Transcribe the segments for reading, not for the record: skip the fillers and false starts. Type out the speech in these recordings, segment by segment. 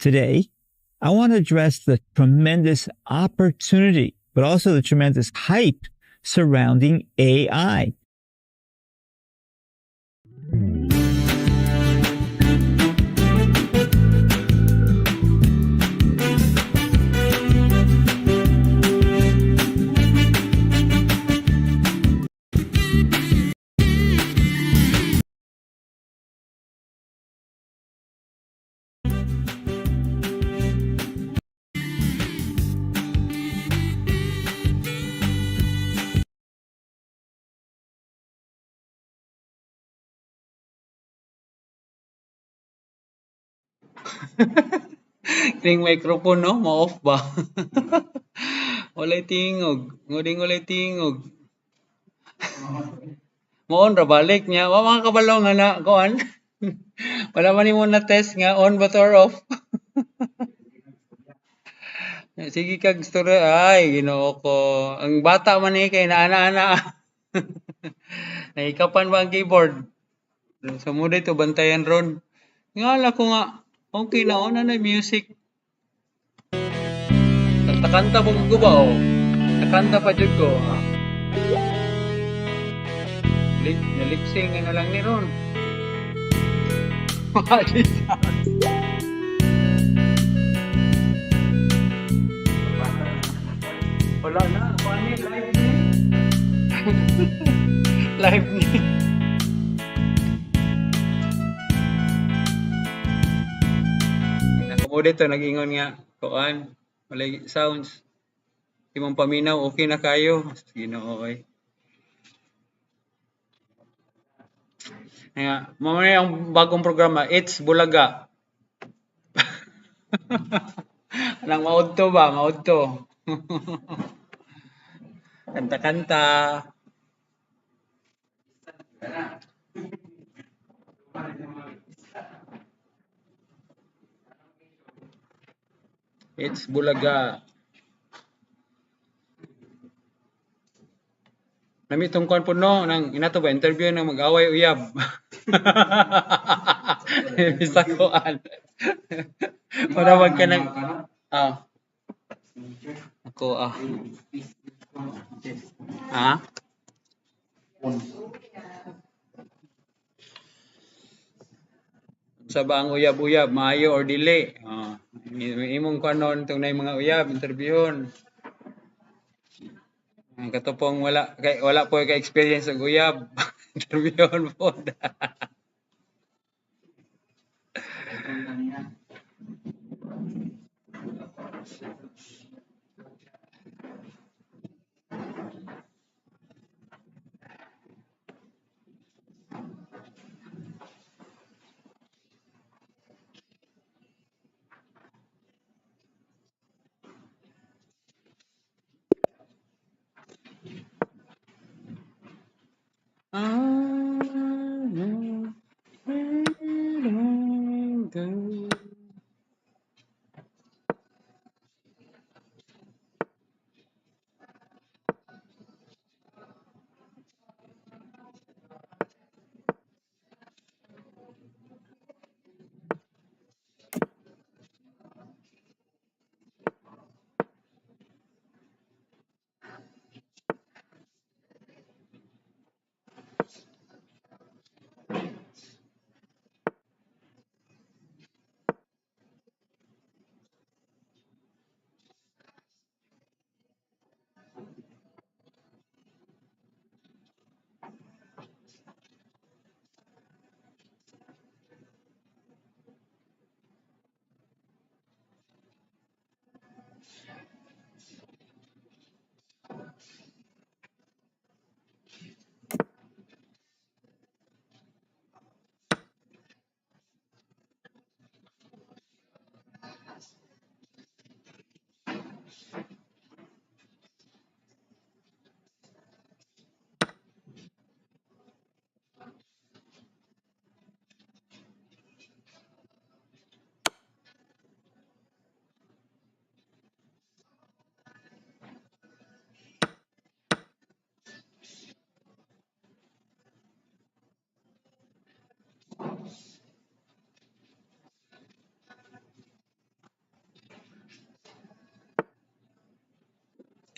Today, I want to address the tremendous opportunity, but also the tremendous hype surrounding AI. Ring microphone no, ma-off ba? Walay tingog, ngoding walay tingog. Mo-on ra balik niya, wa makakabalo nga na kuan. Wala man nimo na test nga on ba or off. Sige kag story ay Ginoo ko. Ang bata man ni kay naana-ana. Naikapan ba ang keyboard? Sa mo dito bantayan ron. Ngala ko nga okay na on na music. Takanta po ko ba oh? Takanta pa jud ko. Nalipsing ano lang ni ron. Wala na, paano live ni? Live ni. Ako dito nag-ingon nga, kuan, walay sounds. Imong paminaw, okay na kayo. Ginoo okay. Nga, mamaya ang bagong programa, It's Bulaga. Anang maudto ba? Maudto. Kanta-kanta. It's Bulaga. Nami itong kuan po no, nang inato ba, interview na mag-away uyab. Bisa kuan. Manawag ka ng... Ako Ha? Sa ba ang uyab-uyab, maayo or dili? Imong kanon itong na mga uyab, interviewon. Ang katupong wala po ka experience sa uyab. Interviewon po.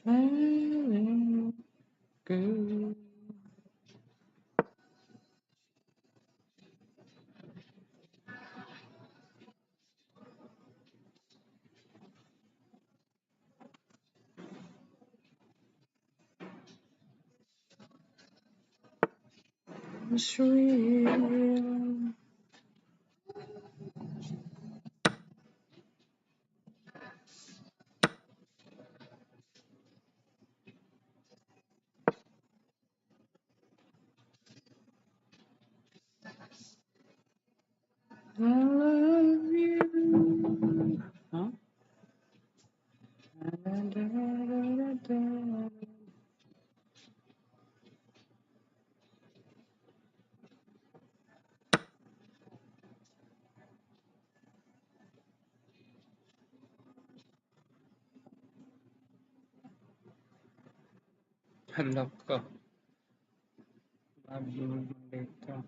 Feeling good. It's real. I love you. Huh? Hala ka. Love you later.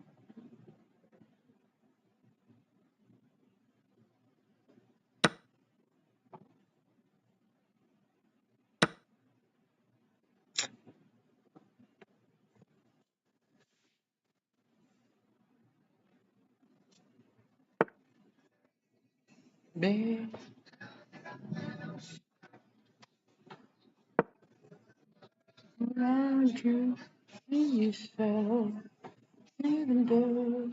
Babe, around you, and you fell, even though.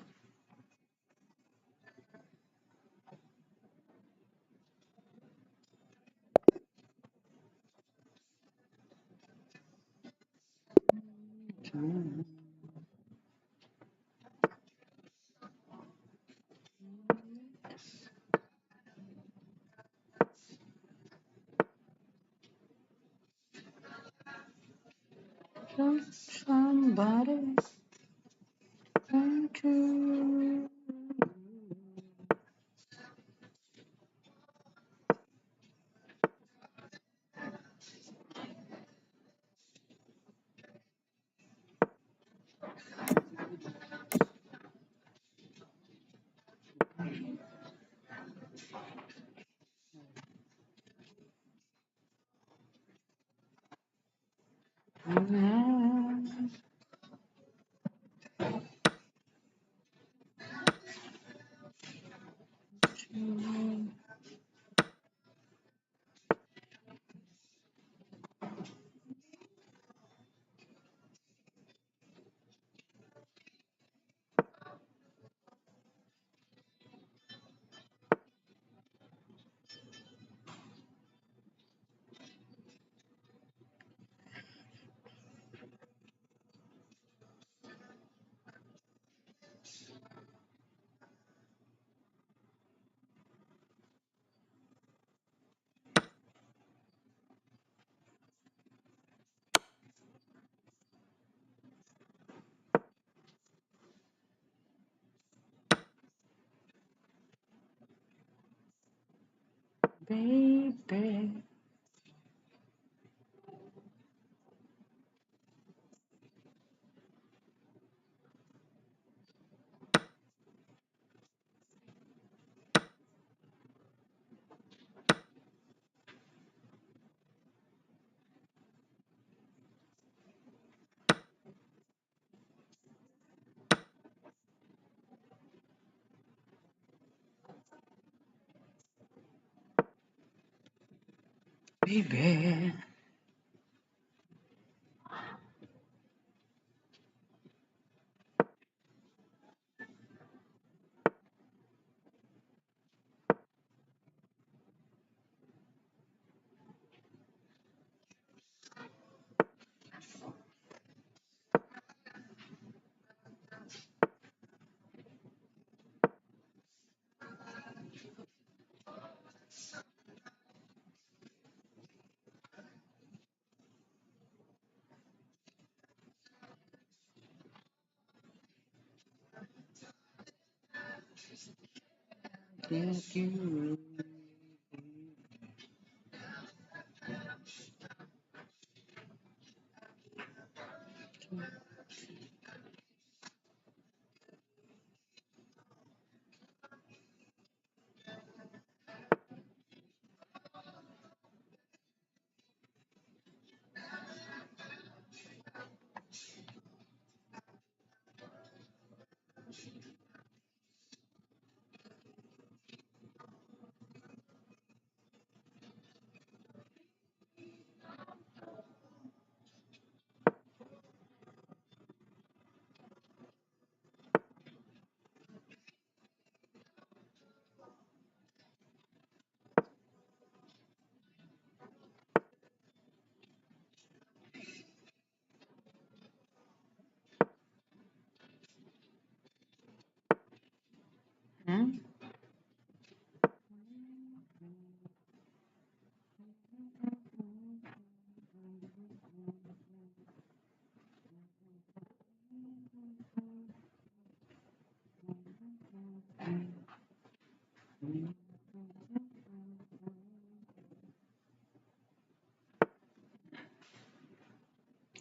Somebody come to. Baby, baby. Thank you.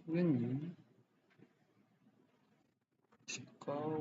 Ganyan. Ikaw.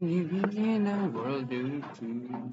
Living in a world of two.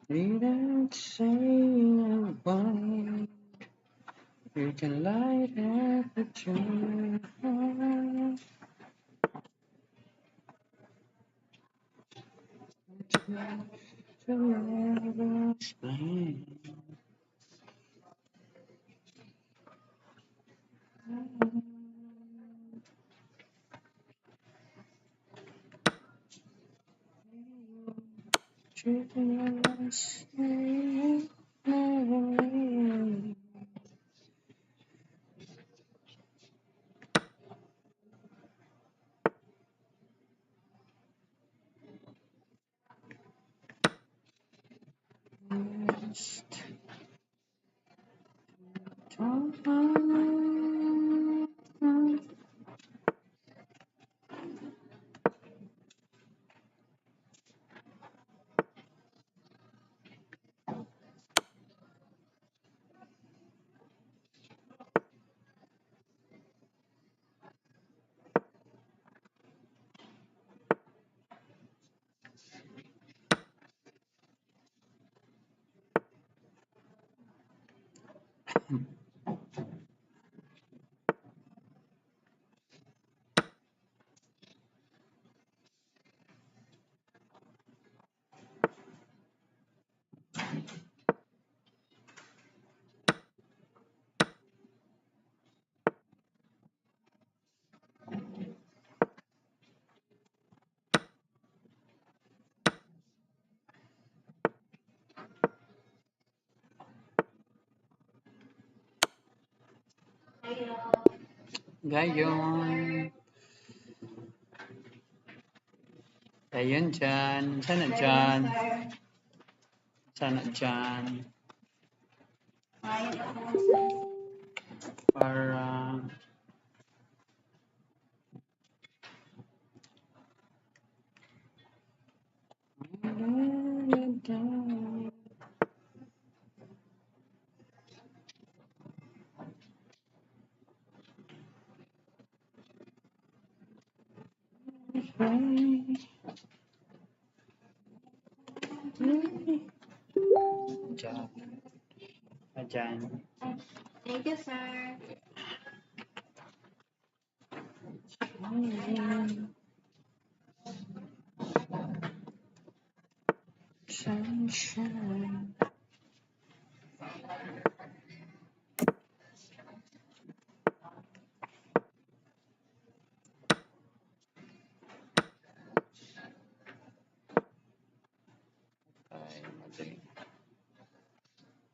Didn't say goodbye. You can light up the joy. Gayon. Gayon dyan. Sana dyan. Sana dyan. Para... Dyan. Dyan. Thank you, sir. Sunshine.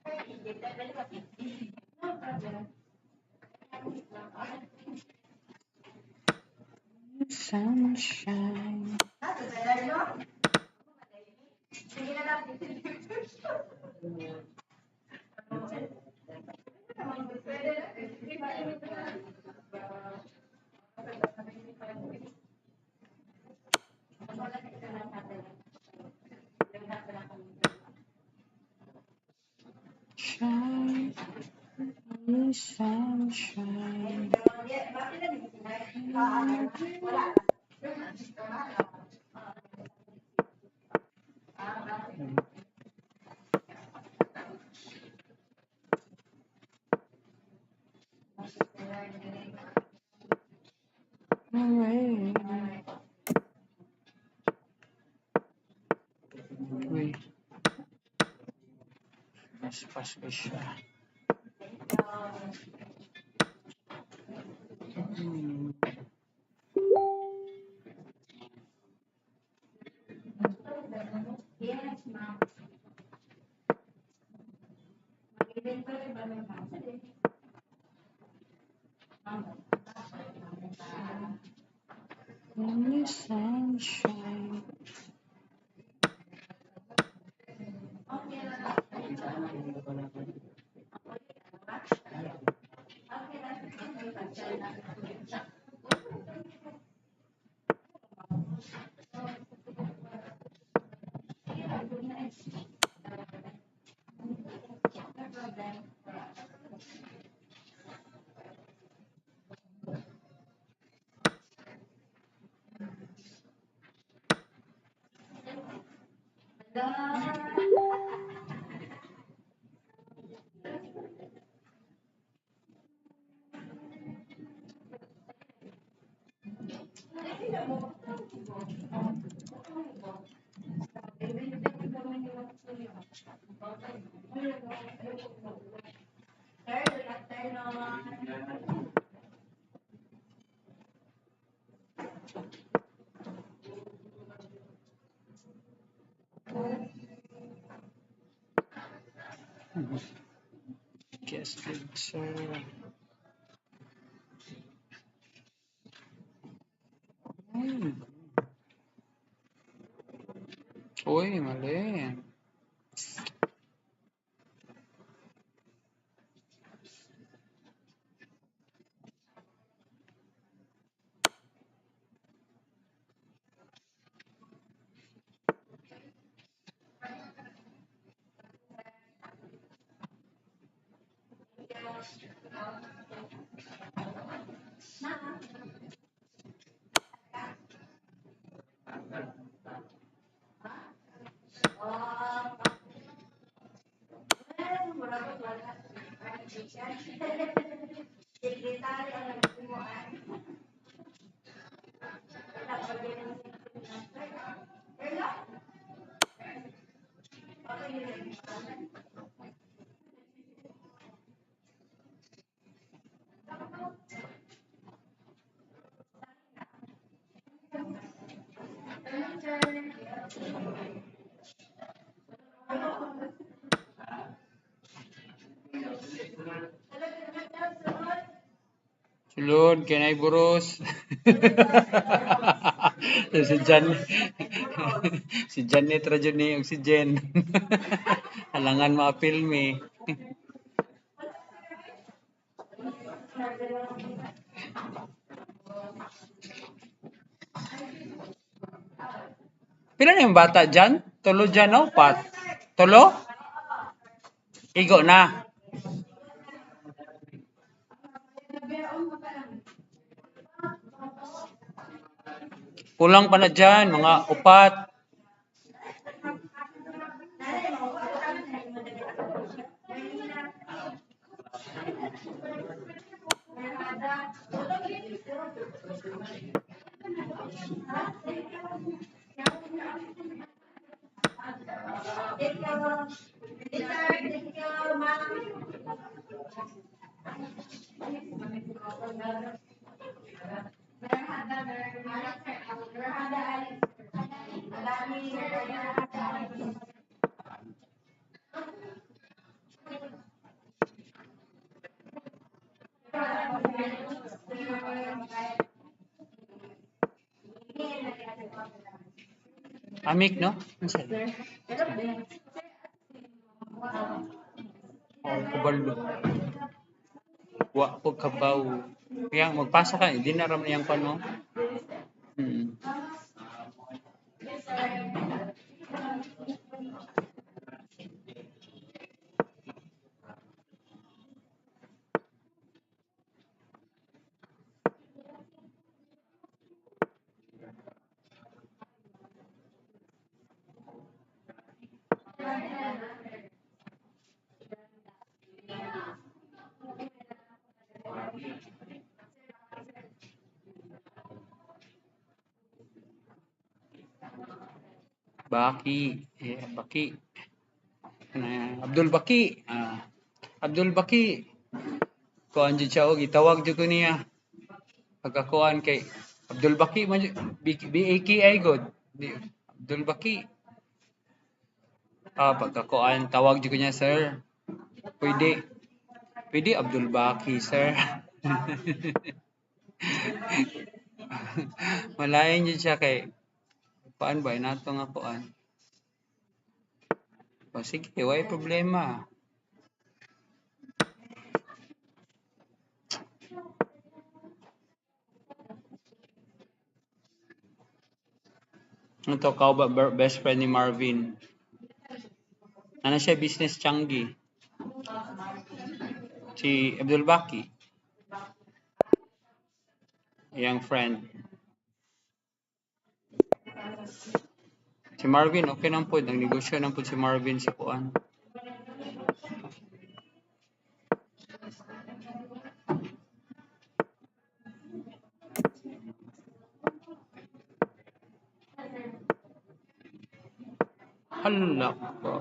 Ay, mali. Sunshine. Shine, sunshine. Away. Wait. Mas pasko siya. Only sunshine. Guess it's Uy, mali. Sulod, kinay buros. si Jan si Janet ra jud ni oxygen. Halangan ma-filmi. Pila na yung bata dyan? Tulo dyan, no? Tulo? Igo na. Kulang pa na dyan, mga upat. Amik, no? Oh, kubalo. Wa ko kabaw. Kaya magpasa ka, hindi na ram yang pano. Hmm. Baki. Baki. Abdul Baki. Abdul Baki. Kuan jud siya og gitawag jud ko niya. Pagkakuan kay Abdul Baki man BAKI god. Abdul Baki. Pagkakuan tawag jud ko niya, sir. Pwede Abdul Baki, sir. Malayan jud siya kay paan ba nato nga kuan. Sige, way problema. Ito, kao ba best friend ni Marvin? Ano siya, business Changi? Si Abdul Baki. Yang friend. Si Marvin, okay nang po. Nagnegosyo nang po si Marvin sa kuan. Hala ka.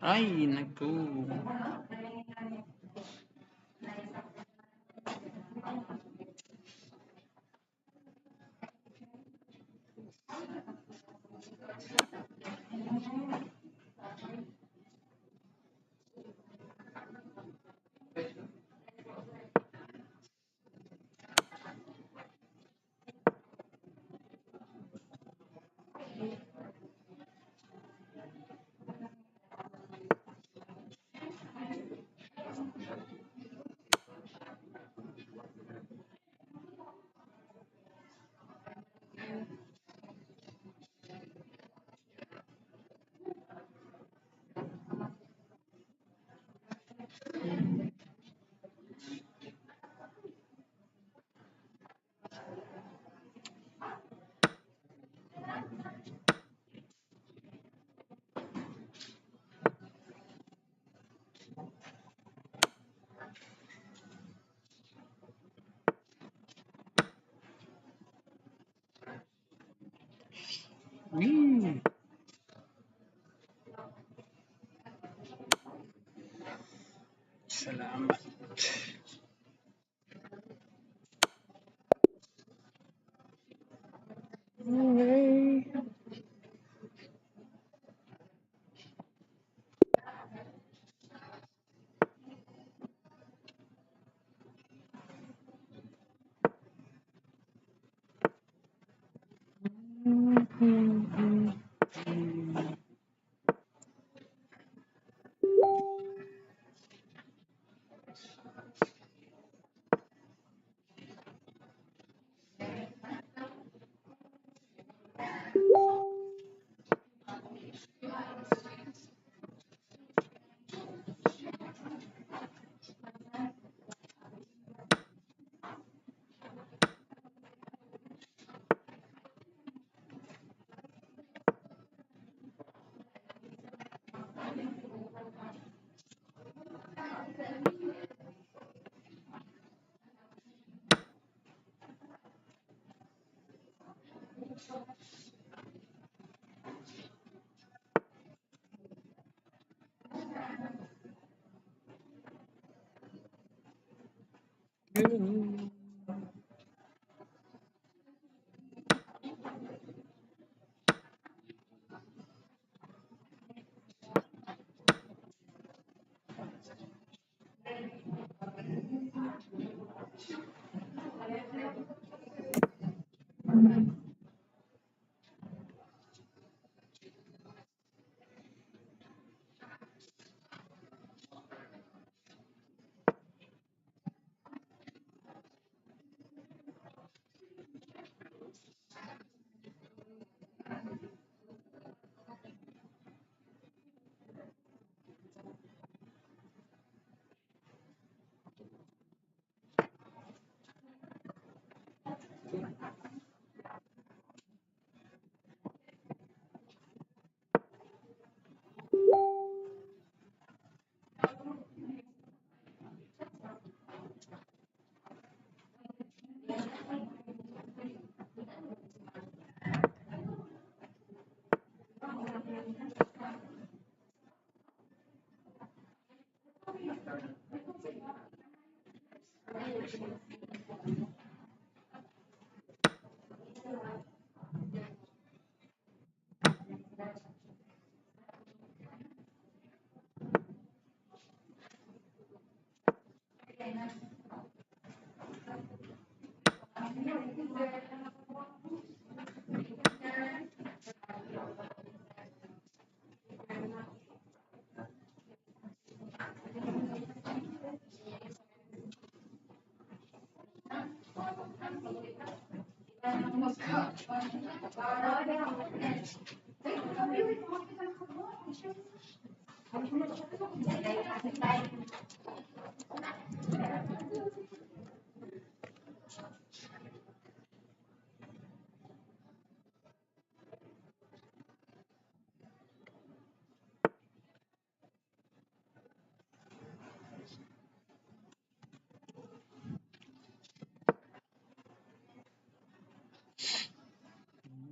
Ay, naku. Hmm. Salamat. Okay.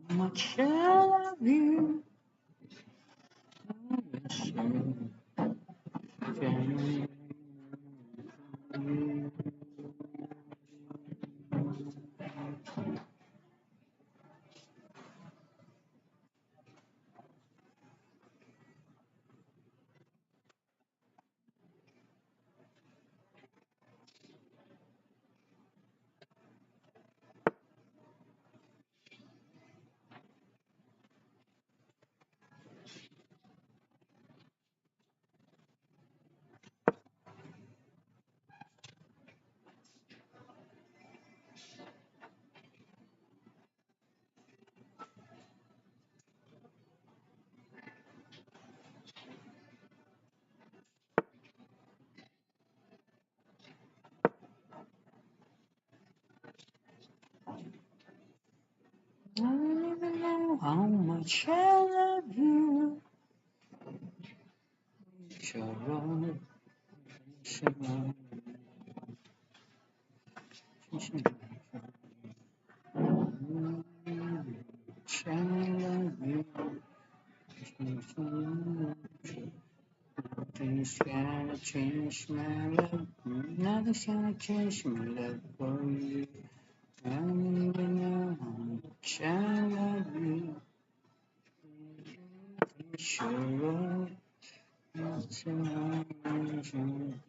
Much I love you. how much I love you. Shalom, shalom, shalom, nothing's gonna change my love. Nothing's gonna change my love for you. I don't even know how much I love you. Shalom, shalom, shalom.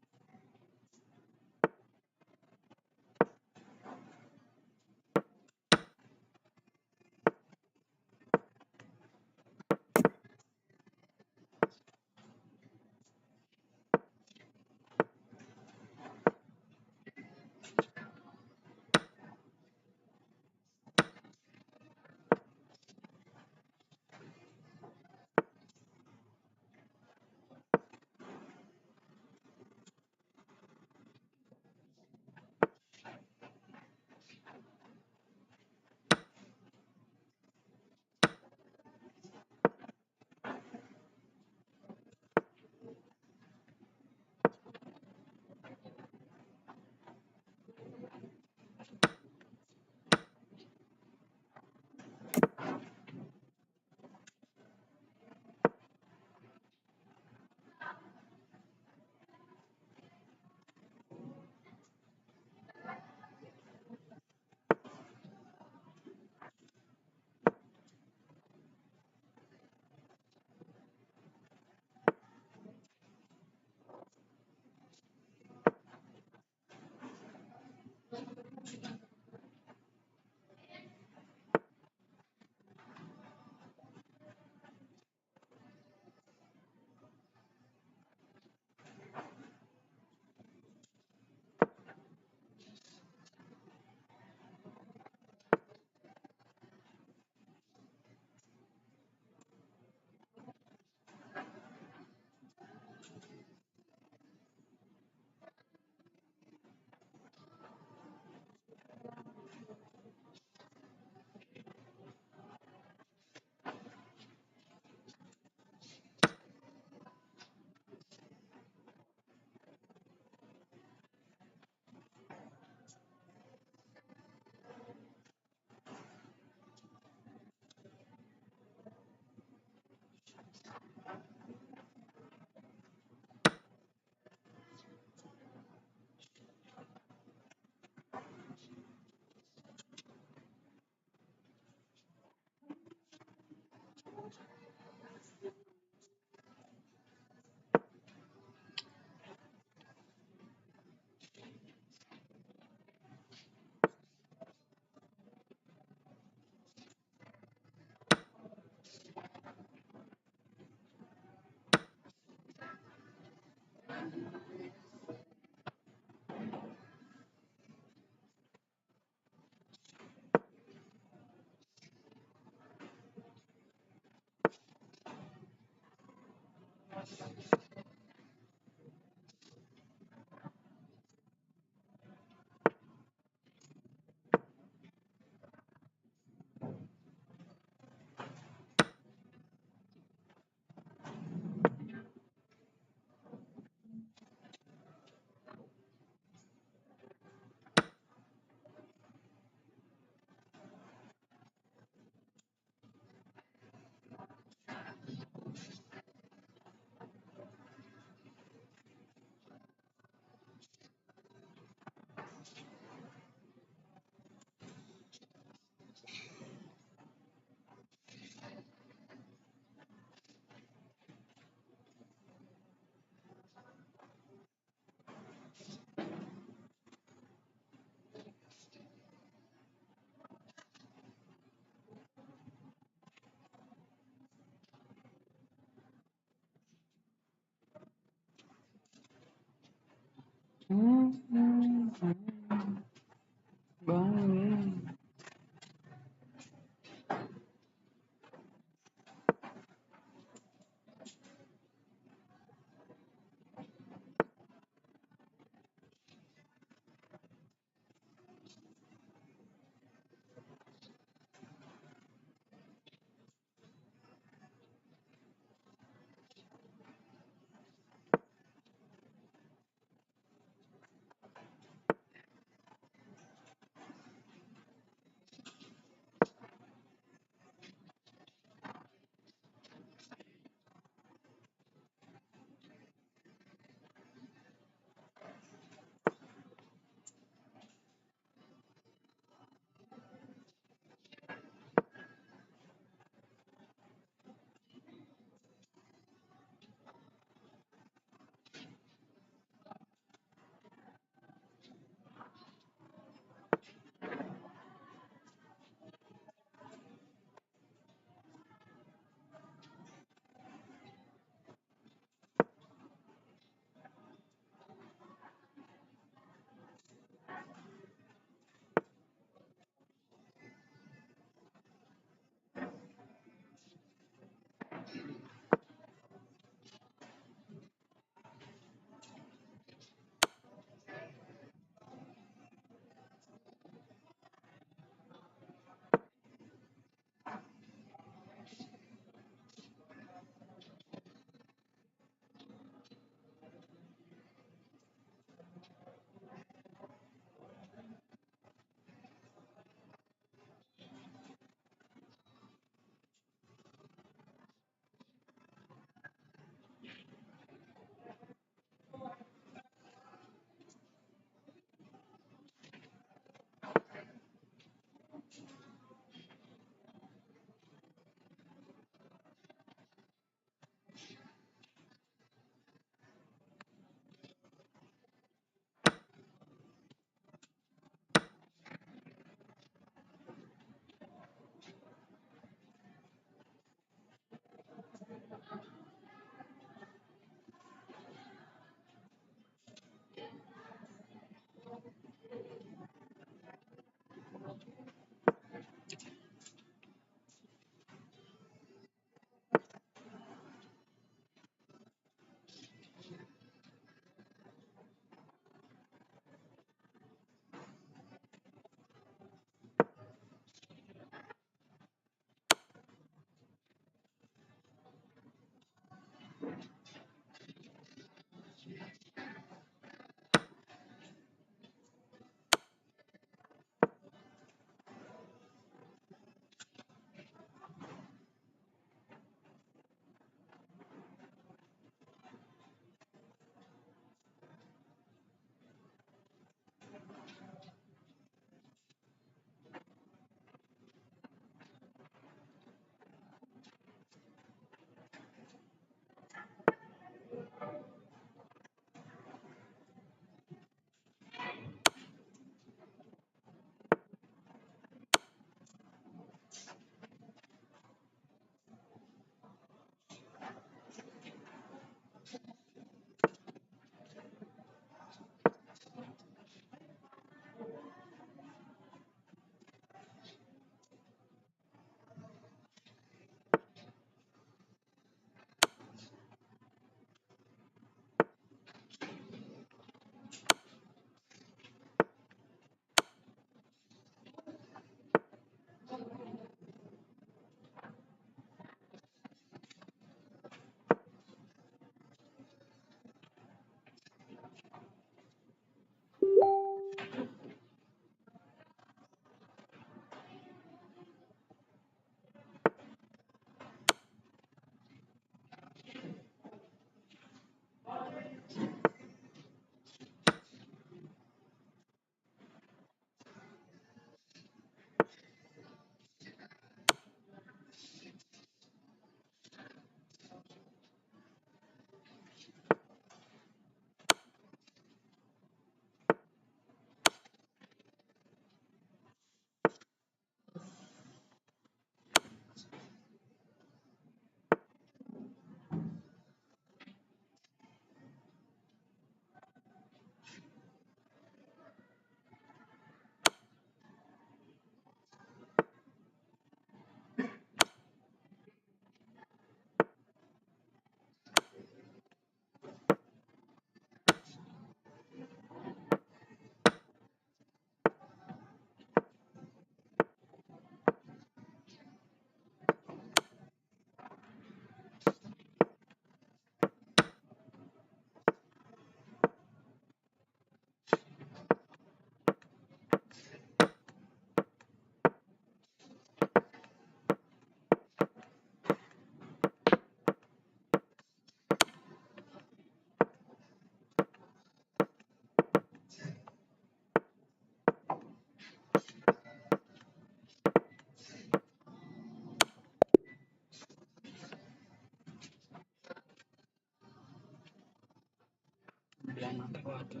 ito.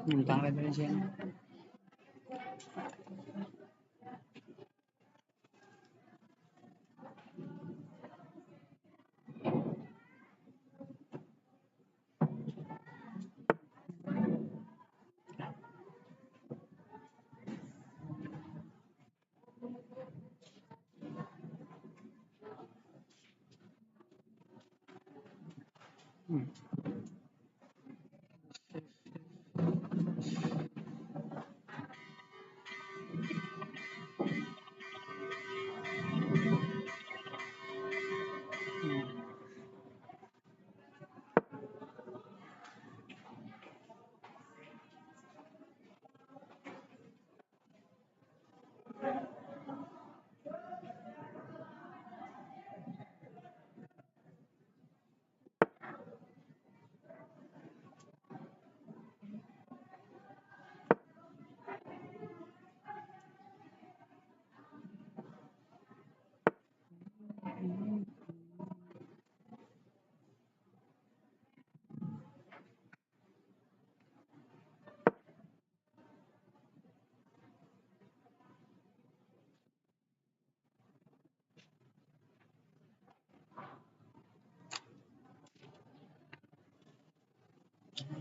Tanggal na siya.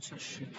Sa shit.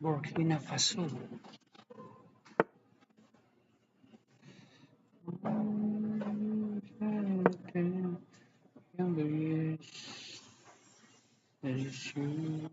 Burkina Faso. Younger years, that is true.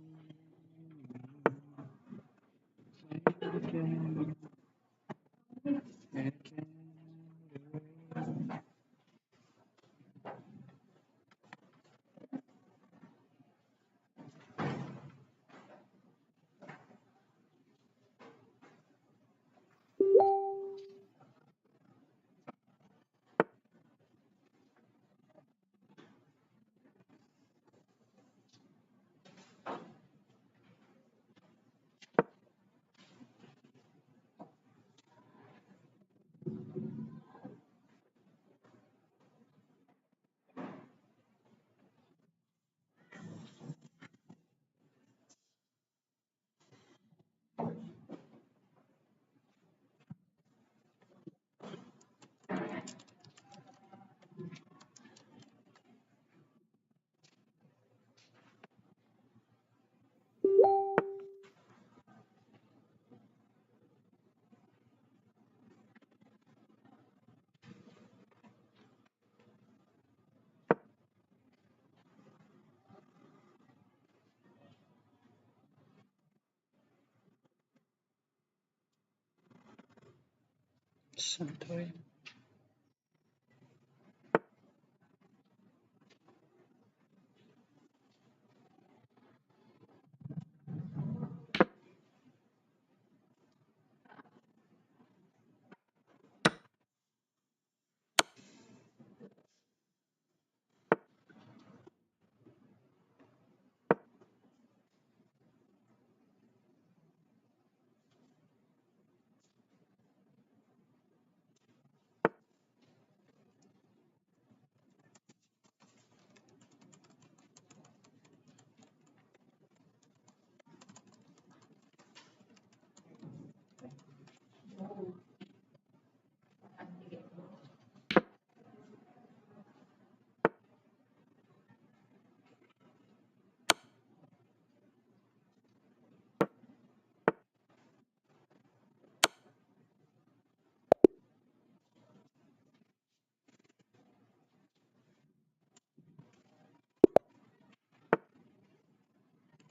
Santoy.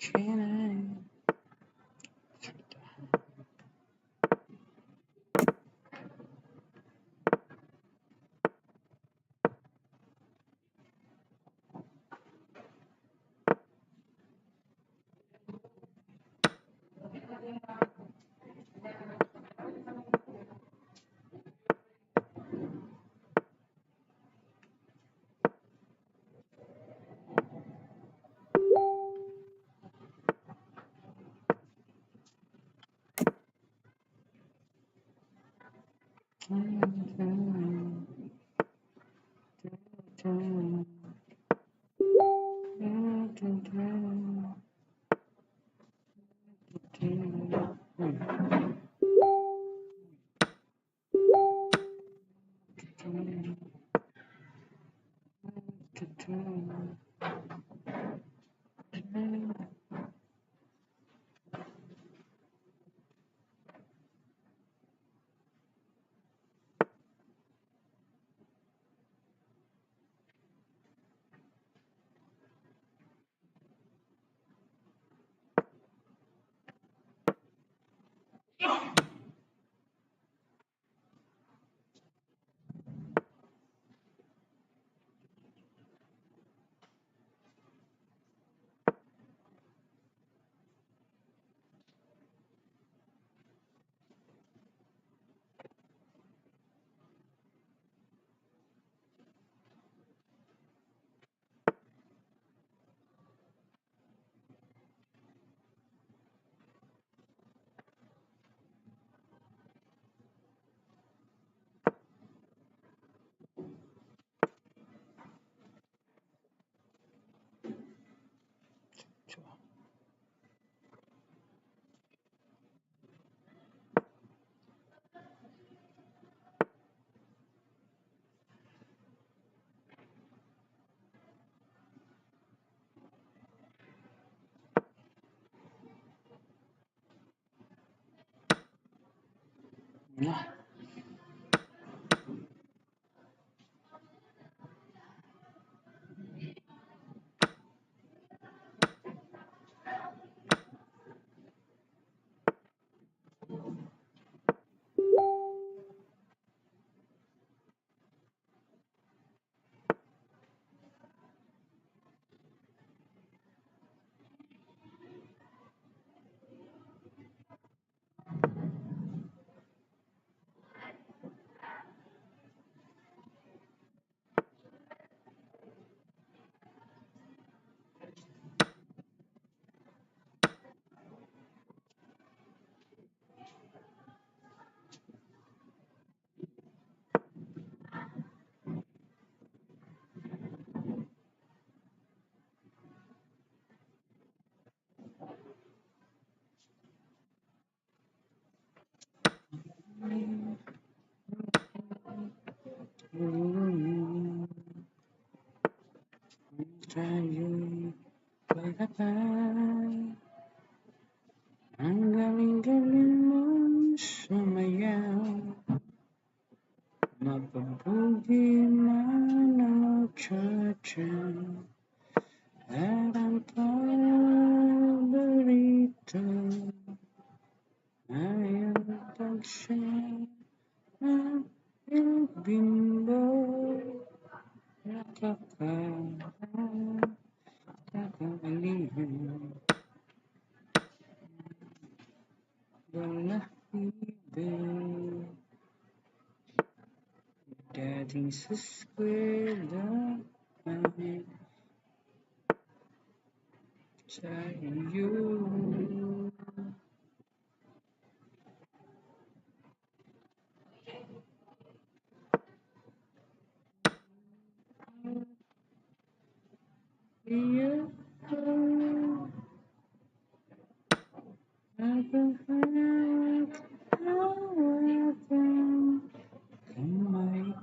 China. Nah. Tayo pagkakay. Ang galing-galing mong sumayaw. Mapabuti man ang cha-cha. At ang paborito ay ang pagsya ng iyong bimbo. Nakakalihan balahibo. Dating sa eskwela ay sa iyo. Iyo naghahanap hawakan kamay.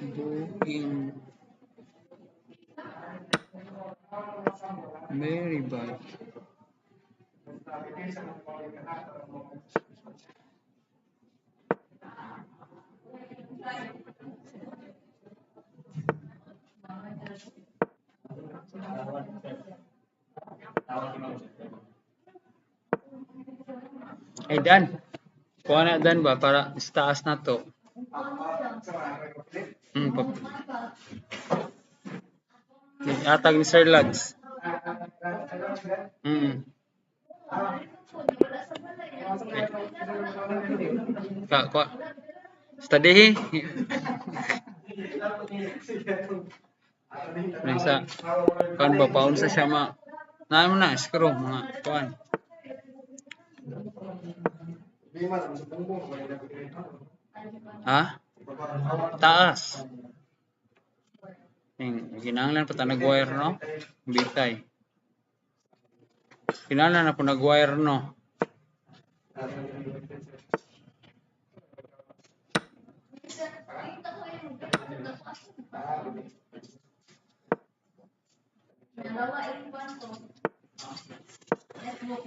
Buking very bad. Ay Dan, kuha na Dan ba para sa taas na to. Atag ni Sir Lads. Kuha. Study. Nasa kan ba paun sa siya ma. Naamo na screw mga kuan. Ha? Taas. Kinahanglan pa ta nag-wire no? Bitay. Kinahanglan na po nag-wire no? Mo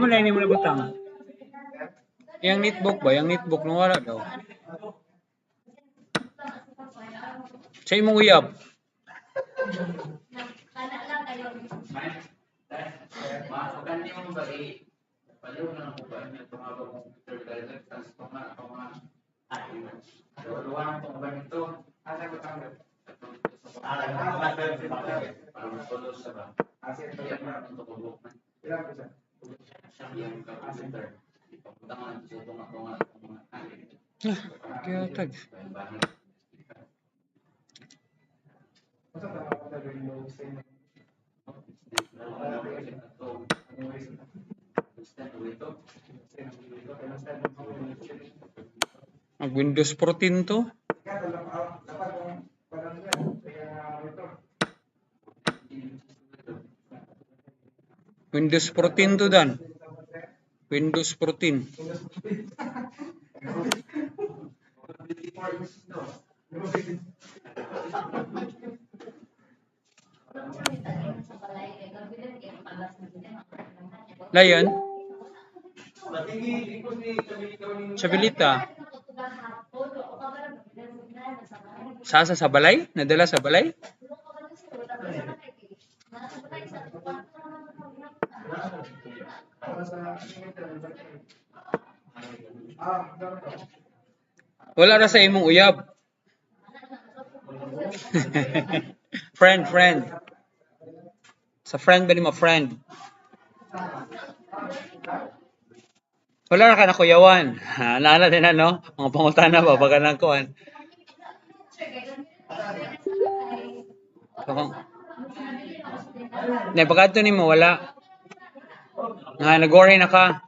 na ini mo nabutang. Yang netbook ba? Yang netbook nung wala daw. Sa imong uyab. Kaya tag. Ang Windows 14 to. Windows 14 to dan. Windows 14. Layan. Sabilita. Sasa sa balay? Nadala sa balay? Wala na sa imong uyab. friend. Sa friend ba ni mo friend? Wala na ka na kuyawan. Naala din ano? Mga pangutana ba? Baga ng kuhan. Pagkadto ni mo, wala. Nag-worry na ka.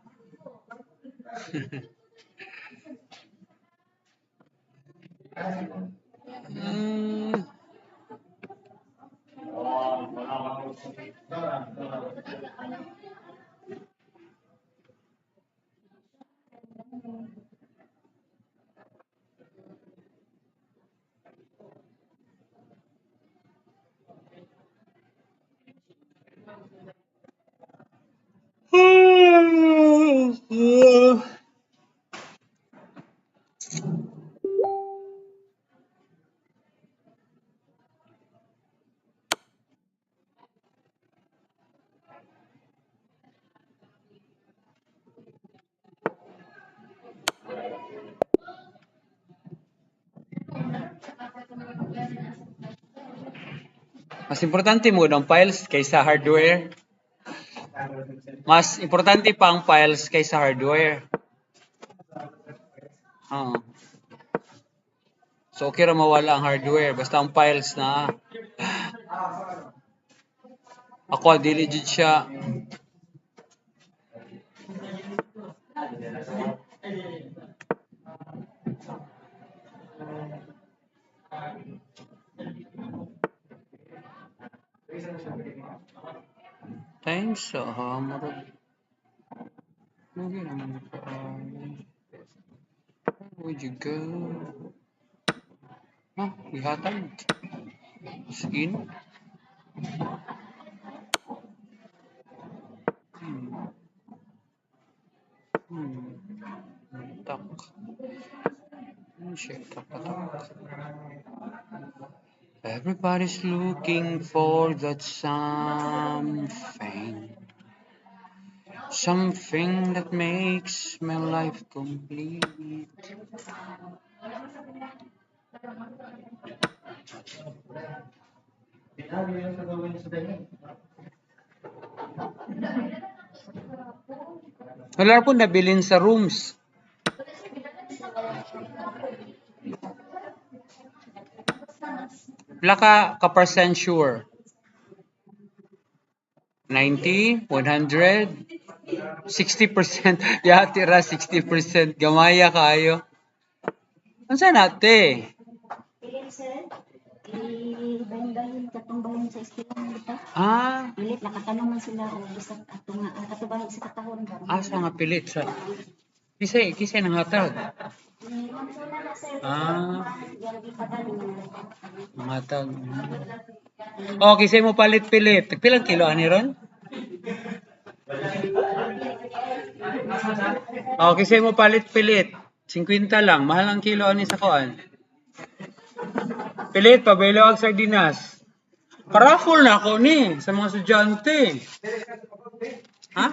Mas importante mo ang files kaysa hardware. Mas importante pa ang files kaysa hardware. So okay ra mawala ang hardware basta ang files na. Ako dili jud siya. Thanks sa hammer. Where'd you go? Ihatag. Skin. Tak. Everybody's looking for that something that makes my life complete. Wala po nabilin sa rooms. Wala ka percent sure. 90, 100, 60%. Tira 60%. Gamaya kayo. Ano sa nate? Ibahin katong sa eskwelahan dito. Pilit nakatanong man sila o bisag ato nga katubahin sa katahon ba. Asa nga pilit sa. Kisay nang hatag. Magsuna na sir. Ah, Gabi pa ganun. matag. Oh, kisay mo palit-pilit. Pilang kilo ani ron? Oh, kisay mo palit-pilit. 50 lang. Mahal ang kilo ani sa kuan. Pilit, pabelo ang sardinas. Paraffol na ako ni sa mga estudyante. Ha?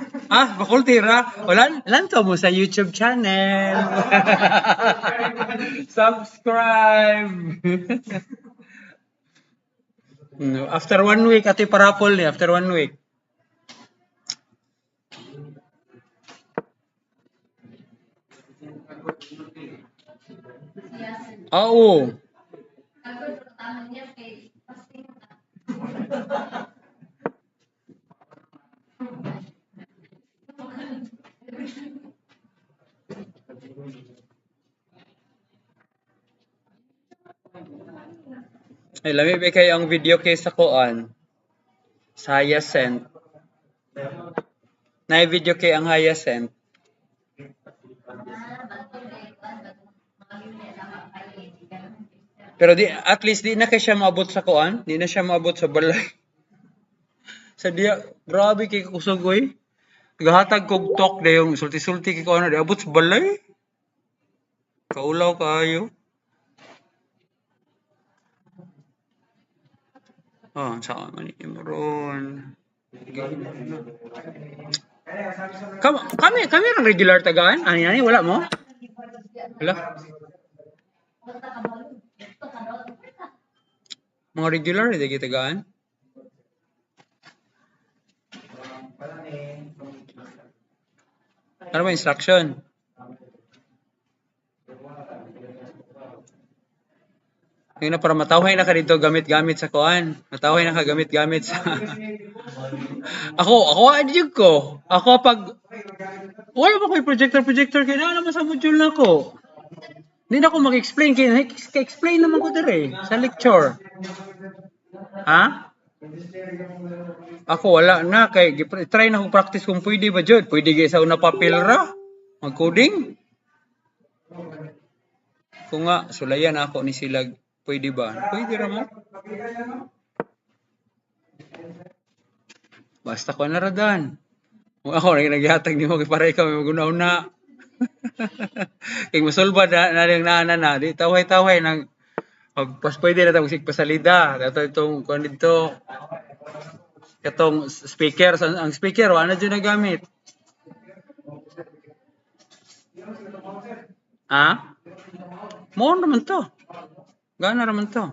Bakul tira. Wala, lanto mo sa YouTube channel. Subscribe. No, after 1 week, ati paraffol ni. After 1 week. Oo. Ay, lami ba kayo ang video kay sa kuan? Sa Hyacinth. Na video kay ang Hyacinth. Pero at least di na kay siya maabot sa kuan, di na siya maabot sa balay. Sa diya, grabe kay kusugoy. Gahatag kog tok na yung sulti-sulti kay kuan, di abot sa balay. Kaulaw kaayo. Oh, saan man ni Imron. Kami ang regular tagaan. Ani wala mo? Wala. Mga regular hindi kita tagaan. Ano ba instruction? Yung na para matawhay na ka dito gamit-gamit sa kuan. Matawhay na ka gamit-gamit sa Ako adjug ko. Ako pag wala ba ko'y projector kaya na naman sa module na ko. Hindi na ako mag-explain kaya explain naman ko dire sa lecture. Ha? Ako wala na kay try na ko practice kung pwede ba jud. Pwede gyud sa una papel ra mag-coding. Kung nga sulayan ako ni Silag, pwede ba? Pwede ra mo. Basta ko na radan. Kung ako naghatag nimo kay para ikaw maguna-una. Kay mosolba na di tawhay-tawhay nang pas pwede na ta magsigpasalida. Dato itong kuan dito. Katong speaker ang speaker wala na jud nagamit. Ha? Mo naman to. Gana naman to.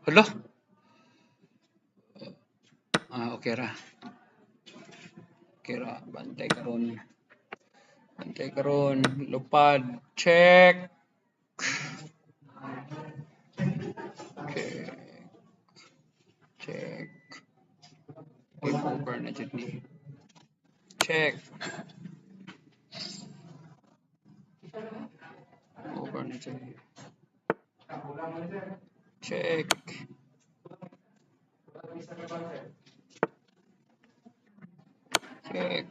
Hello? Okay ra. Okay ra. Bantay karon. Lupad. Check. Okay. Check. Over na dyan ni. Check. Over na dyan. Check. Check.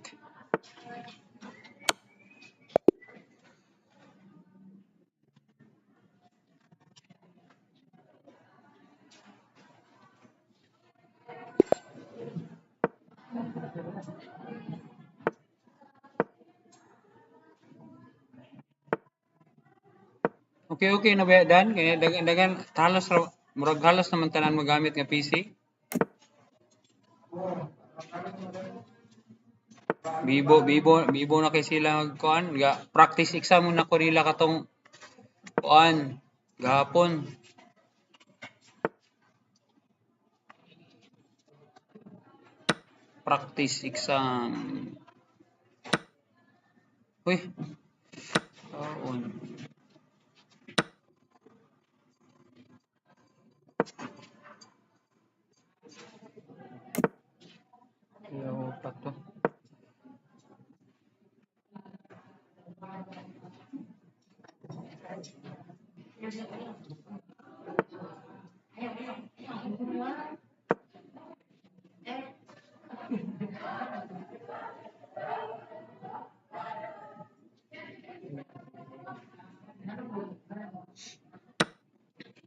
Okay na ba dan? Kaya dagan halos murag halos naman tanan magamit nga PC. Bibo na kay sila magkuan, practice exam na ko nila katong kuan gahapon. Practice exam. Uy. On. Yo, pato.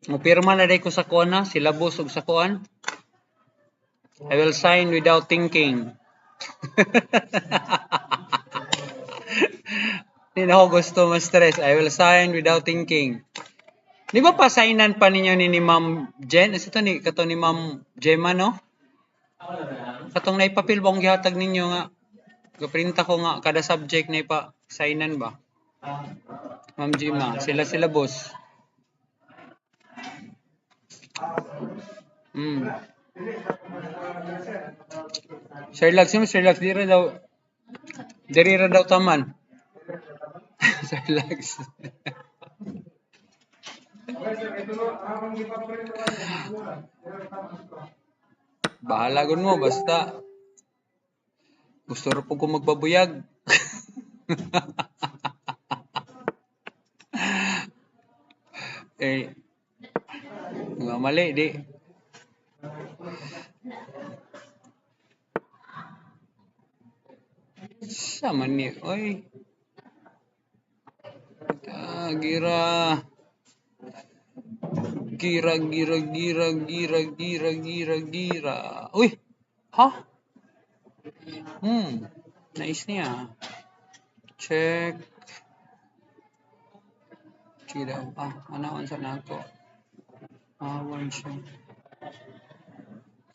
Mupirma na day ko sa kuan na, silabos ug sa kuan. I will sign without thinking. Hindi na ako gusto ma-stress. I will sign without thinking. Di ba pa-signan pa ninyo ni Ma'am Jen? Ito ni kato ni Ma'am Gemma, no? Katong naipapil ba ang gihatag ninyo nga? Gaprinta ko nga kada subject na ipa-signan ba? Ma'am Gemma, sila boss. Sherlock, diri ra daw taman. Sherlock. Bahala gun mo, basta gusto rin po ko magpabuyag. Eh, nga mali, di. Sama ni, oy. Gira. Gira. Uy! Ha? Nice niya. Check. Chida. Anaon sa nako. One siya.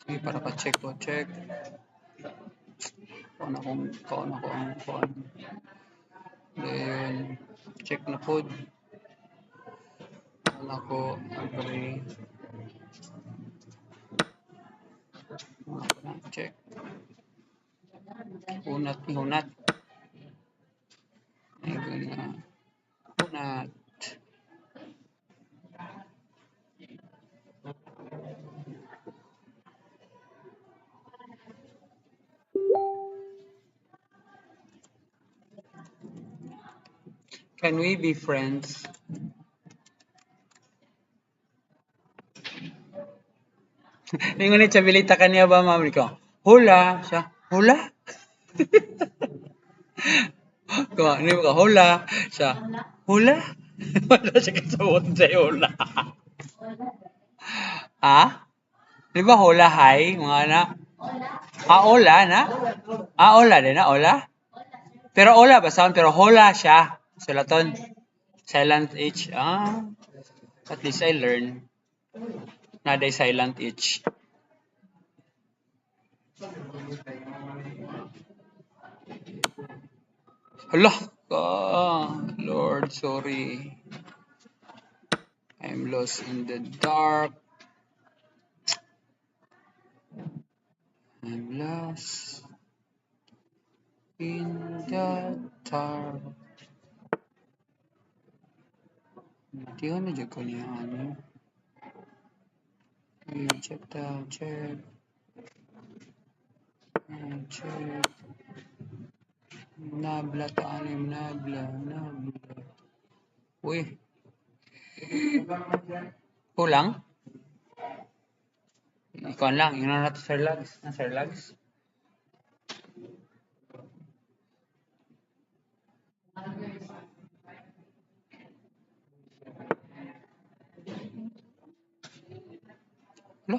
Sige, para pa-check ko. Check. Kaon ako ang kuan. Then, check na po. Kaon ako. Agree. Check. Hunat. Hunat. Can we be friends? Ningon ni chabilita kaniya ba, ma'am ko? Hula siya. Hula? Ko ni ka hula siya. Hula? Wala siya kasawot sa hula. Ha? Di ba hula high, mga anak? Ola na? Ola din na, ola? Pero ola ba sound? Pero hula siya. Sulaton. Silent H. At least I learn. Naday silent H. Allah! Lord, sorry. I'm lost in the dark. I'm lost in the dark. Matihan na dyan ko niya, ano? Check. Check. Nabla taanim, nabla. Uy. Kulang? Ikaw lang, yun na natin Sir Lags. Hello?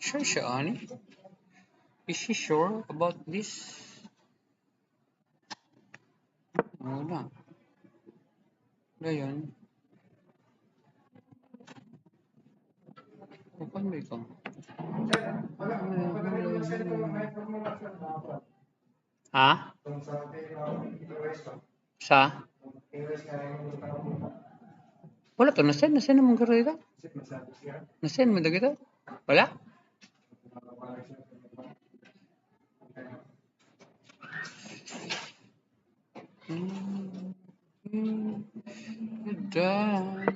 Sure siya, Ani? Is she sure about this? Wala. Ngayon. Paano ba ikaw? Ha? Sa? Wala to, nasend naman ka rin. Nasend mo na kita? Wala? Done.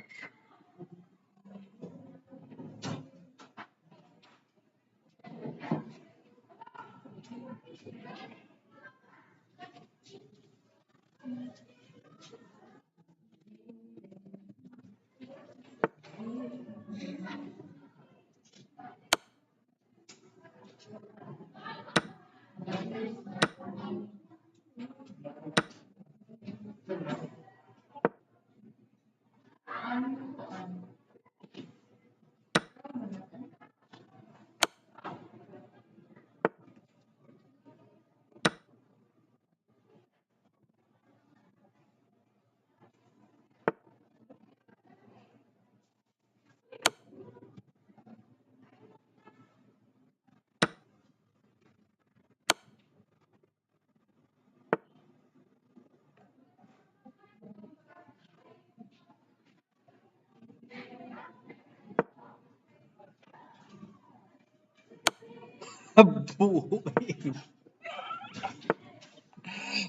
Buing.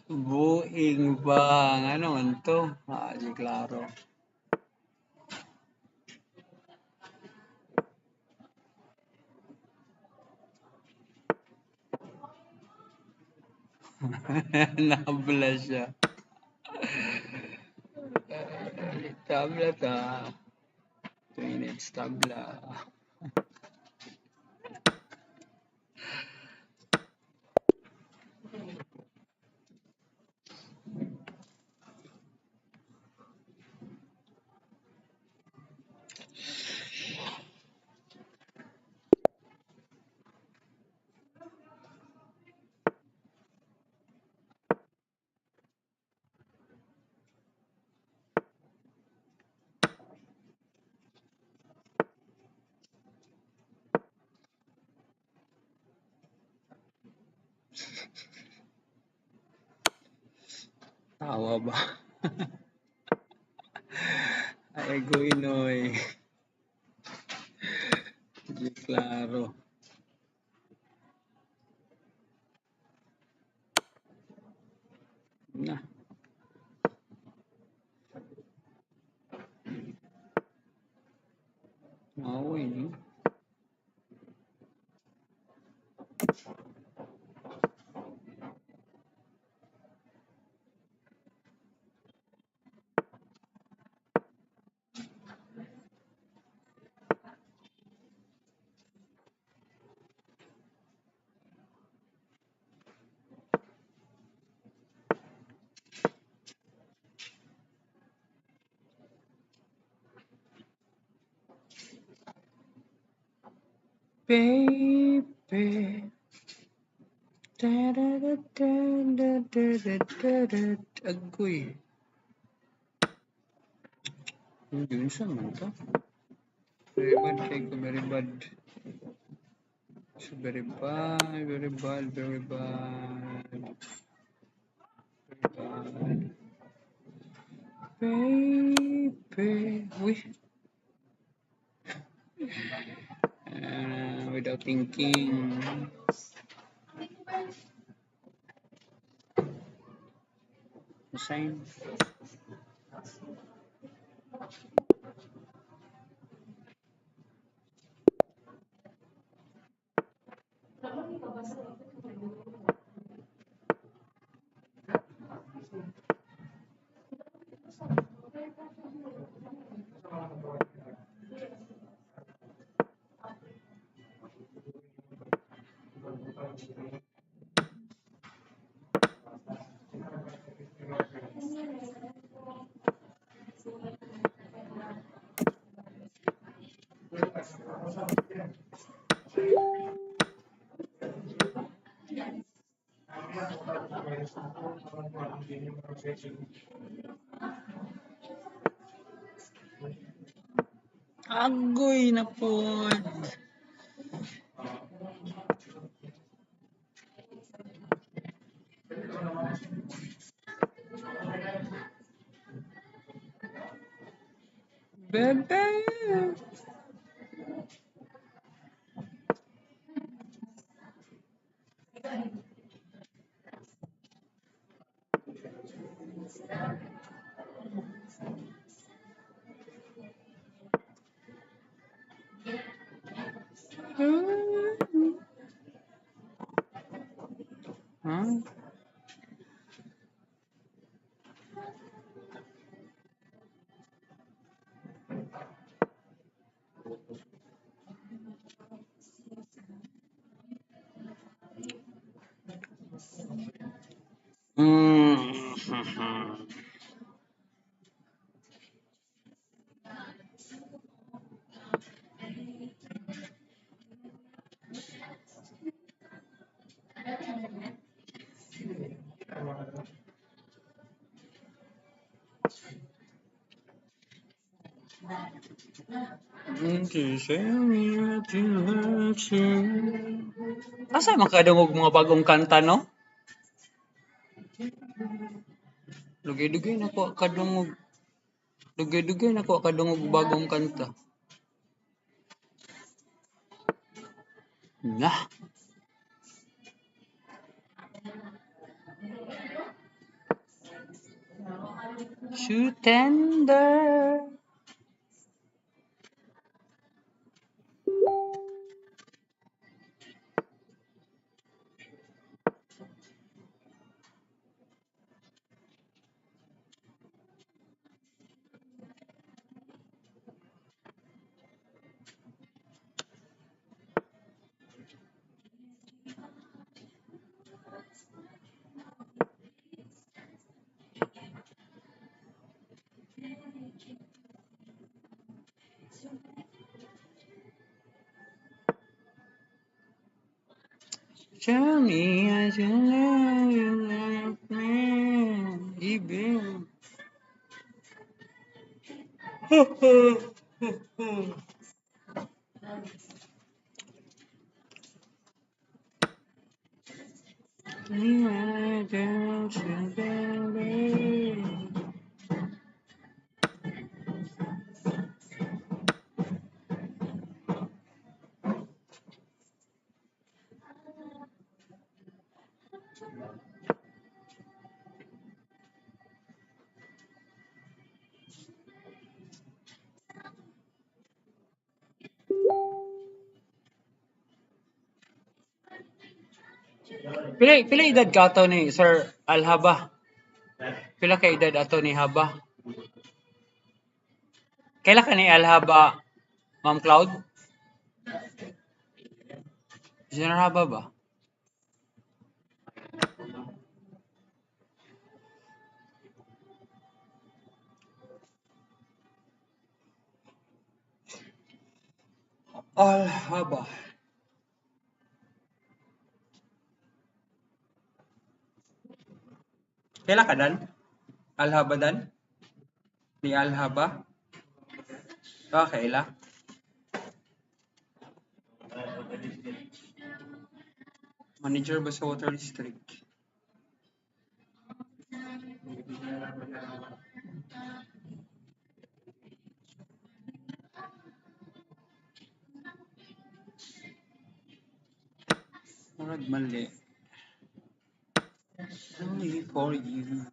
Buing ba? Ano man to? Di klaro. Nabla siya. Tabla ta. 2 minutes tabla. Tawa ba? Ay, Guinoy. Di klaro. Na. Away ni. Baby. Agoy. Yun siya man to. Very bad kay ko, very bad. So very bad, very bad, very bad. Very bad. Baby. Uy. Without thinking. Sign. Agoy na po. Bebe. Huh? Asa makadungog mga bagong kanta, no? Dugay-dugay na ko kadungog. Dugay-dugay na ko kadungog bagong kanta. Nah. So tender. Tell me I should love you like me, even. Me, I don't you, baby. Pila edad ka ato ni Sir Alhaba? Pila ka edad ato ni Haba? Kaila ka ni Alhaba, Ma'am Cloud? Sir Haba ba? Alhaba. Kaila ka dan? Alhaba dan? Ni Alhaba? Kaila? Manager ba sa Water District? Murag mali. Only for you.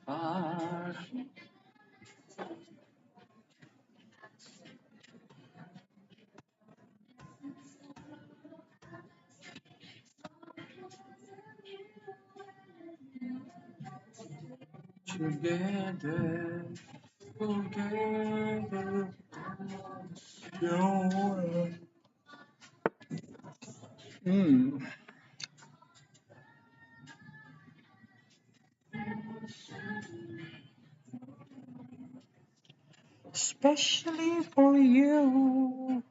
Far together, together, together. Especially for you.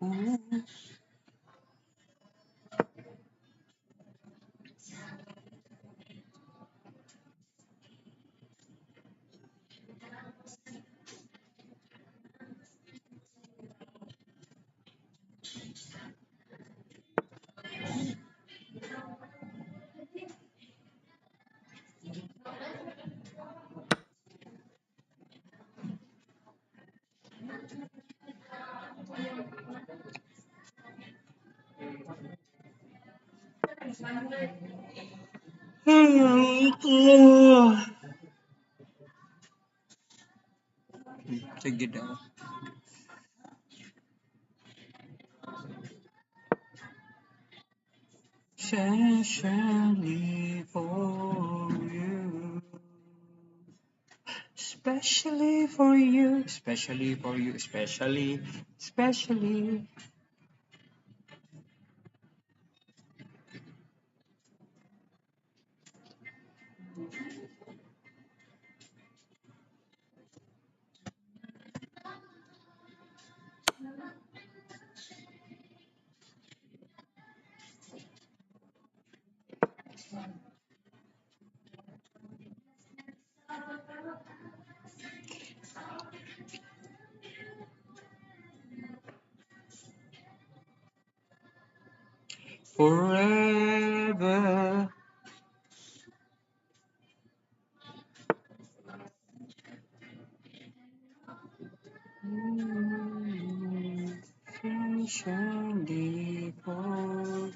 Sige daw. Especially for you. Especially for you. Especially for you. Especially. Forever. especially for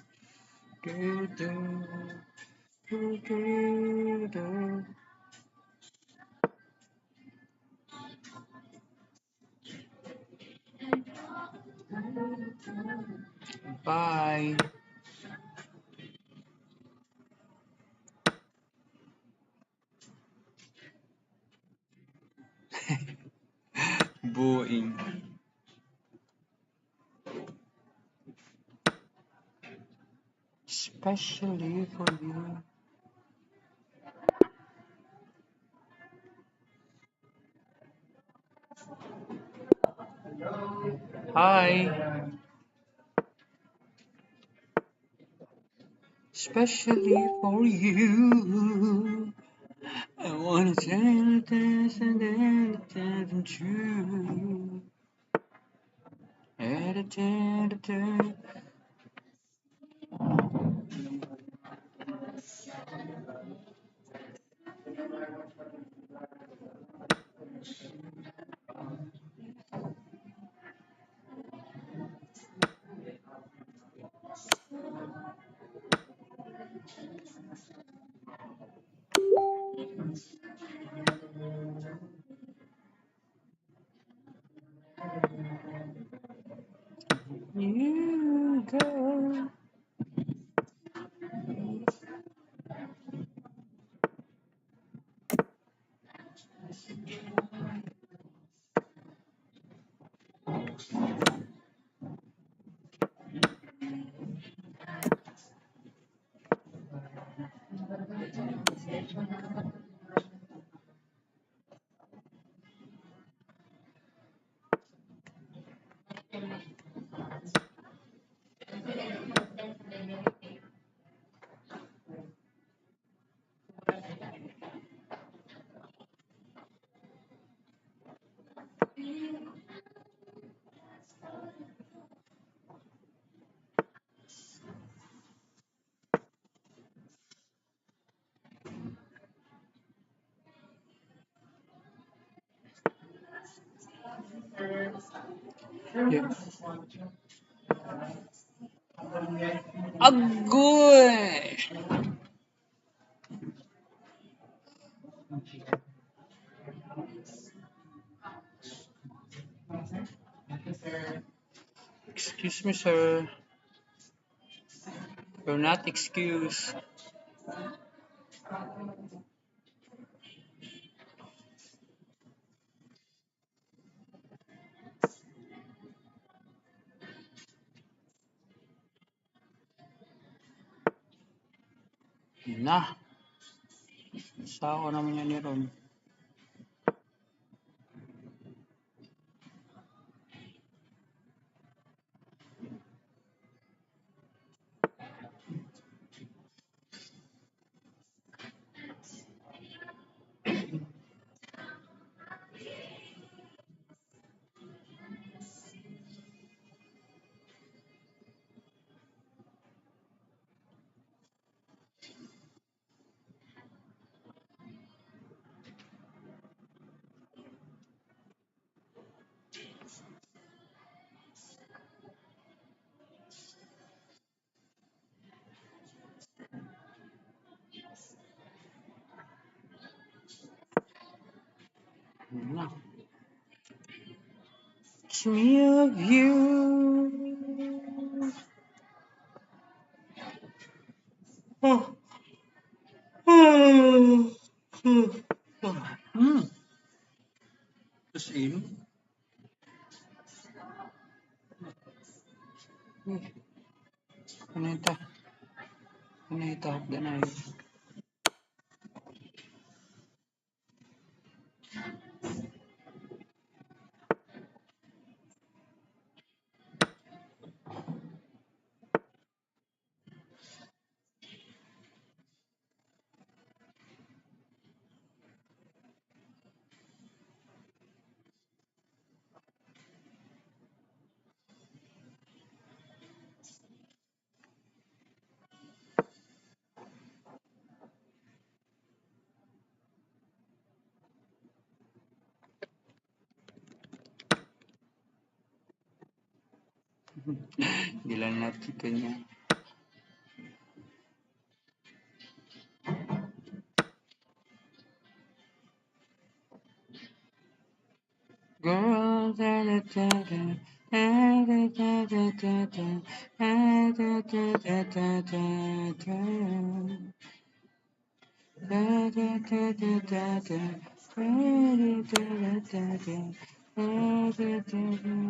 you. Bye. Booing. Especially for you. Hi. Especially for you. I wanna tell you this and then it isn't true. You go. Yeah. Agoy! Excuse me, sir. You're not excused. Nah, sao naman yan ni Ron? Nah. It's me of you. Oh. Tapos in. Ano ito? Ano ito? Danay. Dilanat kanya. Girl, da da da da, da da da da da, da da da da da da. Da da da da da da, da da da da da, da da da da.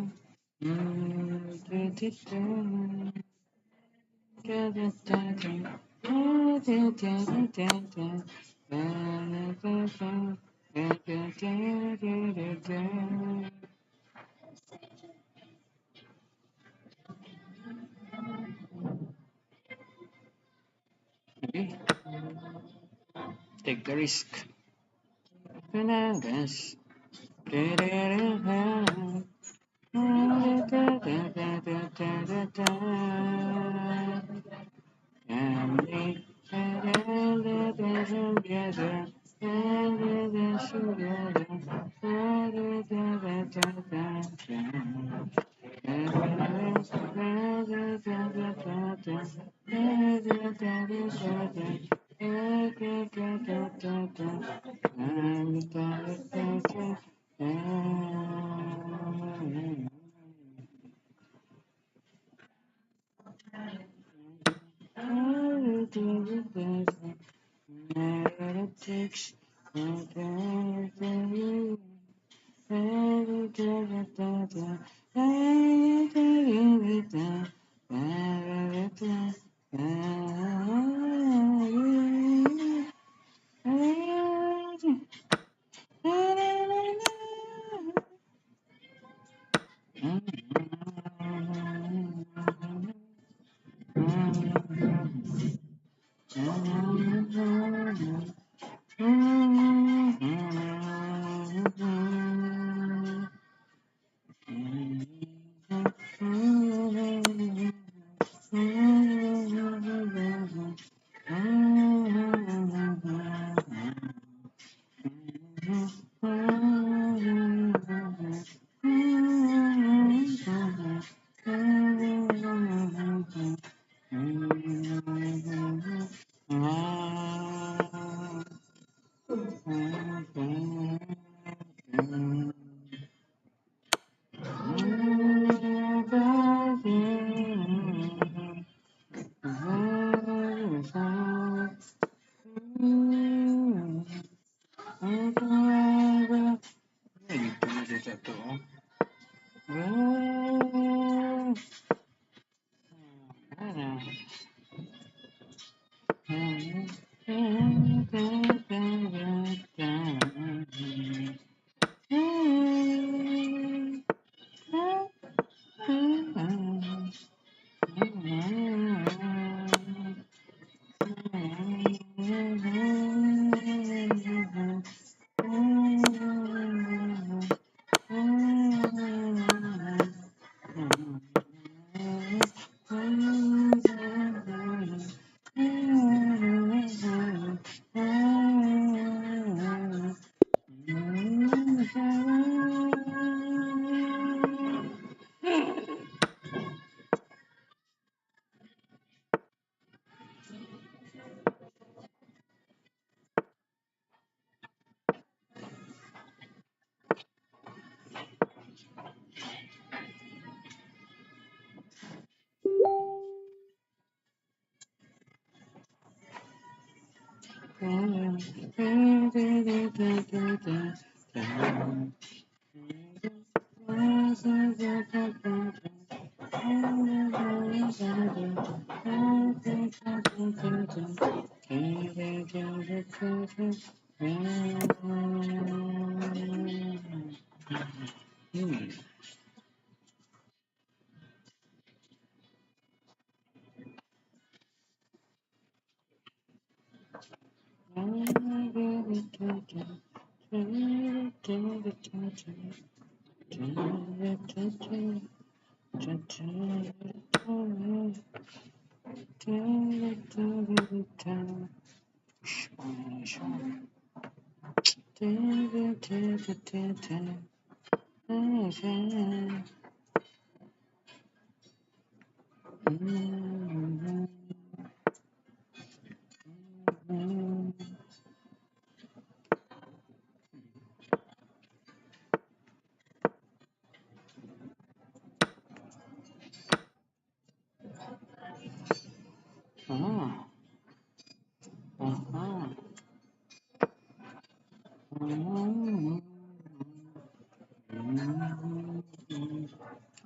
Okay, take the risk. Yes. Family together, takes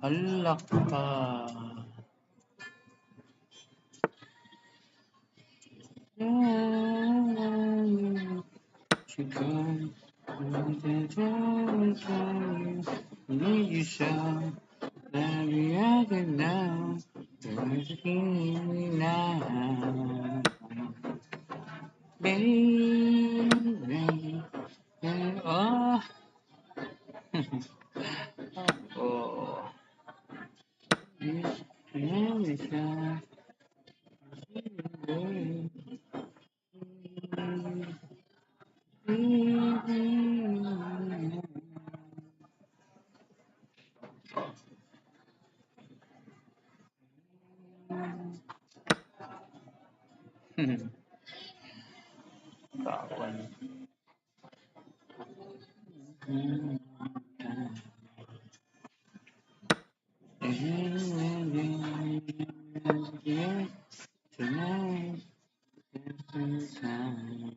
Halak ka. You shall every other now. Now, baby. Oh, oh. You shall. Kawan. Tonight, time.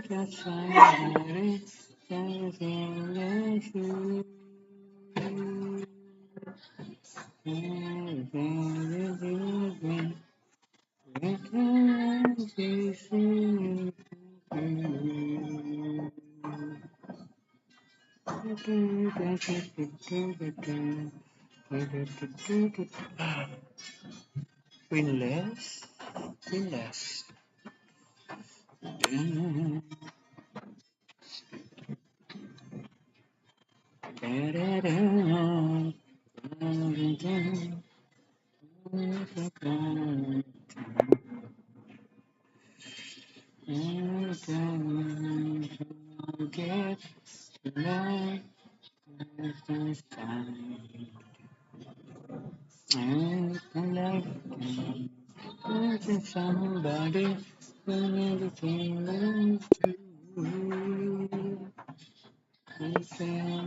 Just somebody, something that you. Winless, winless. Get tonight, time. And like somebody when everything is true. I feel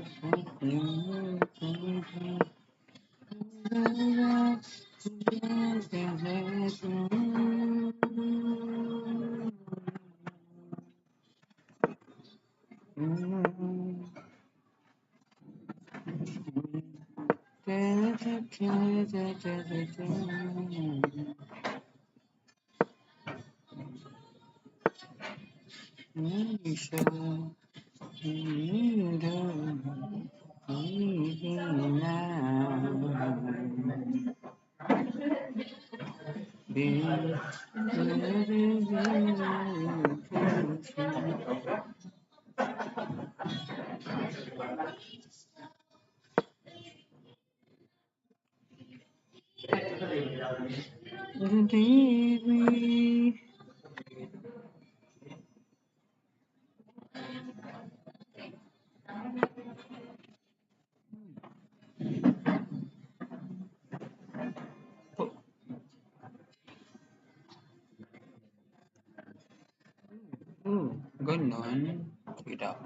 ganon. Tidak.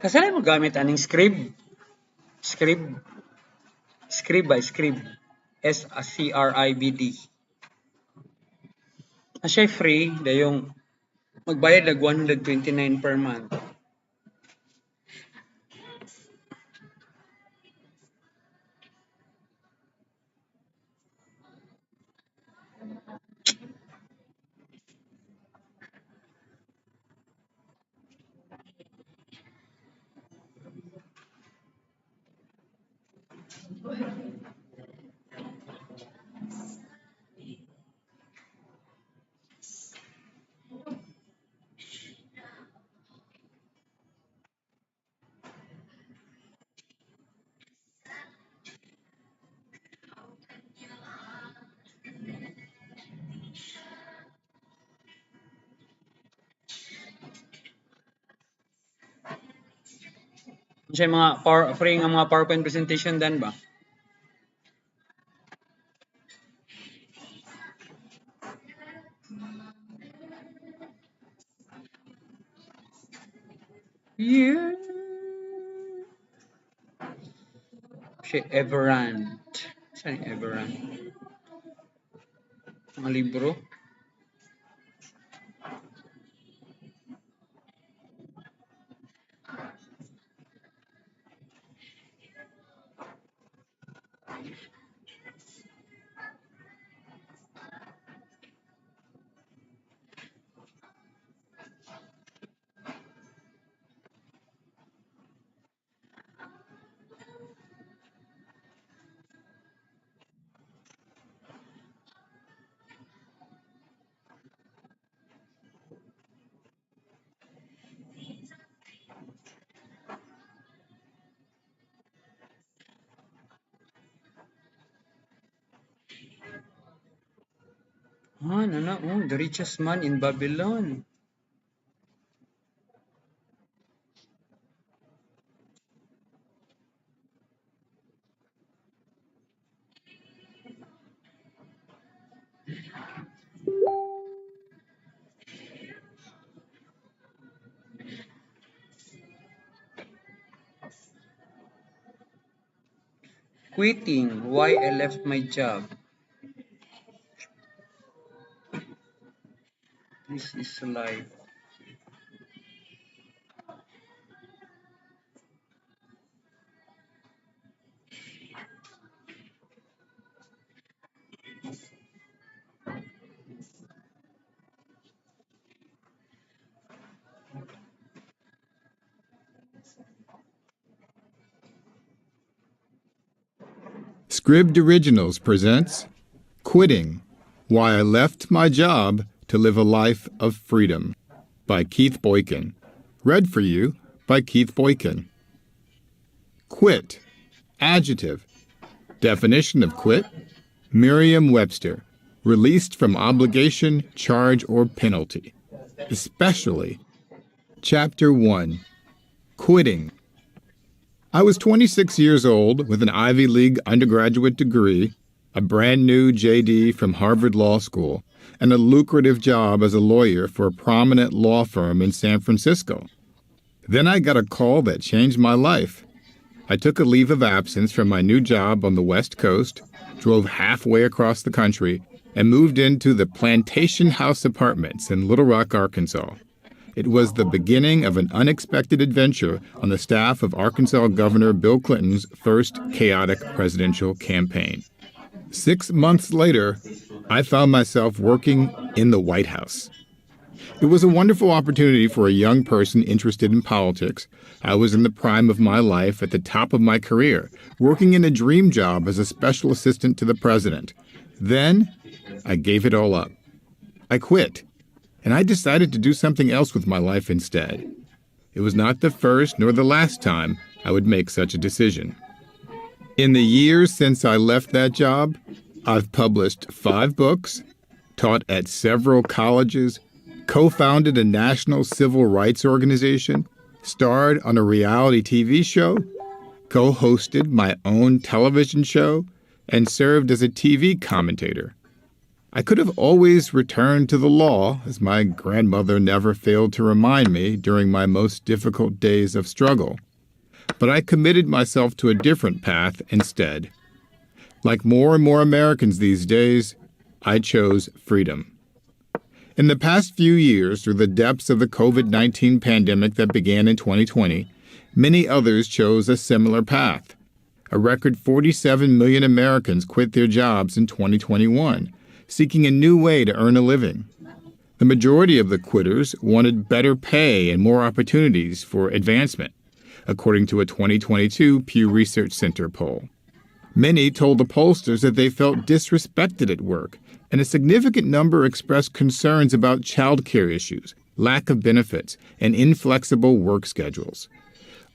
Kasali mo gamit aning scribe? Scribe. Scribe ba? Scribe. S-C-R-I-B-D. Siya free, dayong magbayad nag 129 per month. Siya mga free nga mga PowerPoint presentation dan ba? Yeah. Siya Everand. Saan yung Everand? Mga libro. The richest man in Babylon. Quitting, why I left my job. This is life. Scribd Originals presents Quitting, Why I Left My Job to Live a Life of Freedom by Keith Boykin. Read for you by Keith Boykin. Quit. Adjective. Definition of quit. Merriam-Webster. Released from obligation, charge, or penalty. Especially. Chapter 1. Quitting. I was 26 years old with an Ivy League undergraduate degree, a brand new JD from Harvard Law School, and a lucrative job as a lawyer for a prominent law firm in San Francisco. Then I got a call that changed my life. I took a leave of absence from my new job on the West Coast, drove halfway across the country, and moved into the Plantation House Apartments in Little Rock, Arkansas. It was the beginning of an unexpected adventure on the staff of Arkansas Governor Bill Clinton's first chaotic presidential campaign. 6 months later, I found myself working in the White House. It was a wonderful opportunity for a young person interested in politics. I was in the prime of my life, at the top of my career, working in a dream job as a special assistant to the president. Then, I gave it all up. I quit. And I decided to do something else with my life instead. It was not the first nor the last time I would make such a decision. In the years since I left that job, I've published 5 books, taught at several colleges, co-founded a national civil rights organization, starred on a reality TV show, co-hosted my own television show, and served as a TV commentator. I could have always returned to the law, as my grandmother never failed to remind me during my most difficult days of struggle. But I committed myself to a different path instead. Like more and more Americans these days, I chose freedom. In the past few years, through the depths of the COVID-19 pandemic that began in 2020, many others chose a similar path. A record 47 million Americans quit their jobs in 2021. Seeking a new way to earn a living. The majority of the quitters wanted better pay and more opportunities for advancement, according to a 2022 Pew Research Center poll. Many told the pollsters that they felt disrespected at work, and a significant number expressed concerns about child care issues, lack of benefits, and inflexible work schedules.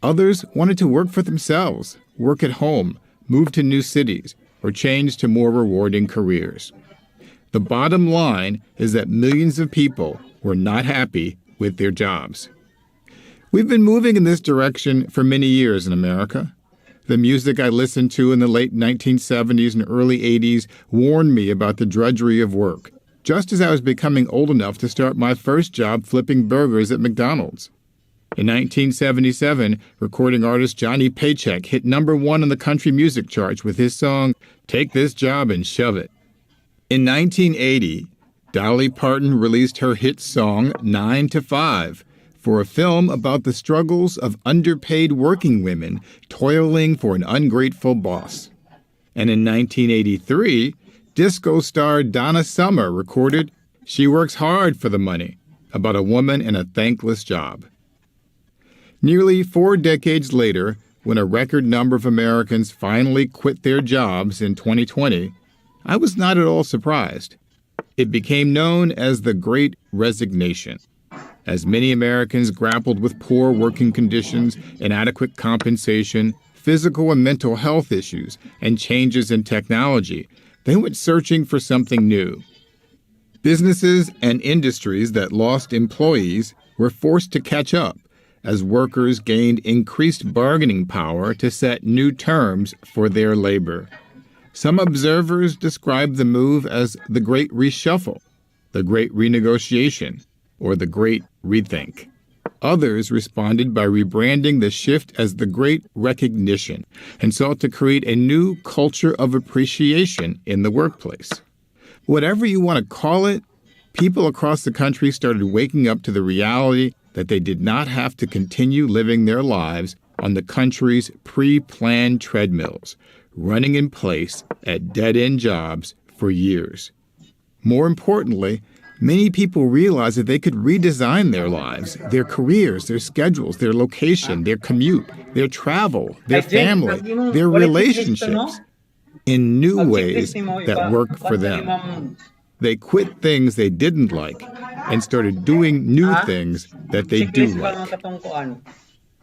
Others wanted to work for themselves, work at home, move to new cities, or change to more rewarding careers. The bottom line is that millions of people were not happy with their jobs. We've been moving in this direction for many years in America. The music I listened to in the late 1970s and early 80s warned me about the drudgery of work, just as I was becoming old enough to start my first job flipping burgers at McDonald's. In 1977, recording artist Johnny Paycheck hit #1 on the country music charts with his song, Take This Job and Shove It. In 1980, Dolly Parton released her hit song 9 to 5 for a film about the struggles of underpaid working women toiling for an ungrateful boss. And in 1983, disco star Donna Summer recorded She Works Hard for the Money, about a woman in a thankless job. Nearly 4 decades later, when a record number of Americans finally quit their jobs in 2020, I was not at all surprised. It became known as the Great Resignation, as many Americans grappled with poor working conditions, inadequate compensation, physical and mental health issues, and changes in technology. They went searching for something new. Businesses and industries that lost employees were forced to catch up as workers gained increased bargaining power to set new terms for their labor. Some observers describe the move as the Great Reshuffle, the Great Renegotiation, or the Great Rethink. Others responded by rebranding the shift as the Great Recognition and sought to create a new culture of appreciation in the workplace. Whatever you want to call it, people across the country started waking up to the reality that they did not have to continue living their lives on the country's pre-planned treadmills, running in place at dead-end jobs for years. More importantly, many people realized that they could redesign their lives, their careers, their schedules, their location, their commute, their travel, their family, their relationships in new ways that work for them. They quit things they didn't like and started doing new things that they do like.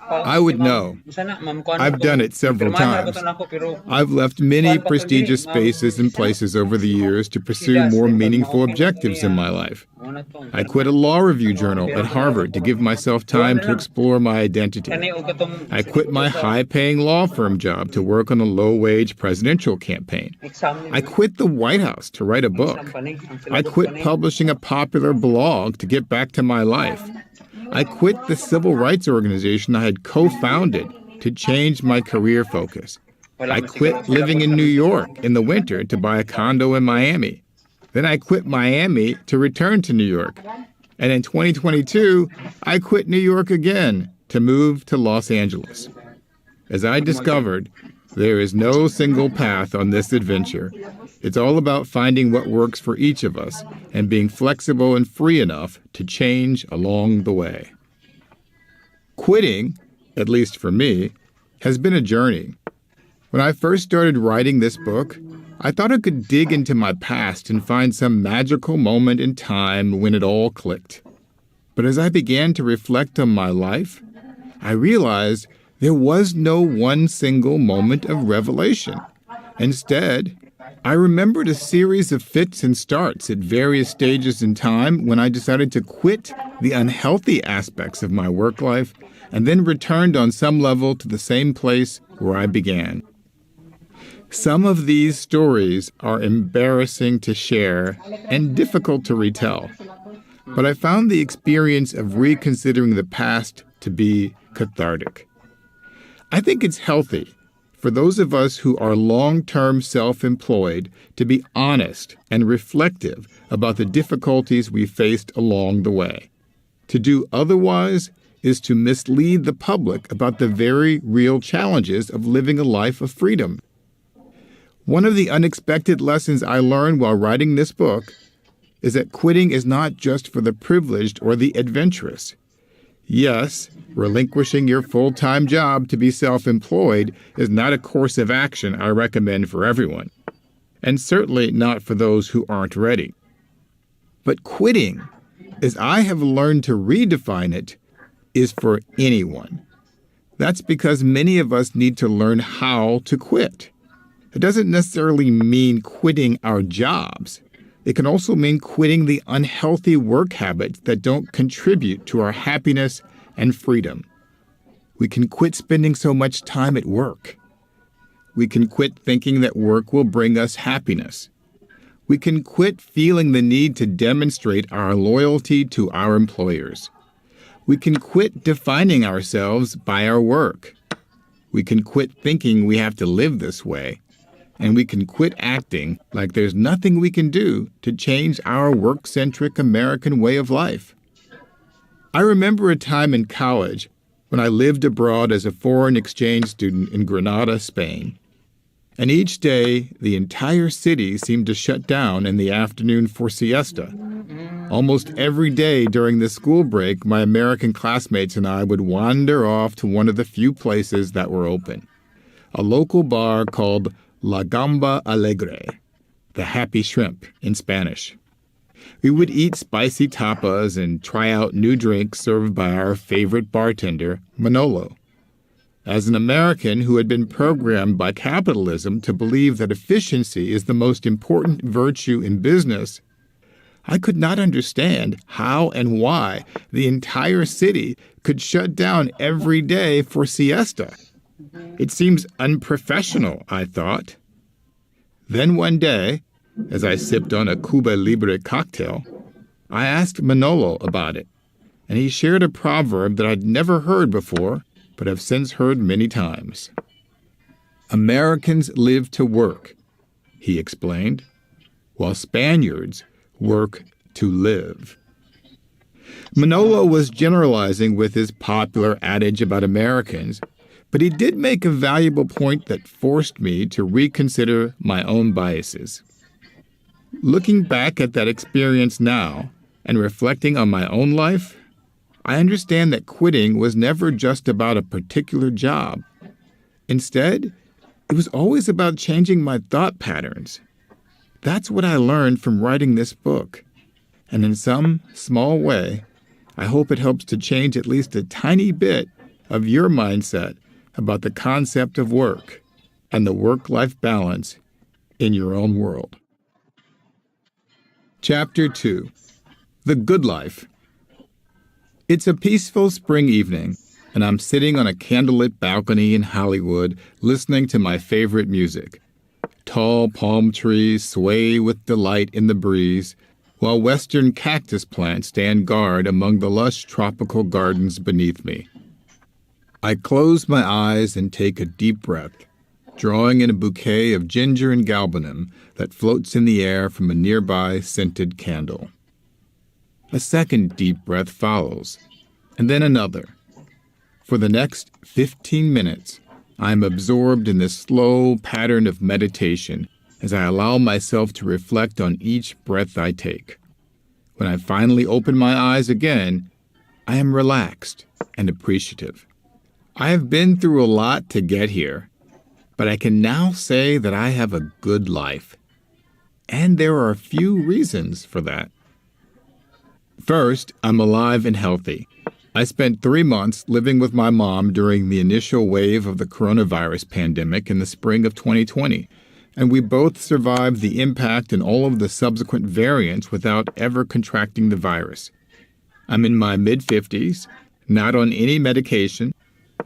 I would know. I've done it several times. I've left many prestigious spaces and places over the years to pursue more meaningful objectives in my life. I quit a law review journal at Harvard to give myself time to explore my identity. I quit my high-paying law firm job to work on a low-wage presidential campaign. I quit the White House to write a book. I quit publishing a popular blog to get back to my life. I quit the civil rights organization I had co-founded to change my career focus. I quit living in New York in the winter to buy a condo in Miami. Then I quit Miami to return to New York. And in 2022, I quit New York again to move to Los Angeles. As I discovered, there is no single path on this adventure. It's all about finding what works for each of us and being flexible and free enough to change along the way. Quitting, at least for me, has been a journey. When I first started writing this book, I thought I could dig into my past and find some magical moment in time when it all clicked. But as I began to reflect on my life, I realized there was no one single moment of revelation. Instead, I remembered a series of fits and starts at various stages in time when I decided to quit the unhealthy aspects of my work life and then returned on some level to the same place where I began. Some of these stories are embarrassing to share and difficult to retell, but I found the experience of reconsidering the past to be cathartic. I think it's healthy for those of us who are long-term self-employed to be honest and reflective about the difficulties we faced along the way. To do otherwise is to mislead the public about the very real challenges of living a life of freedom. One of the unexpected lessons I learned while writing this book is that quitting is not just for the privileged or the adventurous. Yes, relinquishing your full-time job to be self-employed is not a course of action I recommend for everyone, and certainly not for those who aren't ready. But quitting, as I have learned to redefine it, is for anyone. That's because many of us need to learn how to quit. It doesn't necessarily mean quitting our jobs. It can also mean quitting the unhealthy work habits that don't contribute to our happiness and freedom. We can quit spending so much time at work. We can quit thinking that work will bring us happiness. We can quit feeling the need to demonstrate our loyalty to our employers. We can quit defining ourselves by our work. We can quit thinking we have to live this way. And we can quit acting like there's nothing we can do to change our work-centric American way of life. I remember a time in college when I lived abroad as a foreign exchange student in Granada, Spain. And each day, the entire city seemed to shut down in the afternoon for siesta. Almost every day during the school break, my American classmates and I would wander off to one of the few places that were open. A local bar called La Gamba Alegre, the happy shrimp in Spanish. We would eat spicy tapas and try out new drinks served by our favorite bartender, Manolo. As an American who had been programmed by capitalism to believe that efficiency is the most important virtue in business, I could not understand how and why the entire city could shut down every day for siesta. It seems unprofessional, I thought. Then one day, as I sipped on a Cuba Libre cocktail, I asked Manolo about it, and he shared a proverb that I'd never heard before, but have since heard many times. Americans live to work, he explained, while Spaniards work to live. Manolo was generalizing with his popular adage about Americans, but he did make a valuable point that forced me to reconsider my own biases. Looking back at that experience now and reflecting on my own life, I understand that quitting was never just about a particular job. Instead, it was always about changing my thought patterns. That's what I learned from writing this book. And in some small way, I hope it helps to change at least a tiny bit of your mindset about the concept of work and the work-life balance in your own world. Chapter 2. The Good Life. It's a peaceful spring evening, and I'm sitting on a candlelit balcony in Hollywood listening to my favorite music. Tall palm trees sway with delight in the breeze, while western cactus plants stand guard among the lush tropical gardens beneath me. I close my eyes and take a deep breath, drawing in a bouquet of ginger and galbanum that floats in the air from a nearby scented candle. A second deep breath follows, and then another. For the next 15 minutes, I am absorbed in this slow pattern of meditation as I allow myself to reflect on each breath I take. When I finally open my eyes again, I am relaxed and appreciative. I have been through a lot to get here, but I can now say that I have a good life. And there are a few reasons for that. First, I'm alive and healthy. I spent 3 months living with my mom during the initial wave of the coronavirus pandemic in the spring of 2020, and we both survived the impact and all of the subsequent variants without ever contracting the virus. I'm in my mid-50s, not on any medication,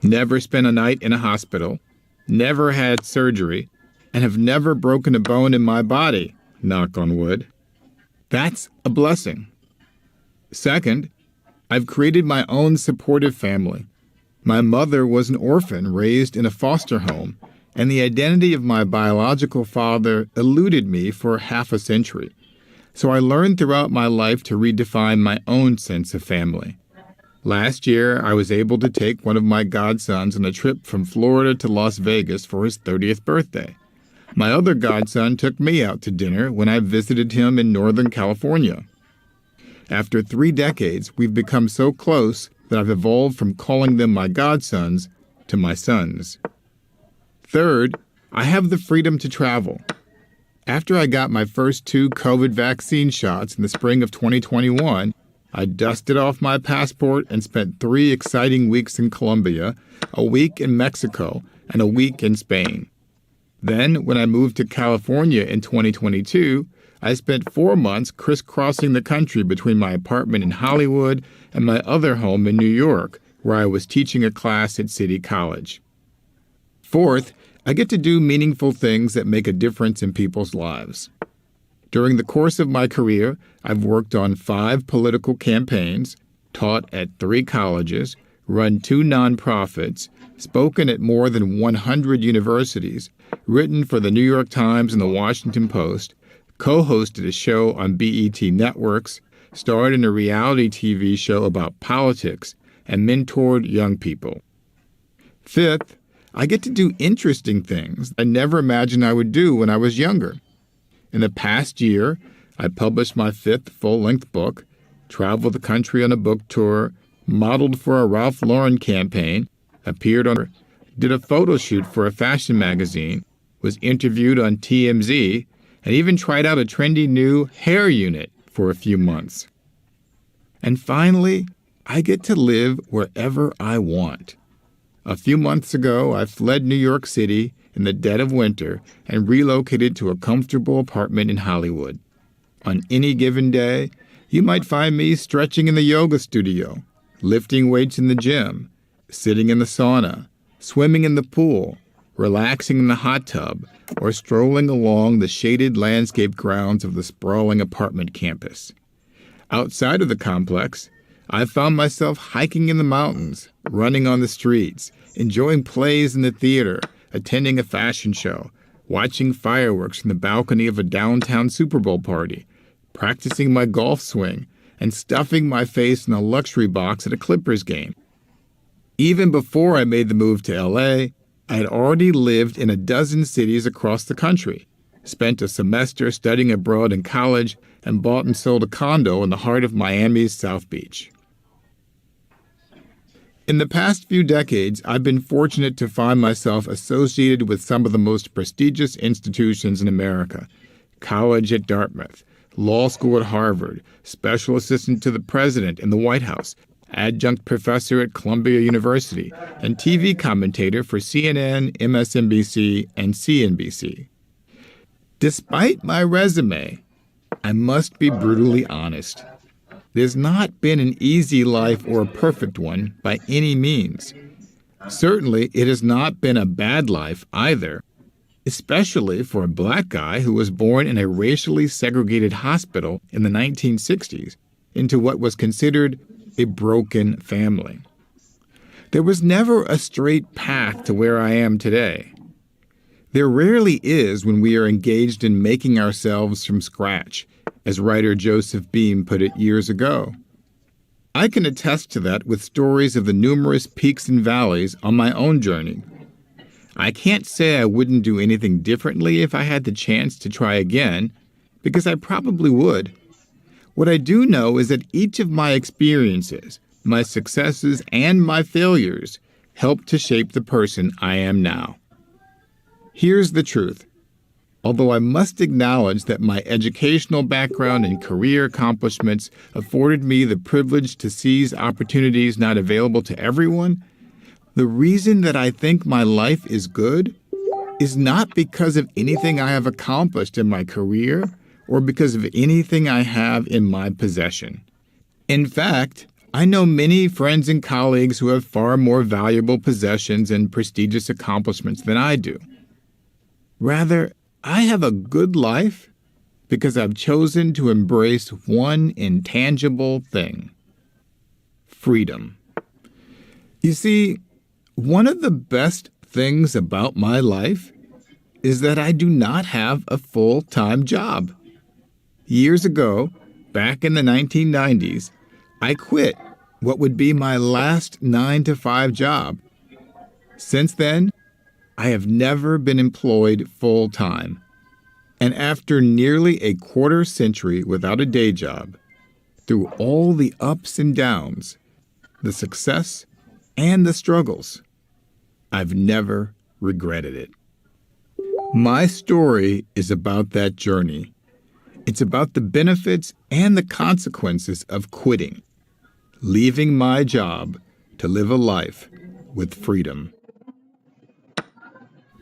never spent a night in a hospital, never had surgery, and have never broken a bone in my body, knock on wood. That's a blessing. Second, I've created my own supportive family. My mother was an orphan raised in a foster home, and the identity of my biological father eluded me for half a century. So I learned throughout my life to redefine my own sense of family. Last year, I was able to take one of my godsons on a trip from Florida to Las Vegas for his 30th birthday. My other godson took me out to dinner when I visited him in Northern California. After 3 decades, we've become so close that I've evolved from calling them my godsons to my sons. Third, I have the freedom to travel. After I got my first 2 COVID vaccine shots in the spring of 2021, I dusted off my passport and spent 3 exciting weeks in Colombia, a week in Mexico, and a week in Spain. Then, when I moved to California in 2022, I spent 4 months crisscrossing the country between my apartment in Hollywood and my other home in New York, where I was teaching a class at City College. Fourth, I get to do meaningful things that make a difference in people's lives. During the course of my career, I've worked on 5 political campaigns, taught at 3 colleges, run 2 nonprofits, spoken at more than 100 universities, written for the New York Times and the Washington Post, co-hosted a show on BET networks, starred in a reality TV show about politics, and mentored young people. Fifth, I get to do interesting things I never imagined I would do when I was younger. In the past year, I published my 5th full-length book, traveled the country on a book tour, modeled for a Ralph Lauren campaign, appeared on, did a photo shoot for a fashion magazine, was interviewed on TMZ, and even tried out a trendy new hair unit for a few months. And finally, I get to live wherever I want. A few months ago, I fled New York City in the dead of winter and relocated to a comfortable apartment in Hollywood. On any given day, you might find me stretching in the yoga studio, lifting weights in the gym, sitting in the sauna, swimming in the pool, relaxing in the hot tub, or strolling along the shaded landscape grounds of the sprawling apartment campus. Outside of the complex, I found myself hiking in the mountains, running on the streets, enjoying plays in the theater, attending a fashion show, watching fireworks from the balcony of a downtown Super Bowl party, practicing my golf swing, and stuffing my face in a luxury box at a Clippers game. Even before I made the move to LA, I had already lived in a dozen cities across the country, spent a semester studying abroad in college, and bought and sold a condo in the heart of Miami's South Beach. In the past few decades, I've been fortunate to find myself associated with some of the most prestigious institutions in America: college at Dartmouth, law school at Harvard, special assistant to the president in the White House, adjunct professor at Columbia University, and TV commentator for CNN, MSNBC, and CNBC. Despite my resume, I must be brutally honest. It has not been an easy life or a perfect one by any means. Certainly, it has not been a bad life either, especially for a black guy who was born in a racially segregated hospital in the 1960s into what was considered a broken family. There was never a straight path to where I am today. There rarely is when we are engaged in making ourselves from scratch, as writer Joseph Beam put it years ago. I can attest to that with stories of the numerous peaks and valleys on my own journey. I can't say I wouldn't do anything differently if I had the chance to try again, because I probably would. What I do know is that each of my experiences, my successes, and my failures helped to shape the person I am now. Here's the truth. Although I must acknowledge that my educational background and career accomplishments afforded me the privilege to seize opportunities not available to everyone, the reason that I think my life is good is not because of anything I have accomplished in my career or because of anything I have in my possession. In fact, I know many friends and colleagues who have far more valuable possessions and prestigious accomplishments than I do. Rather, I have a good life because I've chosen to embrace one intangible thing: freedom. You see, one of the best things about my life is that I do not have a full-time job. Years ago, back in the 1990s, I quit what would be my last 9-to-5 job. Since then, I have never been employed full-time. And after nearly a quarter century without a day job, through all the ups and downs, the success and the struggles, I've never regretted it. My story is about that journey. It's about the benefits and the consequences of quitting, leaving my job to live a life with freedom.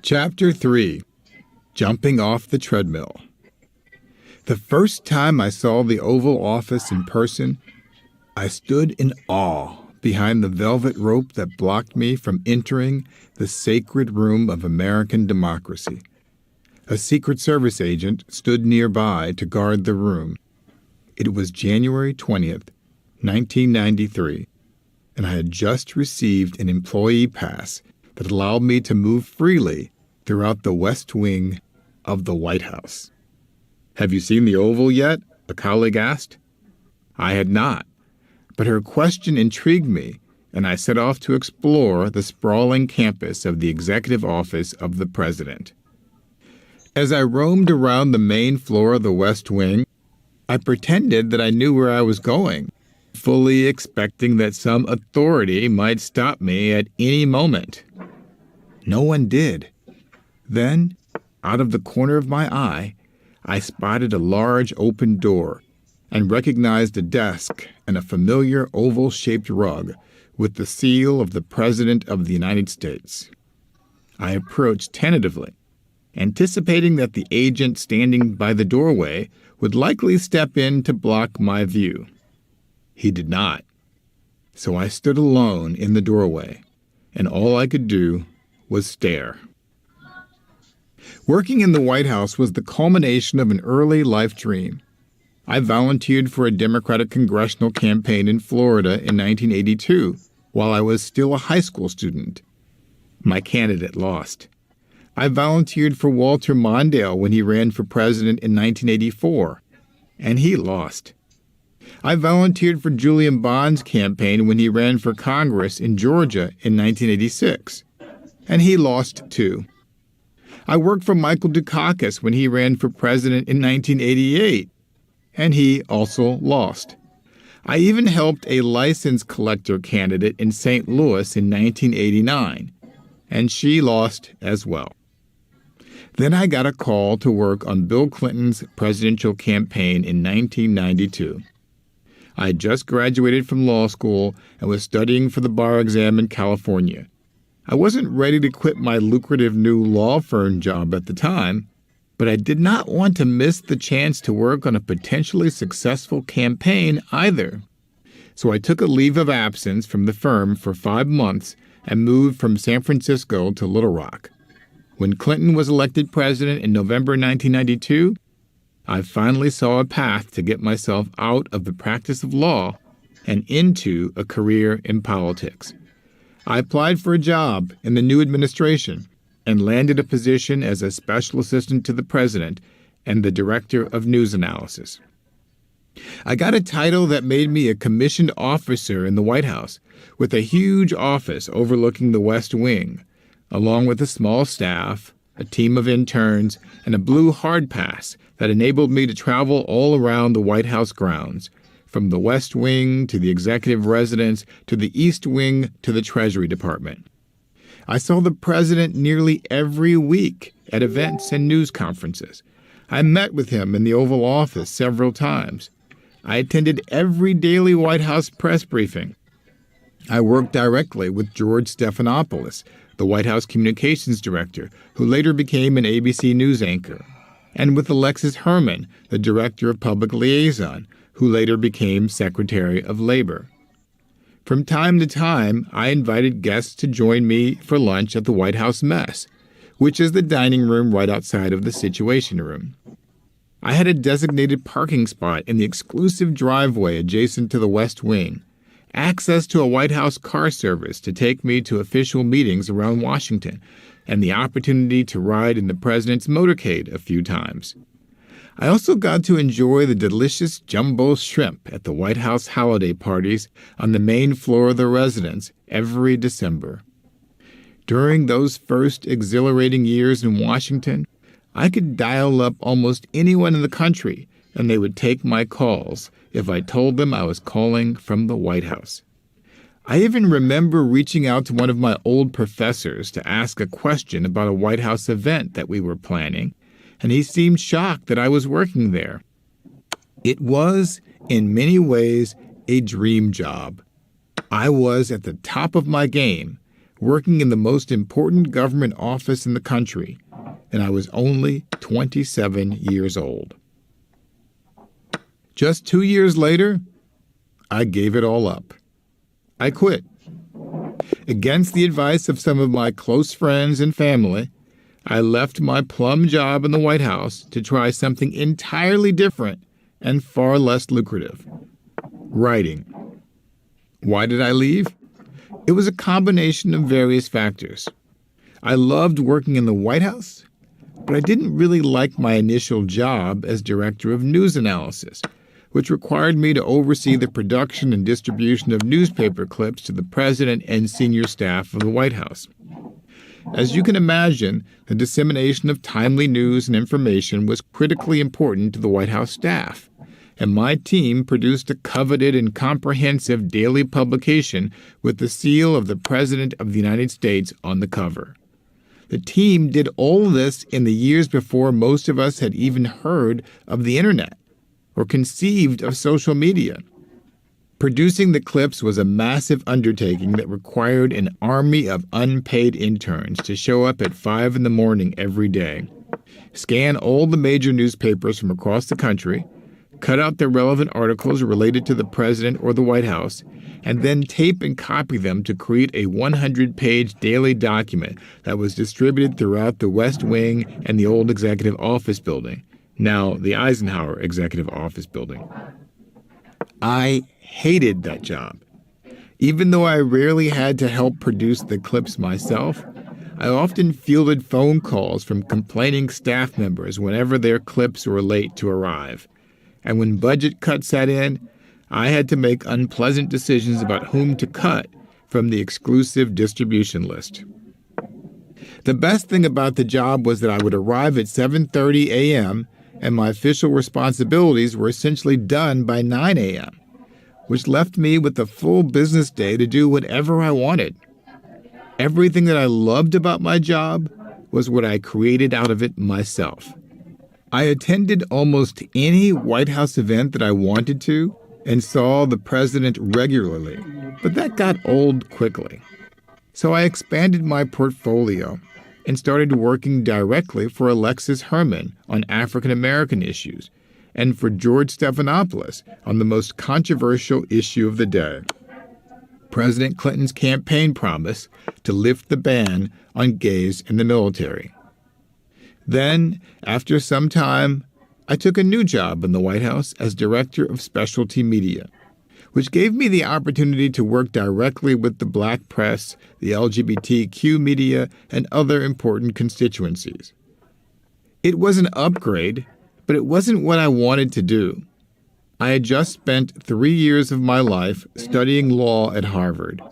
Chapter 3. Jumping off the treadmill. The first time I saw the Oval Office in person, I stood in awe behind the velvet rope that blocked me from entering the sacred room of American democracy. A Secret Service agent stood nearby to guard the room. It was January 20th, 1993, and I had just received an employee pass that allowed me to move freely throughout the West Wing of the White House. "Have you seen the Oval yet?" a colleague asked. I had not, but her question intrigued me, and I set off to explore the sprawling campus of the Executive Office of the President. As I roamed around the main floor of the West Wing, I pretended that I knew where I was going, fully expecting that some authority might stop me at any moment. No one did. Then, out of the corner of my eye, I spotted a large open door and recognized a desk and a familiar oval-shaped rug with the seal of the President of the United States. I approached tentatively, anticipating that the agent standing by the doorway would likely step in to block my view. He did not. So I stood alone in the doorway, and all I could do was stare. Working in the White House was the culmination of an early life dream. I volunteered for a Democratic congressional campaign in Florida in 1982 while I was still a high school student. My candidate lost. I volunteered for Walter Mondale when he ran for president in 1984, and he lost. I volunteered for Julian Bond's campaign when he ran for Congress in Georgia in 1986, and he lost too. I worked for Michael Dukakis when he ran for president in 1988, and he also lost. I even helped a license collector candidate in St. Louis in 1989, and she lost as well. Then I got a call to work on Bill Clinton's presidential campaign in 1992. I had just graduated from law school and was studying for the bar exam in California. I wasn't ready to quit my lucrative new law firm job at the time, but I did not want to miss the chance to work on a potentially successful campaign either. So I took a leave of absence from the firm for 5 months and moved from San Francisco to Little Rock. When Clinton was elected president in November 1992, I finally saw a path to get myself out of the practice of law and into a career in politics. I applied for a job in the new administration and landed a position as a special assistant to the president and the director of news analysis. I got a title that made me a commissioned officer in the White House, with a huge office overlooking the West Wing, along with a small staff, a team of interns, and a blue hard pass that enabled me to travel all around the White House grounds, from the West Wing to the executive residence to the East Wing to the Treasury Department. I saw the president nearly every week at events and news conferences. I met with him in the Oval Office several times. I attended every daily White House press briefing. I worked directly with George Stephanopoulos, the White House communications director, who later became an ABC News anchor, and with Alexis Herman, the director of public liaison, who later became Secretary of Labor. From time to time, I invited guests to join me for lunch at the White House Mess, which is the dining room right outside of the Situation Room. I had a designated parking spot in the exclusive driveway adjacent to the West Wing, access to a White House car service to take me to official meetings around Washington, and the opportunity to ride in the president's motorcade a few times. I also got to enjoy the delicious jumbo shrimp at the White House holiday parties on the main floor of the residence every December. During those first exhilarating years in Washington, I could dial up almost anyone in the country, and they would take my calls if I told them I was calling from the White House. I even remember reaching out to one of my old professors to ask a question about a White House event that we were planning, and he seemed shocked that I was working there. It was, in many ways, a dream job. I was at the top of my game, working in the most important government office in the country, and I was only 27 years old. Just 2 years later, I gave it all up. I quit. Against the advice of some of my close friends and family, I left my plum job in the White House to try something entirely different and far less lucrative: writing. Why did I leave? It was a combination of various factors. I loved working in the White House, but I didn't really like my initial job as director of news analysis, which required me to oversee the production and distribution of newspaper clips to the president and senior staff of the White House. As you can imagine, the dissemination of timely news and information was critically important to the White House staff, and my team produced a coveted and comprehensive daily publication with the seal of the President of the United States on the cover. The team did all this in the years before most of us had even heard of the internet or conceived of social media. Producing the clips was a massive undertaking that required an army of unpaid interns to show up at 5 a.m. every day, scan all the major newspapers from across the country, cut out the relevant articles related to the president or the White House, and then tape and copy them to create a 100-page daily document that was distributed throughout the West Wing and the old Executive Office Building, now the Eisenhower Executive Office Building. I hated that job. Even though I rarely had to help produce the clips myself, I often fielded phone calls from complaining staff members whenever their clips were late to arrive. And when budget cuts set in, I had to make unpleasant decisions about whom to cut from the exclusive distribution list. The best thing about the job was that I would arrive at 7:30 a.m. and my official responsibilities were essentially done by 9 a.m., which left me with a full business day to do whatever I wanted. Everything that I loved about my job was what I created out of it myself. I attended almost any White House event that I wanted to and saw the president regularly, but that got old quickly. So I expanded my portfolio and started working directly for Alexis Herman on African American issues and for George Stephanopoulos on the most controversial issue of the day: President Clinton's campaign promise to lift the ban on gays in the military. Then, after some time, I took a new job in the White House as Director of Specialty Media, which gave me the opportunity to work directly with the black press, the LGBTQ media, and other important constituencies. It was an upgrade, but it wasn't what I wanted to do. I had just spent 3 years of my life studying law at Harvard,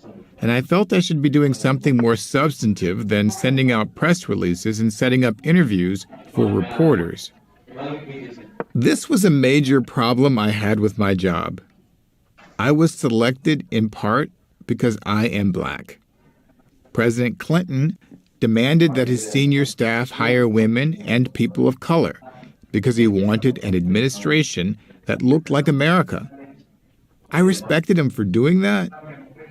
and I felt I should be doing something more substantive than sending out press releases and setting up interviews for reporters. This was a major problem I had with my job. I was selected in part because I am black. President Clinton demanded that his senior staff hire women and people of color because he wanted an administration that looked like America. I respected him for doing that,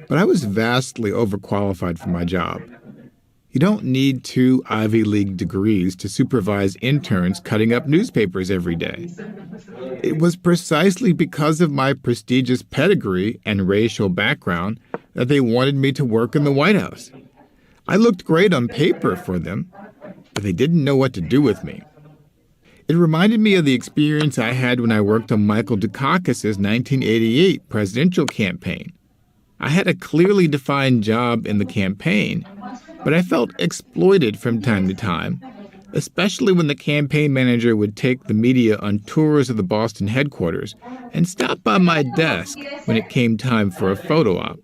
but I was vastly overqualified for my job. You don't need 2 Ivy League degrees to supervise interns cutting up newspapers every day. It was precisely because of my prestigious pedigree and racial background that they wanted me to work in the White House. I looked great on paper for them, but they didn't know what to do with me. It reminded me of the experience I had when I worked on Michael Dukakis's 1988 presidential campaign. I had a clearly defined job in the campaign, but I felt exploited from time to time, especially when the campaign manager would take the media on tours of the Boston headquarters and stop by my desk when it came time for a photo op.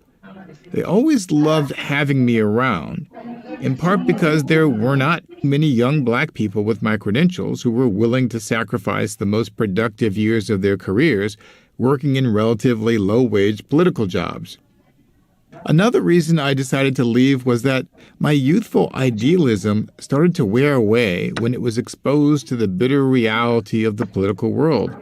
They always loved having me around, in part because there were not many young black people with my credentials who were willing to sacrifice the most productive years of their careers working in relatively low-wage political jobs. Another reason I decided to leave was that my youthful idealism started to wear away when it was exposed to the bitter reality of the political world.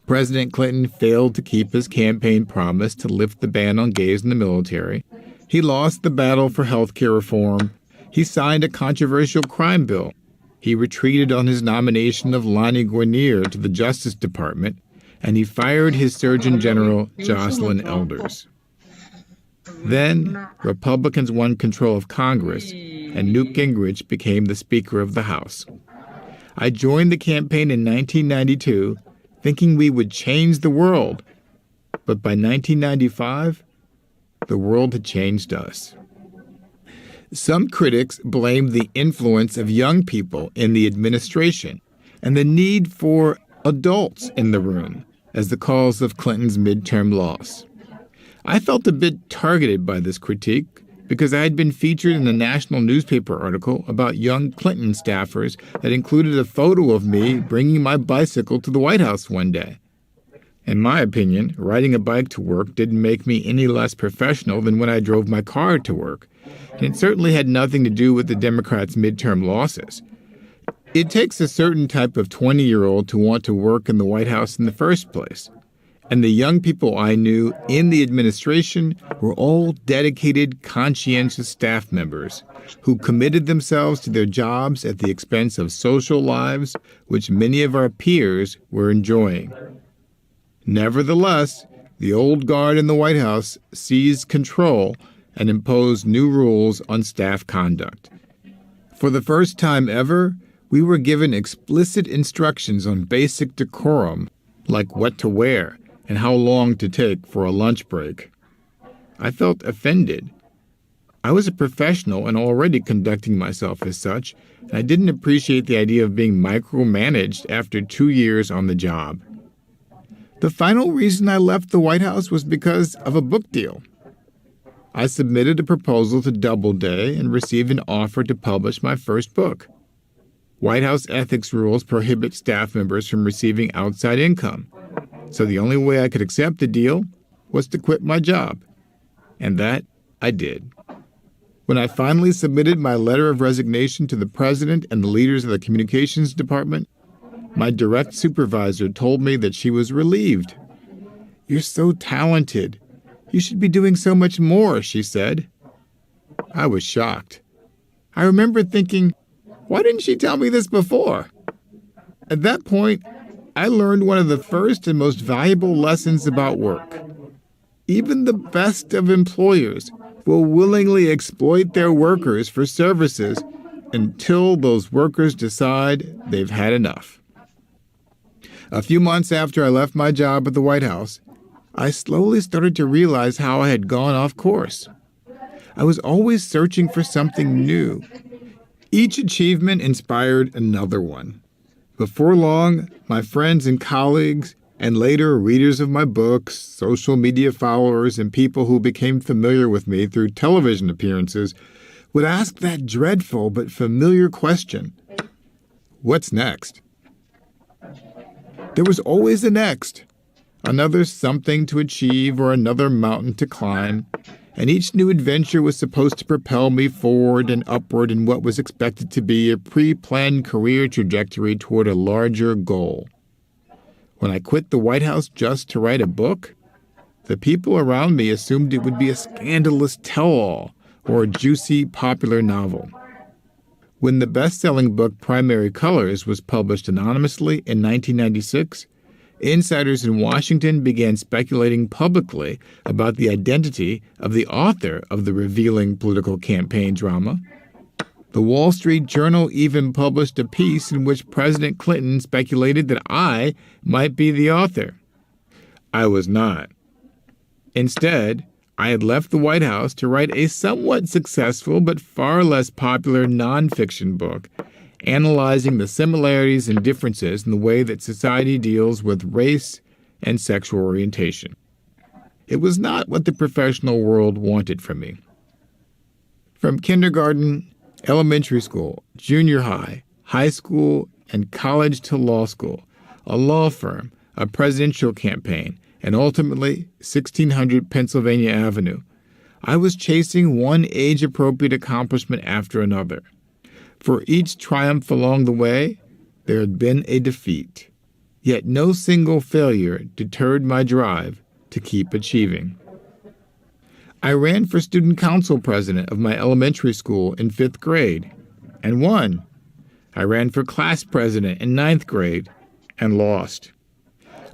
President Clinton failed to keep his campaign promise to lift the ban on gays in the military. He lost the battle for health care reform. He signed a controversial crime bill. He retreated on his nomination of Lonnie Guarnier to the Justice Department, and he fired his Surgeon General, Jocelyn Elders. Then, Republicans won control of Congress, and Newt Gingrich became the Speaker of the House. I joined the campaign in 1992, thinking we would change the world. But by 1995, the world had changed us. Some critics blamed the influence of young people in the administration and the need for adults in the room as the cause of Clinton's midterm loss. I felt a bit targeted by this critique because I had been featured in a national newspaper article about young Clinton staffers that included a photo of me bringing my bicycle to the White House one day. In my opinion, riding a bike to work didn't make me any less professional than when I drove my car to work, and it certainly had nothing to do with the Democrats' midterm losses. It takes a certain type of 20-year-old to want to work in the White House in the first place. And the young people I knew in the administration were all dedicated, conscientious staff members who committed themselves to their jobs at the expense of social lives, which many of our peers were enjoying. Nevertheless, the old guard in the White House seized control and imposed new rules on staff conduct. For the first time ever, we were given explicit instructions on basic decorum, like what to wear and how long to take for a lunch break. I felt offended. I was a professional and already conducting myself as such, and I didn't appreciate the idea of being micromanaged after 2 years on the job. The final reason I left the White House was because of a book deal. I submitted a proposal to Doubleday and received an offer to publish my first book. White House ethics rules prohibit staff members from receiving outside income, so the only way I could accept the deal was to quit my job. And that I did. When I finally submitted my letter of resignation to the president and the leaders of the communications department, my direct supervisor told me that she was relieved. "You're so talented. You should be doing so much more," she said. I was shocked. I remember thinking, why didn't she tell me this before? At that point, I learned one of the first and most valuable lessons about work. Even the best of employers will willingly exploit their workers for services until those workers decide they've had enough. A few months after I left my job at the White House, I slowly started to realize how I had gone off course. I was always searching for something new. Each achievement inspired another one. Before long, my friends and colleagues, and later readers of my books, social media followers, and people who became familiar with me through television appearances would ask that dreadful but familiar question, what's next? There was always a next, another something to achieve or another mountain to climb, and each new adventure was supposed to propel me forward and upward in what was expected to be a pre-planned career trajectory toward a larger goal. When I quit the White House just to write a book, the people around me assumed it would be a scandalous tell-all or a juicy popular novel. When the best-selling book Primary Colors was published anonymously in 1996, insiders in Washington began speculating publicly about the identity of the author of the revealing political campaign drama. The Wall Street Journal even published a piece in which President Clinton speculated that I might be the author. I was not. Instead, I had left the White House to write a somewhat successful but far less popular nonfiction book analyzing the similarities and differences in the way that society deals with race and sexual orientation. It was not what the professional world wanted from me. From kindergarten, elementary school, junior high, high school, and college to law school, a law firm, a presidential campaign, and ultimately 1600 Pennsylvania Avenue, I was chasing one age-appropriate accomplishment after another. For each triumph along the way, there had been a defeat. Yet no single failure deterred my drive to keep achieving. I ran for student council president of my elementary school in 5th grade and won. I ran for class president in 9th grade and lost.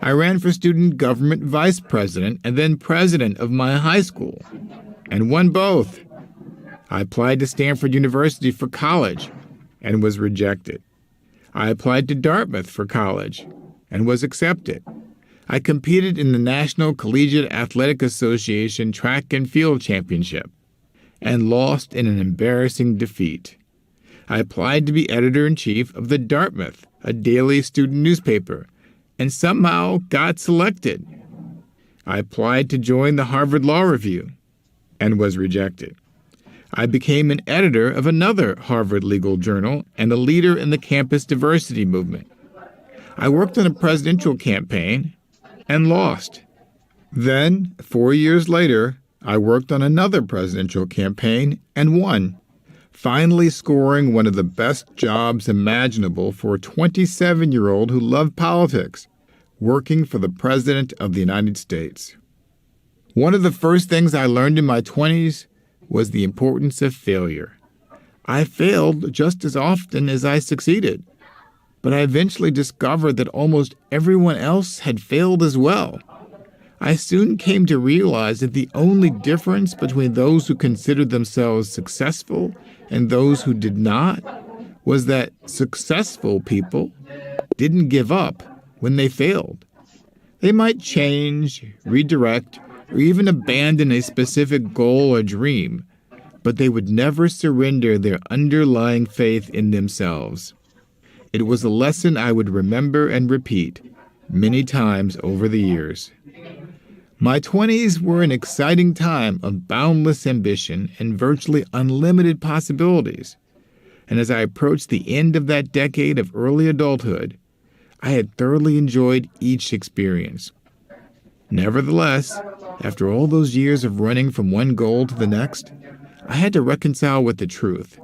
I ran for student government vice president and then president of my high school and won both. I applied to Stanford University for college and was rejected. I applied to Dartmouth for college and was accepted. I competed in the National Collegiate Athletic Association Track and Field Championship and lost in an embarrassing defeat. I applied to be editor-in-chief of the Dartmouth, a daily student newspaper, and somehow got selected. I applied to join the Harvard Law Review and was rejected. I became an editor of another Harvard legal journal and a leader in the campus diversity movement. I worked on a presidential campaign and lost. Then, 4 years later, I worked on another presidential campaign and won, finally scoring one of the best jobs imaginable for a 27-year-old who loved politics, working for the President of the United States. One of the first things I learned in my 20s was the importance of failure. I failed just as often as I succeeded, but I eventually discovered that almost everyone else had failed as well. I soon came to realize that the only difference between those who considered themselves successful and those who did not was that successful people didn't give up when they failed. They might change, redirect, or even abandon a specific goal or dream, but they would never surrender their underlying faith in themselves. It was a lesson I would remember and repeat many times over the years. My 20s were an exciting time of boundless ambition and virtually unlimited possibilities. And as I approached the end of that decade of early adulthood, I had thoroughly enjoyed each experience. Nevertheless, after all those years of running from one goal to the next, I had to reconcile with the truth.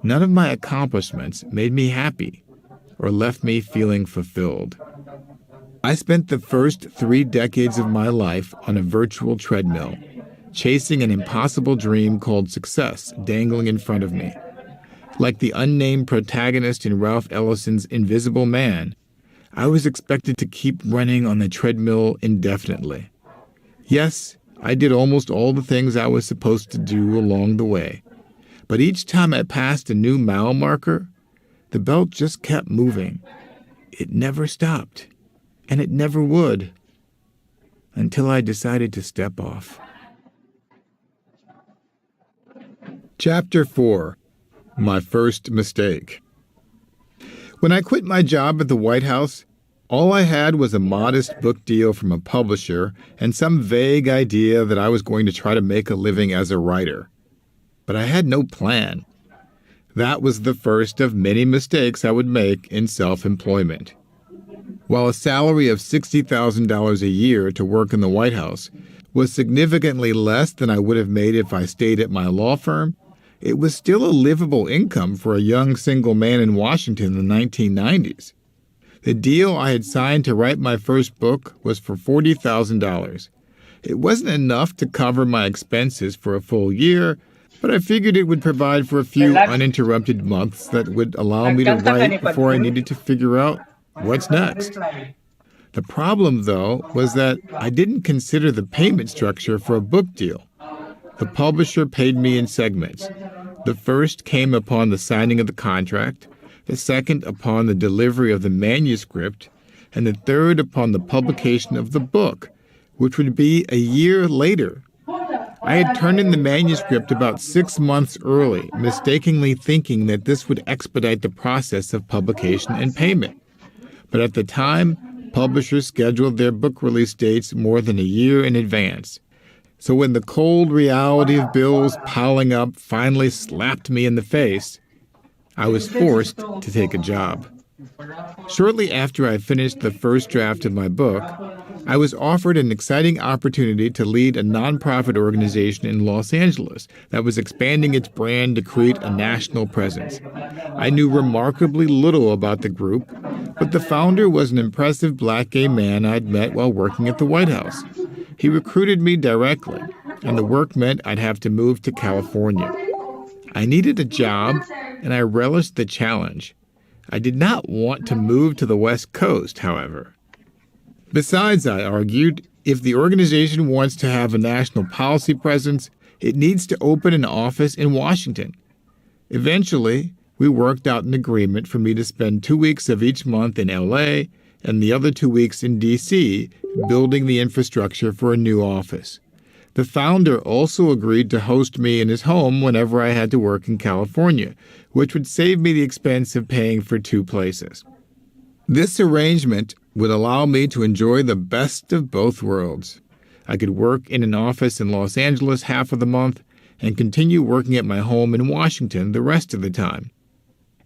None of my accomplishments made me happy or left me feeling fulfilled. I spent the first 3 decades of my life on a virtual treadmill, chasing an impossible dream called success dangling in front of me. Like the unnamed protagonist in Ralph Ellison's Invisible Man, I was expected to keep running on the treadmill indefinitely. Yes, I did almost all the things I was supposed to do along the way, but each time I passed a new mile marker, the belt just kept moving. It never stopped, and it never would, until I decided to step off. Chapter 4. My First Mistake. When I quit my job at the White House, all I had was a modest book deal from a publisher and some vague idea that I was going to try to make a living as a writer. But I had no plan. That was the first of many mistakes I would make in self-employment. While a salary of $60,000 a year to work in the White House was significantly less than I would have made if I stayed at my law firm, it was still a livable income for a young single man in Washington in the 1990s. The deal I had signed to write my first book was for $40,000. It wasn't enough to cover my expenses for a full year, but I figured it would provide for a few uninterrupted months that would allow me to write before I needed to figure out what's next. The problem, though, was that I didn't consider the payment structure for a book deal. The publisher paid me in segments. The first came upon the signing of the contract, the second upon the delivery of the manuscript, and the third upon the publication of the book, which would be a year later. I had turned in the manuscript about 6 months early, mistakenly thinking that this would expedite the process of publication and payment. But at the time, publishers scheduled their book release dates more than a year in advance. So when the cold reality of bills piling up finally slapped me in the face, I was forced to take a job. Shortly after I finished the first draft of my book, I was offered an exciting opportunity to lead a nonprofit organization in Los Angeles that was expanding its brand to create a national presence. I knew remarkably little about the group, but the founder was an impressive black gay man I'd met while working at the White House. He recruited me directly, and the work meant I'd have to move to California. I needed a job, and I relished the challenge. I did not want to move to the West Coast, however. Besides, I argued, if the organization wants to have a national policy presence, it needs to open an office in Washington. Eventually, we worked out an agreement for me to spend 2 weeks of each month in LA and the other 2 weeks in DC building the infrastructure for a new office. The founder also agreed to host me in his home whenever I had to work in California, which would save me the expense of paying for 2 places. This arrangement would allow me to enjoy the best of both worlds. I could work in an office in Los Angeles half of the month and continue working at my home in Washington the rest of the time.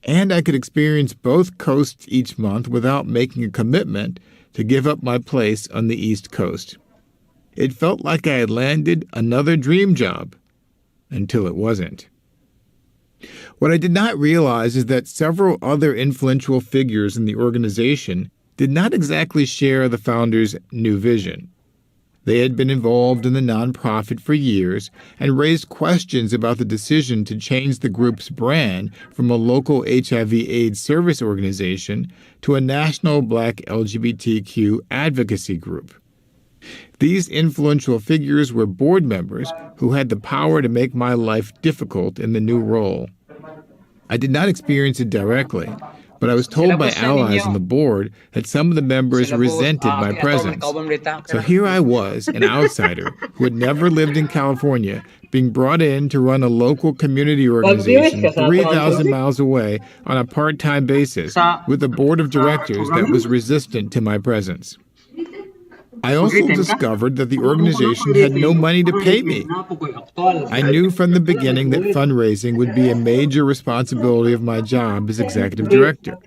And I could experience both coasts each month without making a commitment to give up my place on the East Coast. It felt like I had landed another dream job, until it wasn't. What I did not realize is that several other influential figures in the organization did not exactly share the founder's new vision. They had been involved in the nonprofit for years and raised questions about the decision to change the group's brand from a local HIV/AIDS service organization to a national Black LGBTQ advocacy group. These influential figures were board members who had the power to make my life difficult in the new role. I did not experience it directly, but I was told by allies on the board that some of the members resented my presence. So here I was, an outsider who had never lived in California, being brought in to run a local community organization 3,000 miles away on a part-time basis with a board of directors that was resistant to my presence. I also discovered that the organization had no money to pay me. I knew from the beginning that fundraising would be a major responsibility of my job as executive director.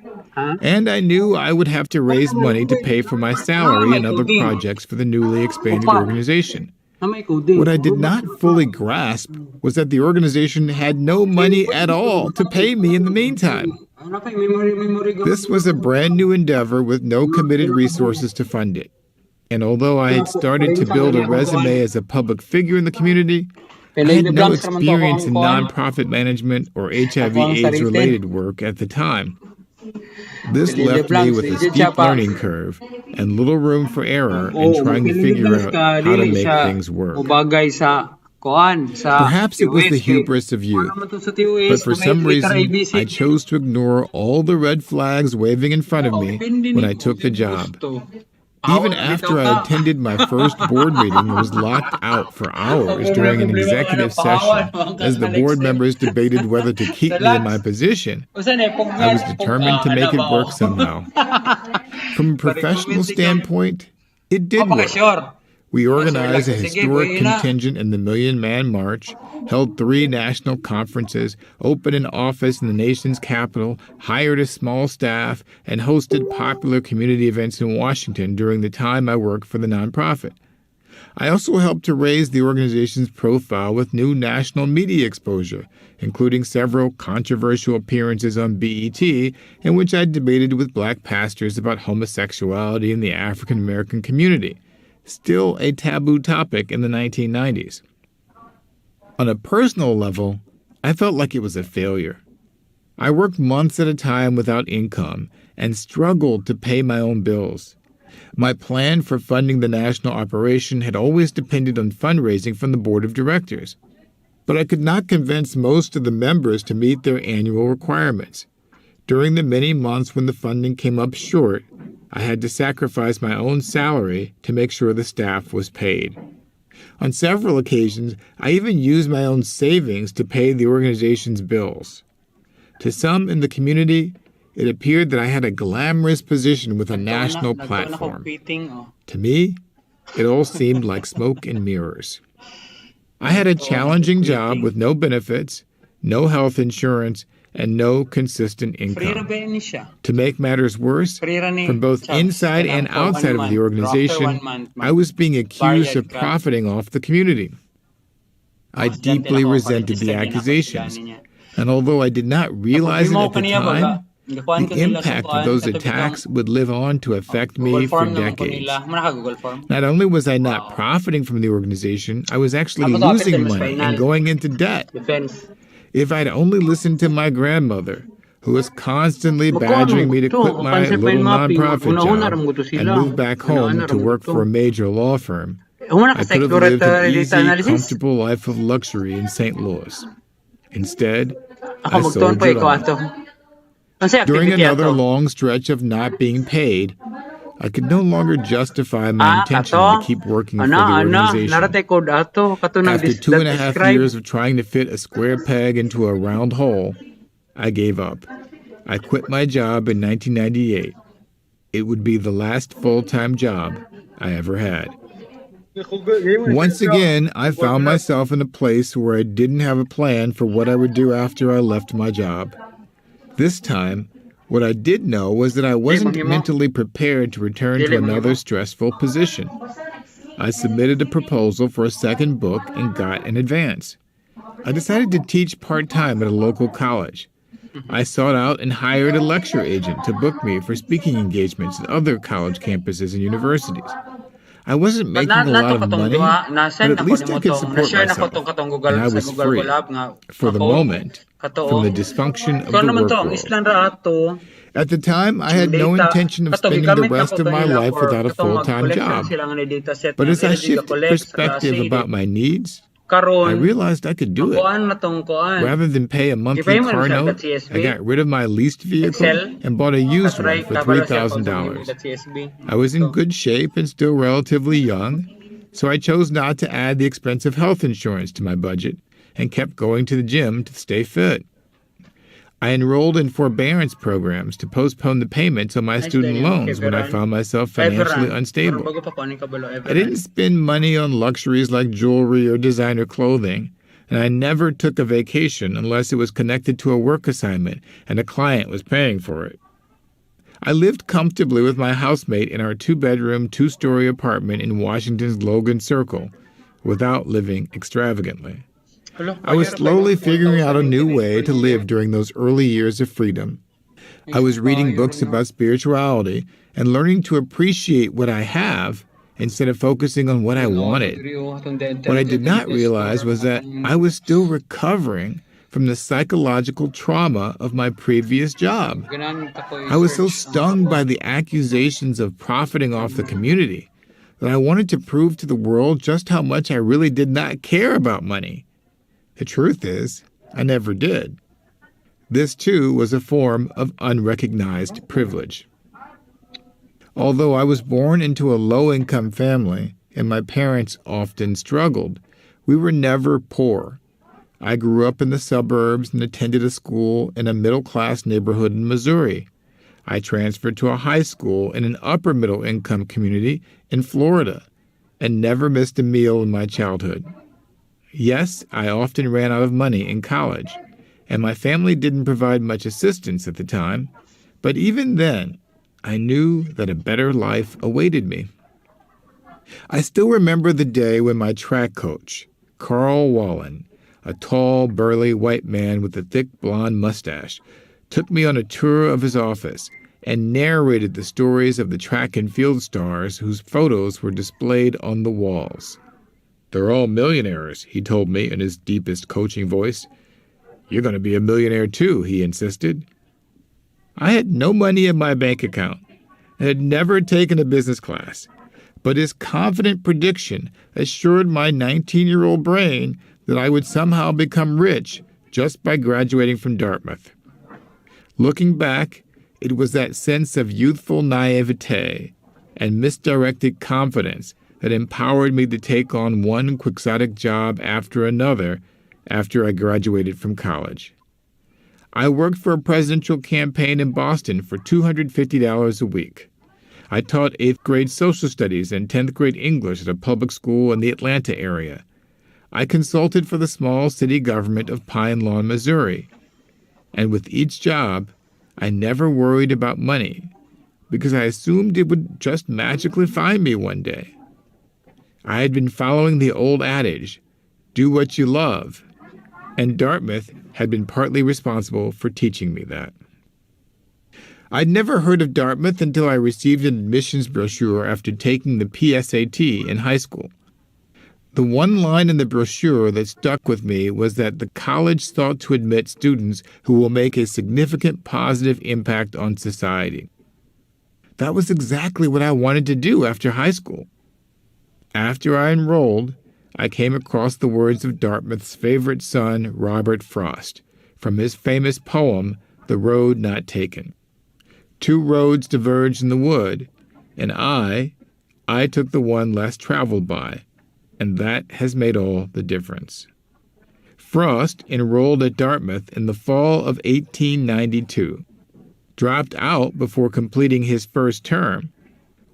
And I knew I would have to raise money to pay for my salary and other projects for the newly expanded organization. What I did not fully grasp was that the organization had no money at all to pay me in the meantime. This was a brand new endeavor with no committed resources to fund it. And although I had started to build a resume as a public figure in the community, I had no experience in nonprofit management or HIV/AIDS-related work at the time. This left me with a steep learning curve and little room for error in trying to figure out how to make things work. Perhaps it was the hubris of youth, but for some reason I chose to ignore all the red flags waving in front of me when I took the job. Even after I attended my first board meeting and was locked out for hours during an executive session as the board members debated whether to keep me in my position, I was determined to make it work somehow. From a professional standpoint, it did work. We organized a historic contingent in the Million Man March, held 3 national conferences, opened an office in the nation's capital, hired a small staff, and hosted popular community events in Washington during the time I worked for the nonprofit. I also helped to raise the organization's profile with new national media exposure, including several controversial appearances on BET in which I debated with black pastors about homosexuality in the African American community, still a taboo topic in the 1990s. On a personal level, I felt like it was a failure. I worked months at a time without income and struggled to pay my own bills. My plan for funding the national operation had always depended on fundraising from the board of directors, but I could not convince most of the members to meet their annual requirements. During the many months when the funding came up short, I had to sacrifice my own salary to make sure the staff was paid. On several occasions, I even used my own savings to pay the organization's bills. To some in the community, it appeared that I had a glamorous position with a national platform. To me, it all seemed like smoke and mirrors. I had a challenging job with no benefits, no health insurance, and no consistent income. To make matters worse, from both inside and outside of the organization, I was being accused of profiting off the community. I deeply resented the accusations, and although I did not realize it at the time, the impact of those attacks would live on to affect me for decades. Not only was I not profiting from the organization, I was actually losing money and going into debt. If I'd only listened to my grandmother, who was constantly badgering me to quit my little nonprofit job and move back home to work for a major law firm, Humana I ka could have accurate lived an data easy, analysis. comfortable life of luxury in St. Louis. Instead, Ako I magtuon pa soldiered ikaw on. ato. Unsay During activity another ato? long stretch of not being paid, I could no longer justify my intention Kato. to keep working for the organization. Narate code ato. Kato nang After 2.5 describe. years of trying to fit a square peg into a round hole, I gave up. I quit my job in 1998. It would be the last full-time job I ever had. Once again, I found myself in a place where I didn't have a plan for what I would do after I left my job. This time, what I did know was that I wasn't mentally prepared to return to another stressful position. I submitted a proposal for a second book and got an advance. I decided to teach part-time at a local college. I sought out and hired a lecture agent to book me for speaking engagements at other college campuses and universities. I wasn't making a lot of money, but at least I could support myself, and I was free, for the moment, from the dysfunction of the work world. At the time, I had no intention of spending the rest of my life without a full-time job. But as I shifted perspective about my needs, I realized I could do it. Rather than pay a monthly car note, I got rid of my leased vehicle and bought a used one for $3,000. I was in good shape and still relatively young, so I chose not to add the expensive health insurance to my budget and kept going to the gym to stay fit. I enrolled in forbearance programs to postpone the payments on my student loans when I found myself financially unstable. I didn't spend money on luxuries like jewelry or designer clothing, and I never took a vacation unless it was connected to a work assignment and a client was paying for it. I lived comfortably with my housemate in our 2-bedroom, 2-story apartment in Washington's Logan Circle without living extravagantly. I was slowly figuring out a new way to live during those early years of freedom. I was reading books about spirituality and learning to appreciate what I have instead of focusing on what I wanted. What I did not realize was that I was still recovering from the psychological trauma of my previous job. I was so stung by the accusations of profiting off the community that I wanted to prove to the world just how much I really did not care about money. The truth is, I never did. This, too, was a form of unrecognized privilege. Although I was born into a low-income family and my parents often struggled, we were never poor. I grew up in the suburbs and attended a school in a middle-class neighborhood in Missouri. I transferred to a high school in an upper-middle-income community in Florida and never missed a meal in my childhood. Yes, I often ran out of money in college, and my family didn't provide much assistance at the time, but even then, I knew that a better life awaited me. I still remember the day when my track coach, Carl Wallen, a tall, burly white man with a thick blonde mustache, took me on a tour of his office and narrated the stories of the track and field stars whose photos were displayed on the walls. "They're all millionaires," he told me in his deepest coaching voice. "You're going to be a millionaire too," he insisted. I had no money in my bank account and had never taken a business class, but his confident prediction assured my 19-year-old brain that I would somehow become rich just by graduating from Dartmouth. Looking back, it was that sense of youthful naivete and misdirected confidence that empowered me to take on one quixotic job after another after I graduated from college. I worked for a presidential campaign in Boston for $250 a week. I taught 8th grade social studies and 10th grade English at a public school in the Atlanta area. I consulted for the small city government of Pine Lawn, Missouri. And with each job, I never worried about money because I assumed it would just magically find me one day. I had been following the old adage, do what you love, and Dartmouth had been partly responsible for teaching me that. I'd never heard of Dartmouth until I received an admissions brochure after taking the PSAT in high school. The one line in the brochure that stuck with me was that the college sought to admit students who will make a significant positive impact on society. That was exactly what I wanted to do after high school. After I enrolled, I came across the words of Dartmouth's favorite son, Robert Frost, from his famous poem, The Road Not Taken. Two roads diverged in the wood, and I took the one less traveled by, and that has made all the difference. Frost enrolled at Dartmouth in the fall of 1892, dropped out before completing his first term,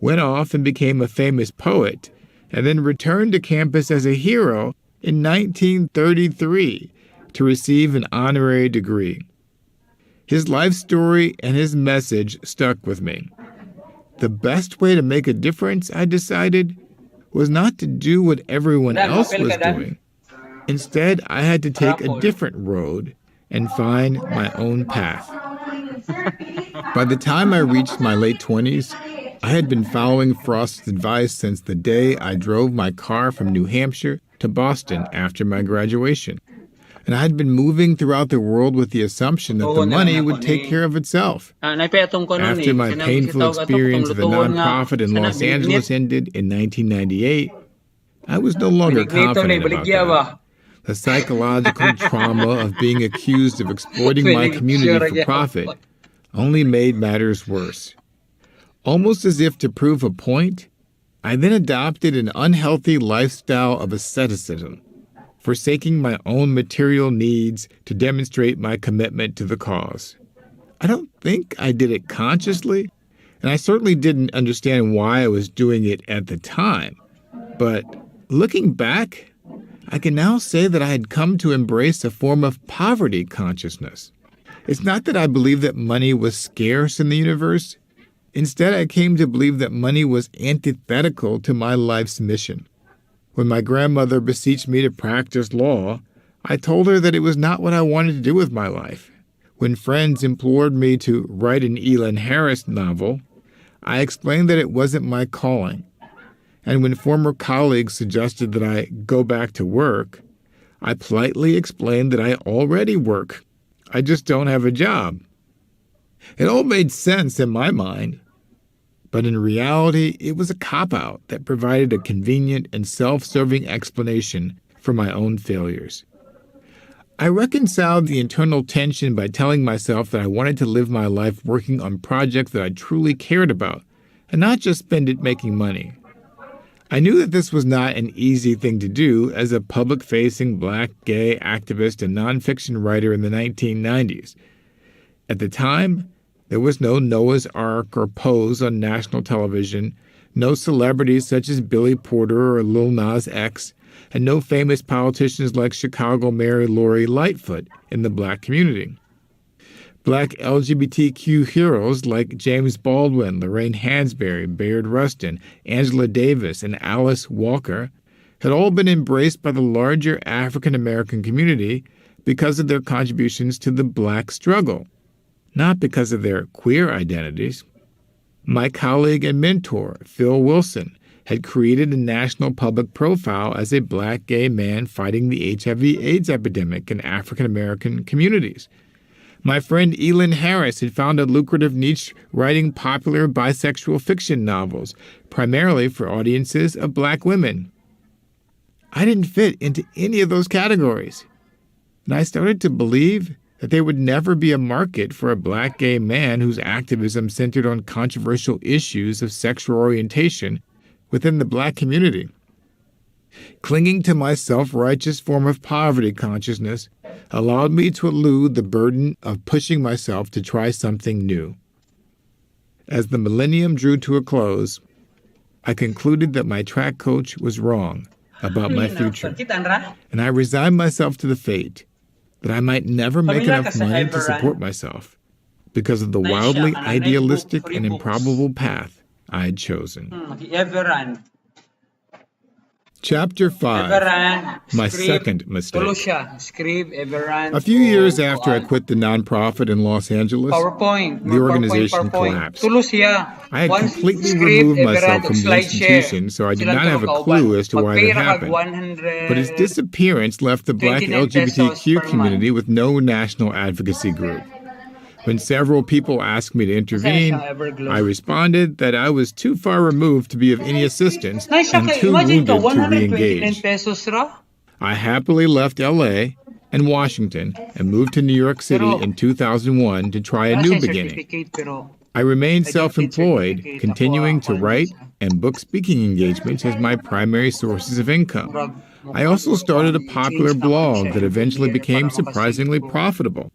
went off and became a famous poet, and then returned to campus as a hero in 1933 to receive an honorary degree. His life story and his message stuck with me. The best way to make a difference, I decided, was not to do what everyone else was doing. Instead, I had to take a different road and find my own path. By the time I reached my late 20s, I had been following Frost's advice since the day I drove my car from New Hampshire to Boston after my graduation. And I had been moving throughout the world with the assumption that the money would take care of itself. After my painful experience at the nonprofit in Los Angeles ended in 1998, I was no longer confident about that. The psychological trauma of being accused of exploiting my community for profit only made matters worse. Almost as if to prove a point, I then adopted an unhealthy lifestyle of asceticism, forsaking my own material needs to demonstrate my commitment to the cause. I don't think I did it consciously, and I certainly didn't understand why I was doing it at the time. But looking back, I can now say that I had come to embrace a form of poverty consciousness. It's not that I believed that money was scarce in the universe. Instead, I came to believe that money was antithetical to my life's mission. When my grandmother beseeched me to practice law, I told her that it was not what I wanted to do with my life. When friends implored me to write an Elin Harris novel, I explained that it wasn't my calling. And when former colleagues suggested that I go back to work, I politely explained that I already work. I just don't have a job. It all made sense in my mind, but in reality, it was a cop-out that provided a convenient and self-serving explanation for my own failures. I reconciled the internal tension by telling myself that I wanted to live my life working on projects that I truly cared about, and not just spend it making money. I knew that this was not an easy thing to do as a public-facing black, gay activist and nonfiction writer in the 1990s. At the time, there was no Noah's Ark or Pose on national television, no celebrities such as Billy Porter or Lil Nas X, and no famous politicians like Chicago Mayor Lori Lightfoot in the black community. Black LGBTQ heroes like James Baldwin, Lorraine Hansberry, Bayard Rustin, Angela Davis, and Alice Walker had all been embraced by the larger African American community because of their contributions to the black struggle, not because of their queer identities. My colleague and mentor, Phil Wilson, had created a national public profile as a black gay man fighting the HIV/AIDS epidemic in African American communities. My friend Elin Harris had found a lucrative niche writing popular bisexual fiction novels, primarily for audiences of black women. I didn't fit into any of those categories, and I started to believe that there would never be a market for a black gay man whose activism centered on controversial issues of sexual orientation within the black community. Clinging to my self-righteous form of poverty consciousness allowed me to elude the burden of pushing myself to try something new. As the millennium drew to a close, I concluded that my track coach was wrong about my future, and I resigned myself to the fate that I might never make enough money to support myself because of the wildly idealistic and improbable path I had chosen. Chapter 5. My second mistake. A few years after I quit the nonprofit in Los Angeles, the organization collapsed. I had completely removed myself from the institution, so I did not have a clue as to why that happened. But its disappearance left the black LGBTQ community with no national advocacy group. When several people asked me to intervene, siyang Everglow. I responded that I was too far removed to be of any assistance Nice siya and kay, too imagine ka, wounded to 129 re-engage. pesos ra? I happily left LA and Washington and moved to New York City Pero, in 2001 to try a wala new siyang beginning. certificate, pero I remained I did self-employed, certificate. continuing Ako, to write and book speaking engagements as my primary sources of income. murag, I also started a i-change popular naman blog siya that yung eventually bilhin became para makasave surprisingly ko. profitable.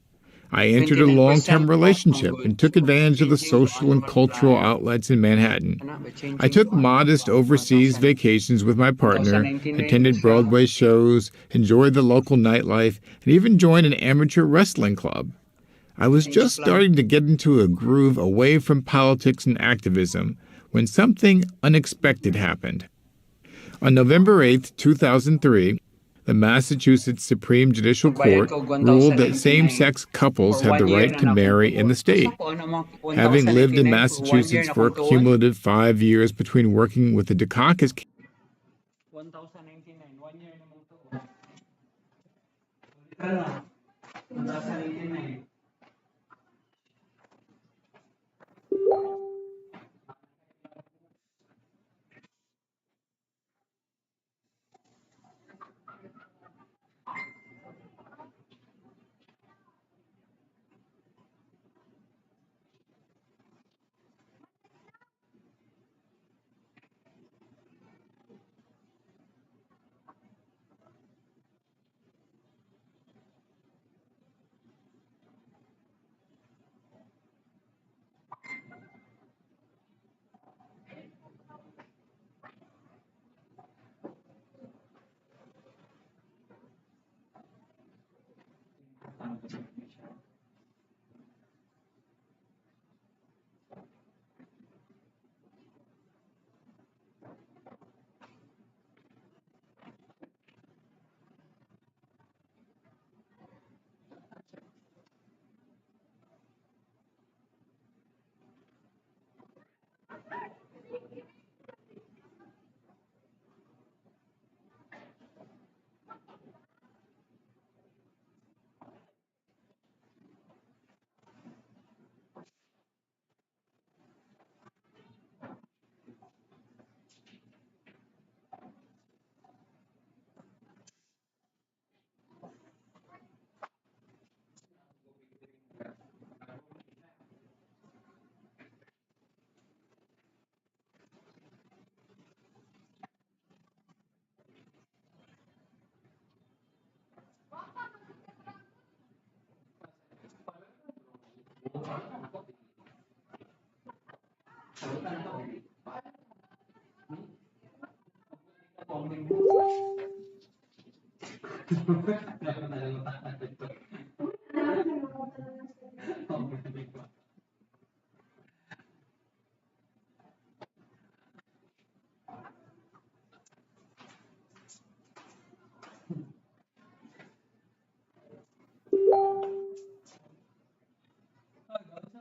I entered a 29% long-term off, relationship good. and took advantage of the Changing to social and annual cultural plan. outlets in Manhattan. Ano ba, I changing took to annual modest plan, overseas 1,000. vacations with my partner, 1,099 attended siya. Broadway shows, enjoyed the local nightlife, and even joined an amateur wrestling club. I was just starting to get into a groove away from politics and activism when something unexpected happened. On November 8, 2003, the Massachusetts Supreme Judicial Court ruled that same-sex couples had the right to marry in the state. Having lived in Massachusetts for a cumulative 5 years between working with the Dukakis 1,099, 1 year naman to. Kala, 1,099.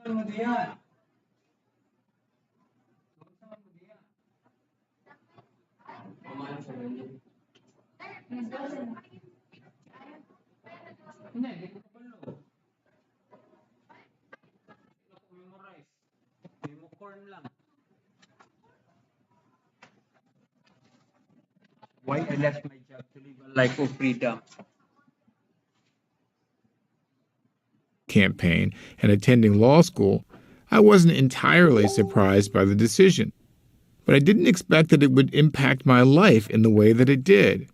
Saan mo diyan? Saan mo diyan? Hindi, hindi ko kabalo. Hindi ko memorize. Hindi mo corn lang. Why I left my job to live a life of freedom. campaign and attending law school, I wasn't entirely surprised by the decision. But I didn't expect that it would impact my life in the way that it did.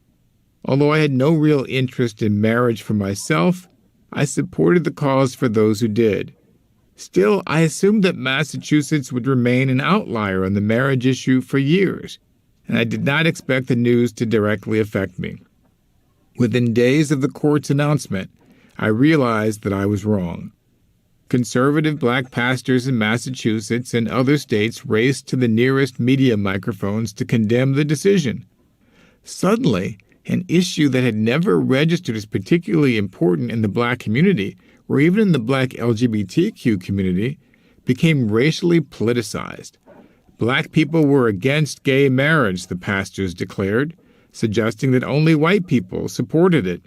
Although I had no real interest in marriage for myself, I supported the cause for those who did. Still, I assumed that Massachusetts would remain an outlier on the marriage issue for years, and I did not expect the news to directly affect me. Within days of the court's announcement, I realized that I was wrong. Conservative black pastors in Massachusetts and other states raced to the nearest media microphones to condemn the decision. Suddenly, an issue that had never registered as particularly important in the black community, or even in the black LGBTQ community, became racially politicized. Black people were against gay marriage, the pastors declared, suggesting that only white people supported it.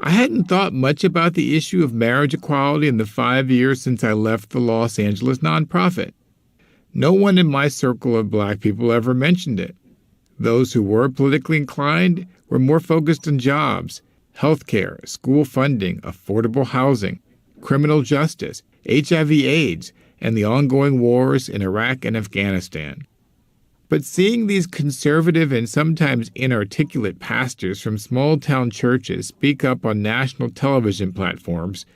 I hadn't thought much about the issue of marriage equality in the 5 years since I left the Los Angeles nonprofit. No one in my circle of black people ever mentioned it. Those who were politically inclined were more focused on jobs, health care, school funding, affordable housing, criminal justice, HIV/AIDS, and the ongoing wars in Iraq and Afghanistan. But seeing these conservative and sometimes inarticulate pastors from small-town churches speak up on national television platforms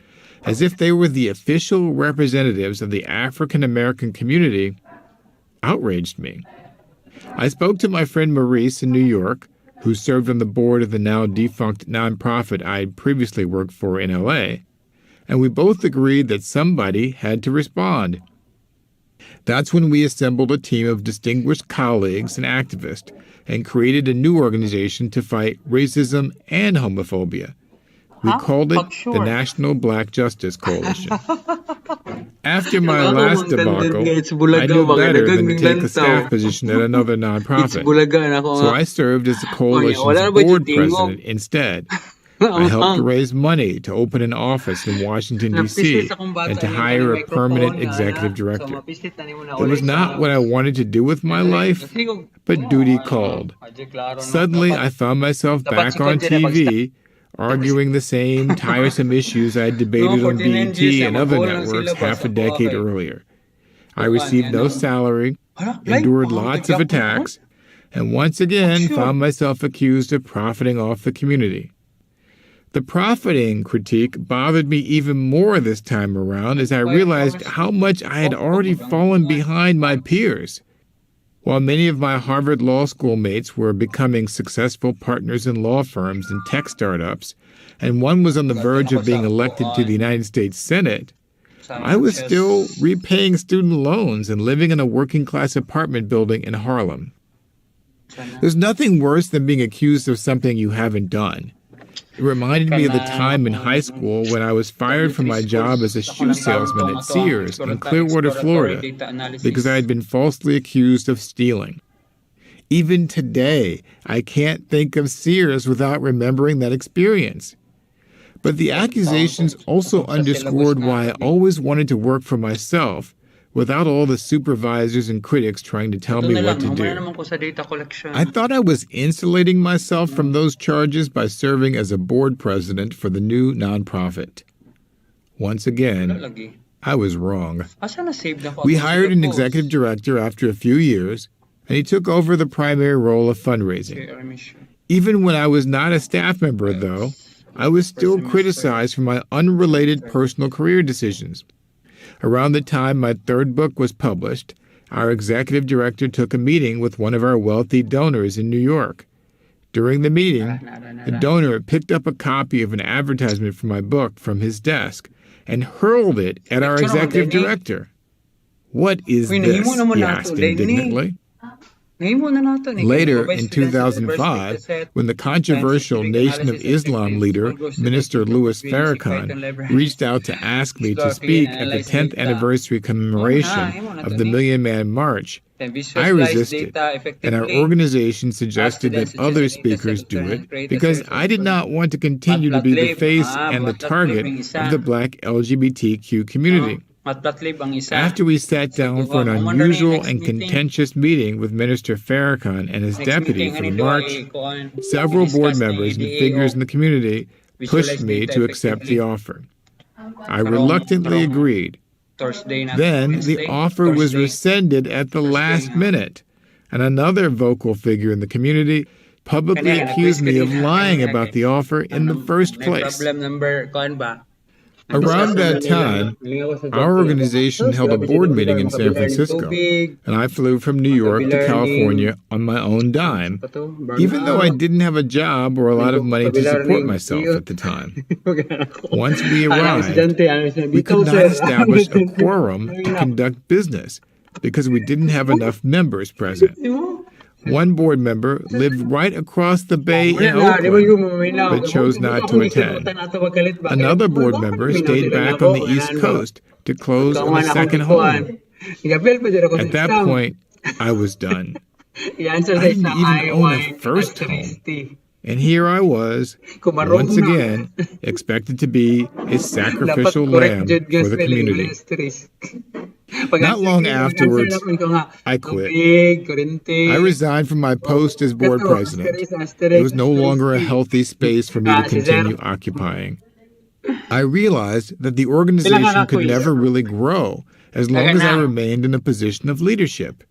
as if they were the official representatives of the African American community outraged me. I spoke to my friend Maurice in New York, who served on the board of the now-defunct nonprofit I had previously worked for in L.A., and we both agreed that somebody had to respond. That's when we assembled a team of distinguished colleagues and activists and created a new organization to fight racism and homophobia. We called it the National Black Justice Coalition. After my last debacle, I knew better than to take a staff position at another nonprofit, so I served as the coalition's board president instead. I helped raise money to open an office in Washington, D.C., and to hire a permanent executive director. It was not what I wanted to do with my life, but duty called. Suddenly, I found myself back on TV, arguing the same tiresome issues I had debated on BET and other networks half a decade earlier. I received no salary, endured lots of attacks, and once again found myself accused of profiting off the community. The profiting critique bothered me even more this time around as I realized how much I had already fallen behind my peers. While many of my Harvard Law School mates were becoming successful partners in law firms and tech startups, and one was on the verge of being elected to the United States Senate, I was still repaying student loans and living in a working-class apartment building in Harlem. There's nothing worse than being accused of something you haven't done. It reminded me of the time in high school when I was fired from my job as a shoe salesman at Sears in Clearwater, Florida, because I had been falsely accused of stealing. Even today, I can't think of Sears without remembering that experience. But the accusations also underscored why I always wanted to work for myself, without all the supervisors and critics trying to tell me what to do. I thought I was insulating myself from those charges by serving as a board president for the new nonprofit. Once again, I was wrong. We hired an executive director after a few years, and he took over the primary role of fundraising. Even when I was not a staff member, though, I was still criticized for my unrelated personal career decisions. Around the time my third book was published, our executive director took a meeting with one of our wealthy donors in New York. During the meeting, the donor picked up a copy of an advertisement for my book from his desk and hurled it at our executive director. "What is this?" he asked indignantly. Later, in 2005, when the controversial Nation of Islam leader, Minister Louis Farrakhan, reached out to ask me to speak at the 10th anniversary commemoration of the Million Man March, I resisted, and our organization suggested that other speakers do it because I did not want to continue to be the face and the target of the Black LGBTQ community. After we sat down for an unusual and contentious meeting with Minister Farrakhan and his deputy for the march, several board members and figures in the community pushed me to accept the offer. I reluctantly agreed. Then the offer was rescinded at the last minute, and another vocal figure in the community publicly accused me of lying about the offer in the first place. Around that time, our organization held a board meeting in San Francisco, and I flew from New York to California on my own dime, even though I didn't have a job or a lot of money to support myself at the time. Once we arrived, we could not establish a quorum to conduct business because we didn't have enough members present. One board member lived right across the bay in Oakland, but chose not to attend. Another board member stayed back on the East Coast to close on a second home. At that point, I was done. I didn't even own a first home. And here I was, Kumarog once na. again, expected to be a Dapat sacrificial correct lamb jud for nga the spelling community. asterisk. Not long afterwards, Pag-answer nga, I quit. tubig, kurente. I resigned from my post as board Kato, president. asterisk, It was no longer a asterisk. healthy space for me to Si Sir. continue occupying. I realized that the Pila organization nga could quiz? never really grow as long as I remained in a position of leadership.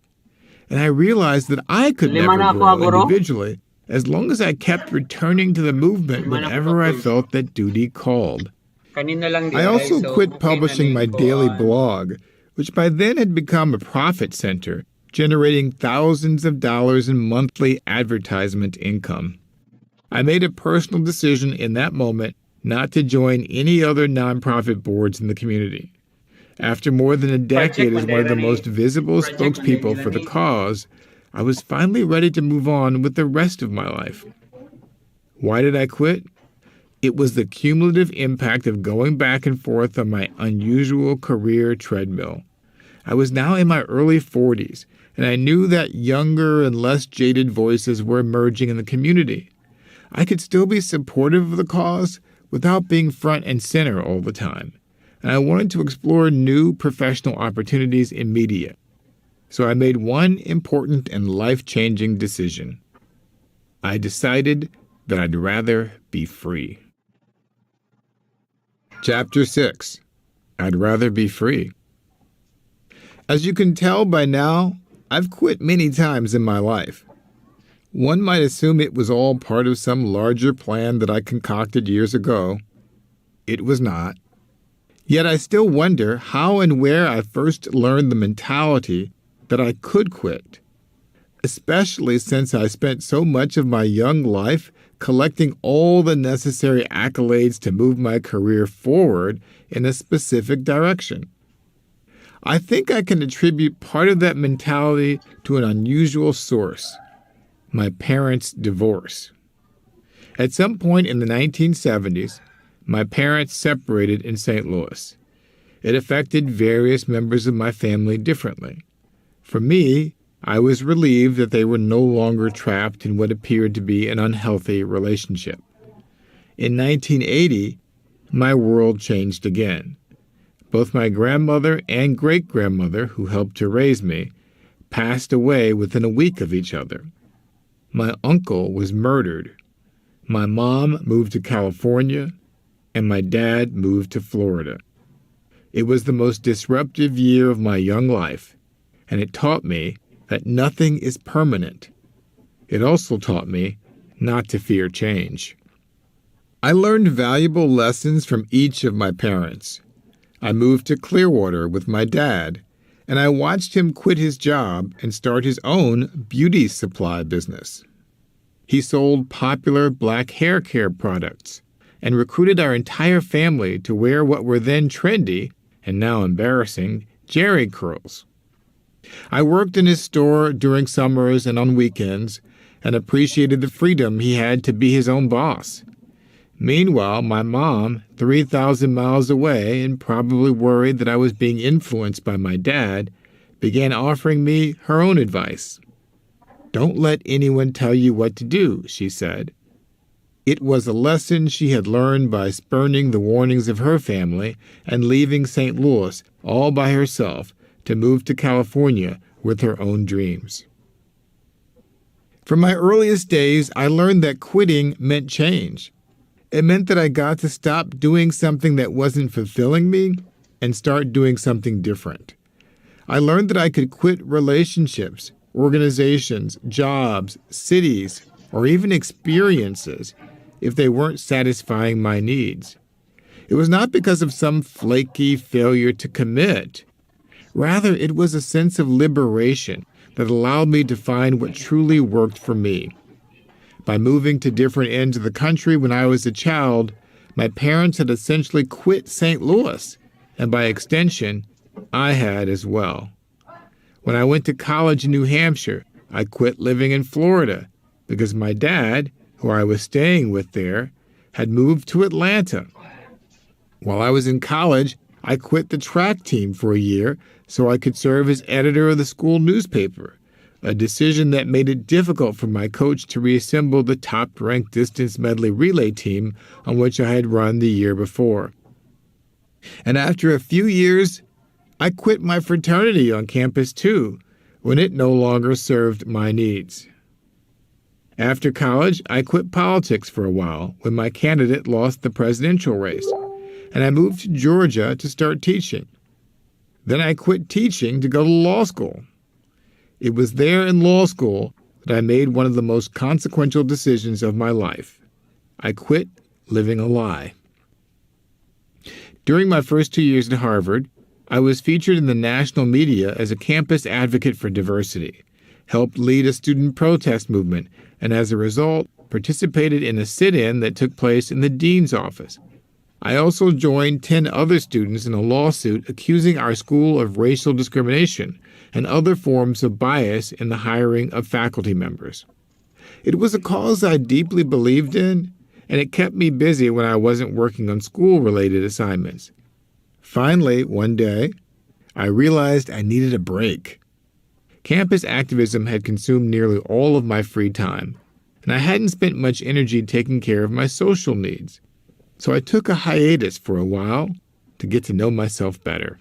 And I realized that I could Lima never na ako, grow Guro. individually as long as I kept returning to the movement Lima na ako, whenever I Quiz. felt that duty called. Kanina lang I di also so quit okay na publishing din my ko, daily blog, which by then had become a profit center, generating thousands of dollars in monthly advertisement income. I made a personal decision in that moment not to join any other nonprofit boards in the community. After more than a decade as one of the most visible spokespeople for the cause, I was finally ready to move on with the rest of my life. Why did I quit? It was the cumulative impact of going back and forth on my unusual career treadmill. I was now in my early 40s, and I knew that younger and less jaded voices were emerging in the community. I could still be supportive of the cause without being front and center all the time, and I wanted to explore new professional opportunities in media. So I made one important and life-changing decision. I decided that I'd rather be free. Chapter 6. I'd rather be free. As you can tell by now, I've quit many times in my life. One might assume it was all part of some larger plan that I concocted years ago. It was not. Yet I still wonder how and where I first learned the mentality that I could quit, especially since I spent so much of my young life collecting all the necessary accolades to move my career forward in a specific direction. I think I can attribute part of that mentality to an unusual source: my parents' divorce. At some point in the 1970s, my parents separated in St. Louis. It affected various members of my family differently. For me, I was relieved that they were no longer trapped in what appeared to be an unhealthy relationship. In 1980, my world changed again. Both my grandmother and great-grandmother, who helped to raise me, passed away within a week of each other. My uncle was murdered. My mom moved to California, and my dad moved to Florida. It was the most disruptive year of my young life, and it taught me that nothing is permanent. It also taught me not to fear change. I learned valuable lessons from each of my parents. I moved to Clearwater with my dad, and I watched him quit his job and start his own beauty supply business. He sold popular black hair care products and recruited our entire family to wear what were then trendy, and now embarrassing, jerry curls. I worked in his store during summers and on weekends and appreciated the freedom he had to be his own boss. Meanwhile, my mom, 3,000 miles away and probably worried that I was being influenced by my dad, began offering me her own advice. "Don't let anyone tell you what to do," she said. It was a lesson she had learned by spurning the warnings of her family and leaving St. Louis all by herself to move to California with her own dreams. From my earliest days, I learned that quitting meant change. It meant that I got to stop doing something that wasn't fulfilling me and start doing something different. I learned that I could quit relationships, organizations, jobs, cities, or even experiences if they weren't satisfying my needs. It was not because of some flaky failure to commit. Rather, it was a sense of liberation that allowed me to find what truly worked for me. By moving to different ends of the country when I was a child, my parents had essentially quit St. Louis, and by extension, I had as well. When I went to college in New Hampshire, I quit living in Florida because my dad, who I was staying with there, had moved to Atlanta. While I was in college, I quit the track team for a year so I could serve as editor of the school newspaper, a decision that made it difficult for my coach to reassemble the top-ranked distance medley relay team on which I had run the year before. And after a few years, I quit my fraternity on campus too, when it no longer served my needs. After college, I quit politics for a while when my candidate lost the presidential race, and I moved to Georgia to start teaching. Then I quit teaching to go to law school. It was there in law school that I made one of the most consequential decisions of my life. I quit living a lie. During my first 2 years at Harvard, I was featured in the national media as a campus advocate for diversity, helped lead a student protest movement, and as a result, participated in a sit-in that took place in the dean's office. I also joined 10 other students in a lawsuit accusing our school of racial discrimination and other forms of bias in the hiring of faculty members. It was a cause I deeply believed in, and it kept me busy when I wasn't working on school-related assignments. Finally, one day, I realized I needed a break. Campus activism had consumed nearly all of my free time, and I hadn't spent much energy taking care of my social needs. So I took a hiatus for a while to get to know myself better.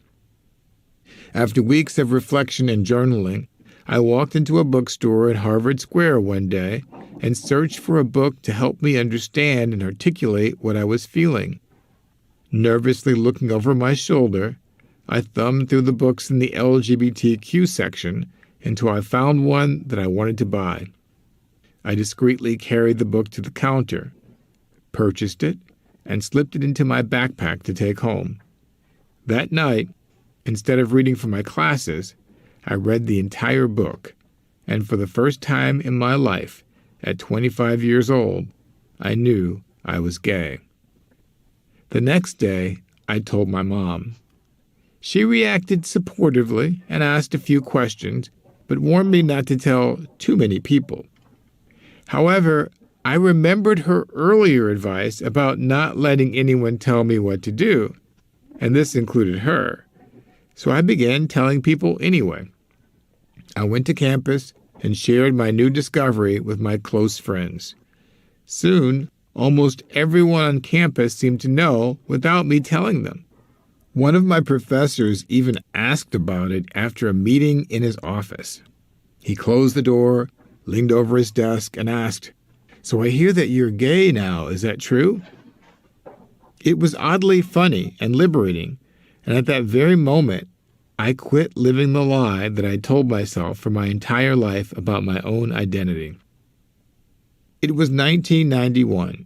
After weeks of reflection and journaling, I walked into a bookstore at Harvard Square one day and searched for a book to help me understand and articulate what I was feeling. Nervously looking over my shoulder, I thumbed through the books in the LGBTQ section until I found one that I wanted to buy. I discreetly carried the book to the counter, purchased it, and slipped it into my backpack to take home. That night, instead of reading for my classes, I read the entire book, and for the first time in my life, at 25 years old, I knew I was gay. The next day, I told my mom. She reacted supportively and asked a few questions, but warned me not to tell too many people. However, I remembered her earlier advice about not letting anyone tell me what to do, and this included her. So I began telling people anyway. I went to campus and shared my new discovery with my close friends. Soon, almost everyone on campus seemed to know without me telling them. One of my professors even asked about it after a meeting in his office. He closed the door, leaned over his desk, and asked, "So I hear that you're gay now, is that true?" It was oddly funny and liberating, and at that very moment, I quit living the lie that I told myself for my entire life about my own identity. It was 1991,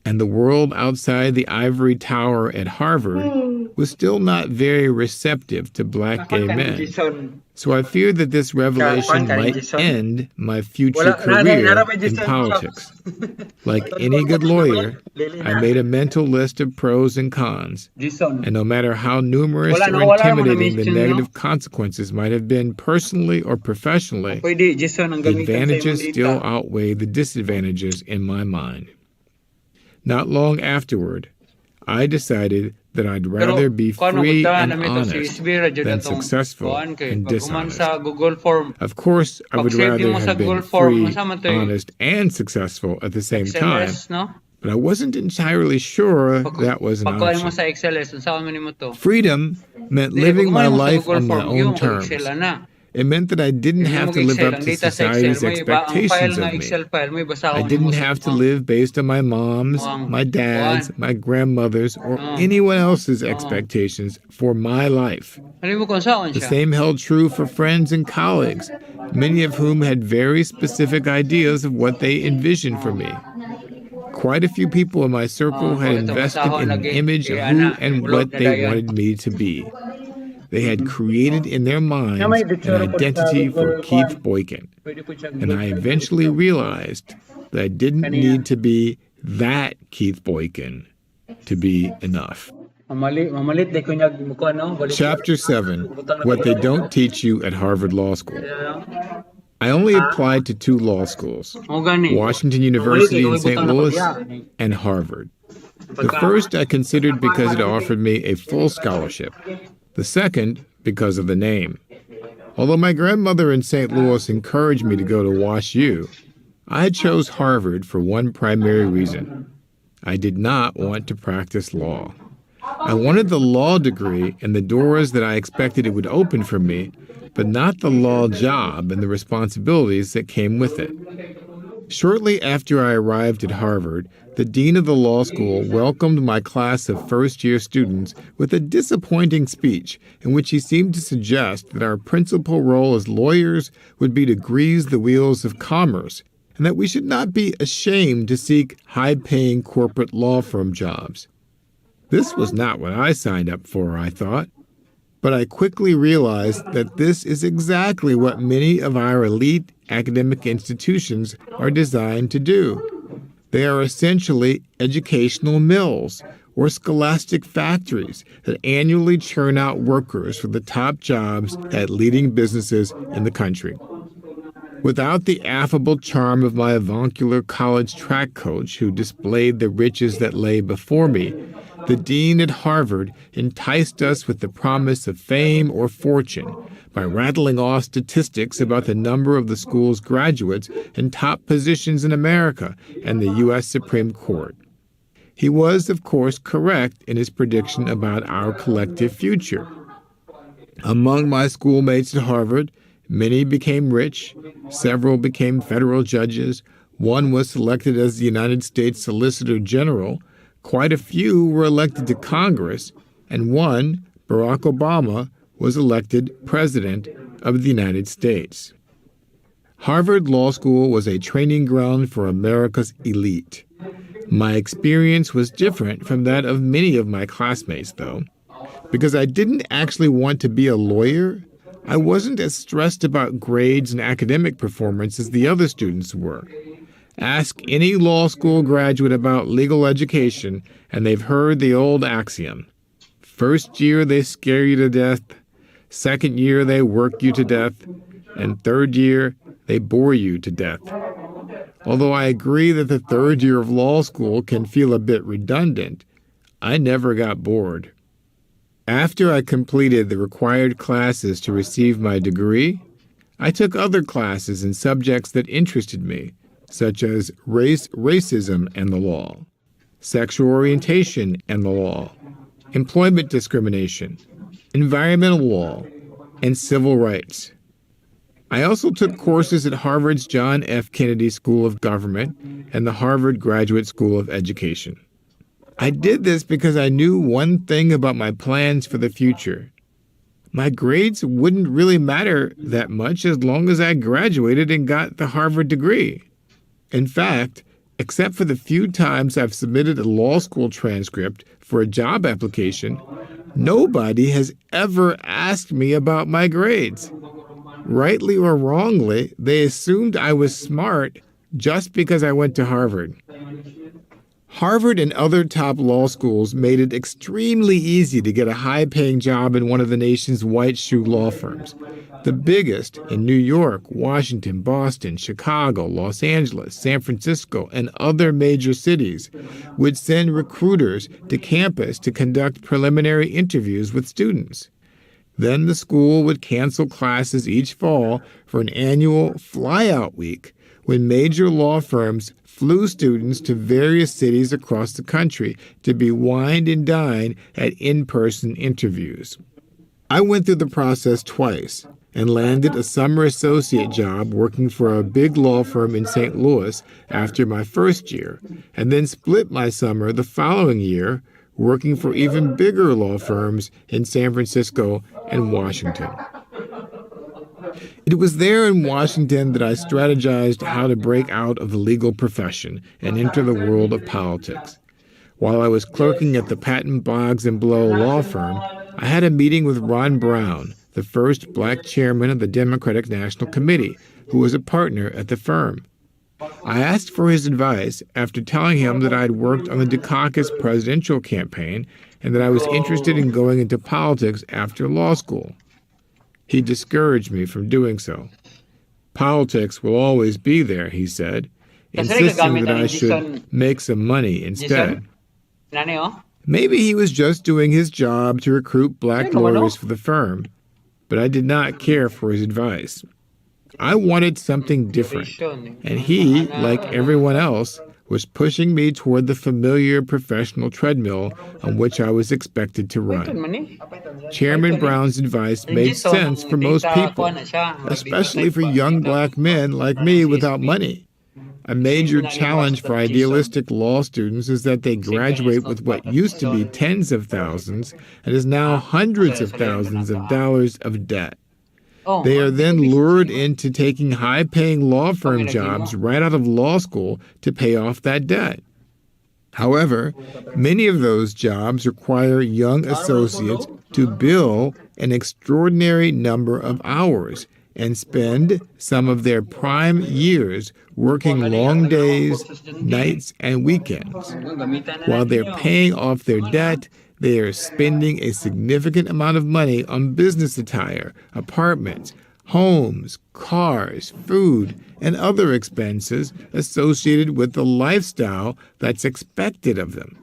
and the world outside the ivory tower at Harvard was still not very receptive to black gay men. So I feared that this revelation might end my future career in politics. Like any good lawyer, I made a mental list of pros and cons, and no matter how numerous or intimidating the negative consequences might have been personally or professionally, the advantages still outweigh the disadvantages in my mind. Not long afterward, I decided that I'd rather be free and honest than successful and dishonest. Of course, I would rather have been free, honest, and successful at the same time, but I wasn't entirely sure that was an option. Freedom meant living my life on my own terms. It meant that I didn't have to live up to society's expectations of me. I didn't have to live based on my mom's, my dad's, my grandmother's, or anyone else's expectations for my life. The same held true for friends and colleagues, many of whom had very specific ideas of what they envisioned for me. Quite a few people in my circle had invested in an image of who and what they wanted me to be. They had created in their minds an identity for Keith Boykin, and I eventually realized that I didn't need to be that Keith Boykin to be enough. Chapter 7, What They Don't Teach You at Harvard Law School. I only applied to 2 law schools, Washington University in St. Louis and Harvard. The first I considered because it offered me a full scholarship. The second, because of the name. Although my grandmother in St. Louis encouraged me to go to Wash U, I chose Harvard for one primary reason. I did not want to practice law. I wanted the law degree and the doors that I expected it would open for me, but not the law job and the responsibilities that came with it. Shortly after I arrived at Harvard, the dean of the law school welcomed my class of first-year students with a disappointing speech in which he seemed to suggest that our principal role as lawyers would be to grease the wheels of commerce, and that we should not be ashamed to seek high-paying corporate law firm jobs. This was not what I signed up for, I thought. But I quickly realized that this is exactly what many of our elite academic institutions are designed to do. They are essentially educational mills or scholastic factories that annually churn out workers for the top jobs at leading businesses in the country. Without the affable charm of my avuncular college track coach who displayed the riches that lay before me, the dean at Harvard enticed us with the promise of fame or fortune by rattling off statistics about the number of the school's graduates in top positions in America and the U.S. Supreme Court. He was, of course, correct in his prediction about our collective future. Among my schoolmates at Harvard, many became rich, several became federal judges, one was selected as the United States Solicitor General, quite a few were elected to Congress, and one, Barack Obama, was elected President of the United States. Harvard Law School was a training ground for America's elite. My experience was different from that of many of my classmates, though. Because I didn't actually want to be a lawyer, I wasn't as stressed about grades and academic performance as the other students were. Ask any law school graduate about legal education, and they've heard the old axiom. First year, they scare you to death. Second year, they work you to death. And third year, they bore you to death. Although I agree that the third year of law school can feel a bit redundant, I never got bored. After I completed the required classes to receive my degree, I took other classes in subjects that interested me, such as racism and the law, sexual orientation and the law, employment discrimination, environmental law, and civil rights. I also took courses at Harvard's John F. Kennedy School of Government and the Harvard Graduate School of Education. I did this because I knew one thing about my plans for the future. My grades wouldn't really matter that much as long as I graduated and got the Harvard degree. In fact, except for the few times I've submitted a law school transcript for a job application, nobody has ever asked me about my grades. Rightly or wrongly, they assumed I was smart just because I went to Harvard. Harvard and other top law schools made it extremely easy to get a high-paying job in one of the nation's white-shoe law firms. The biggest in New York, Washington, Boston, Chicago, Los Angeles, San Francisco, and other major cities would send recruiters to campus to conduct preliminary interviews with students. Then the school would cancel classes each fall for an annual flyout week when major law firms flew students to various cities across the country to be wined and dined at in-person interviews. I went through the process twice and landed a summer associate job working for a big law firm in St. Louis after my first year, and then split my summer the following year working for even bigger law firms in San Francisco and Washington. It was there in Washington that I strategized how to break out of the legal profession and enter the world of politics. While I was clerking at the Patton Boggs and Blow law firm, I had a meeting with Ron Brown, the first black chairman of the Democratic National Committee, who was a partner at the firm. I asked for his advice after telling him that I had worked on the Dukakis presidential campaign and that I was interested in going into politics after law school. He discouraged me from doing so. Politics will always be there, he said, insisting that I should make some money instead. Maybe he was just doing his job to recruit black lawyers for the firm, but I did not care for his advice. I wanted something different, and he, like everyone else, was pushing me toward the familiar professional treadmill on which I was expected to run. Chairman Brown's advice made sense for most people, especially for young black men like me without money. A major challenge for idealistic law students is that they graduate with what used to be tens of thousands and is now hundreds of thousands of dollars of debt. They are then lured into taking high-paying law firm jobs right out of law school to pay off that debt. However, many of those jobs require young associates to bill an extraordinary number of hours and spend some of their prime years working long days, nights, and weekends. While they're paying off their debt, they are spending a significant amount of money on business attire, apartments, homes, cars, food, and other expenses associated with the lifestyle that's expected of them.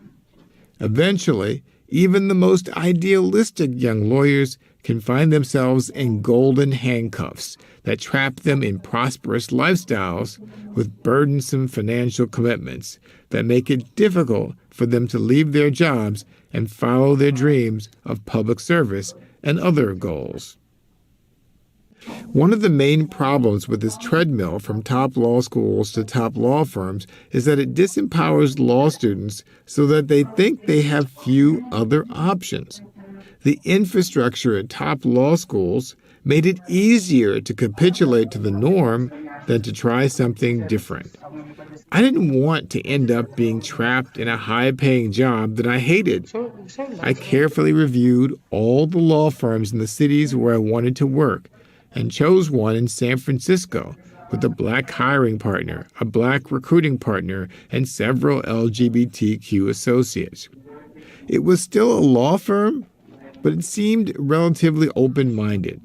Eventually, even the most idealistic young lawyers can find themselves in golden handcuffs that trap them in prosperous lifestyles with burdensome financial commitments that make it difficult for them to leave their jobs and follow their dreams of public service and other goals. One of the main problems with this treadmill from top law schools to top law firms is that it disempowers law students so that they think they have few other options. The infrastructure at top law schools made it easier to capitulate to the norm than to try something different. I didn't want to end up being trapped in a high-paying job that I hated. I carefully reviewed all the law firms in the cities where I wanted to work and chose one in San Francisco with a black hiring partner, a black recruiting partner, and several LGBTQ associates. It was still a law firm, but it seemed relatively open-minded.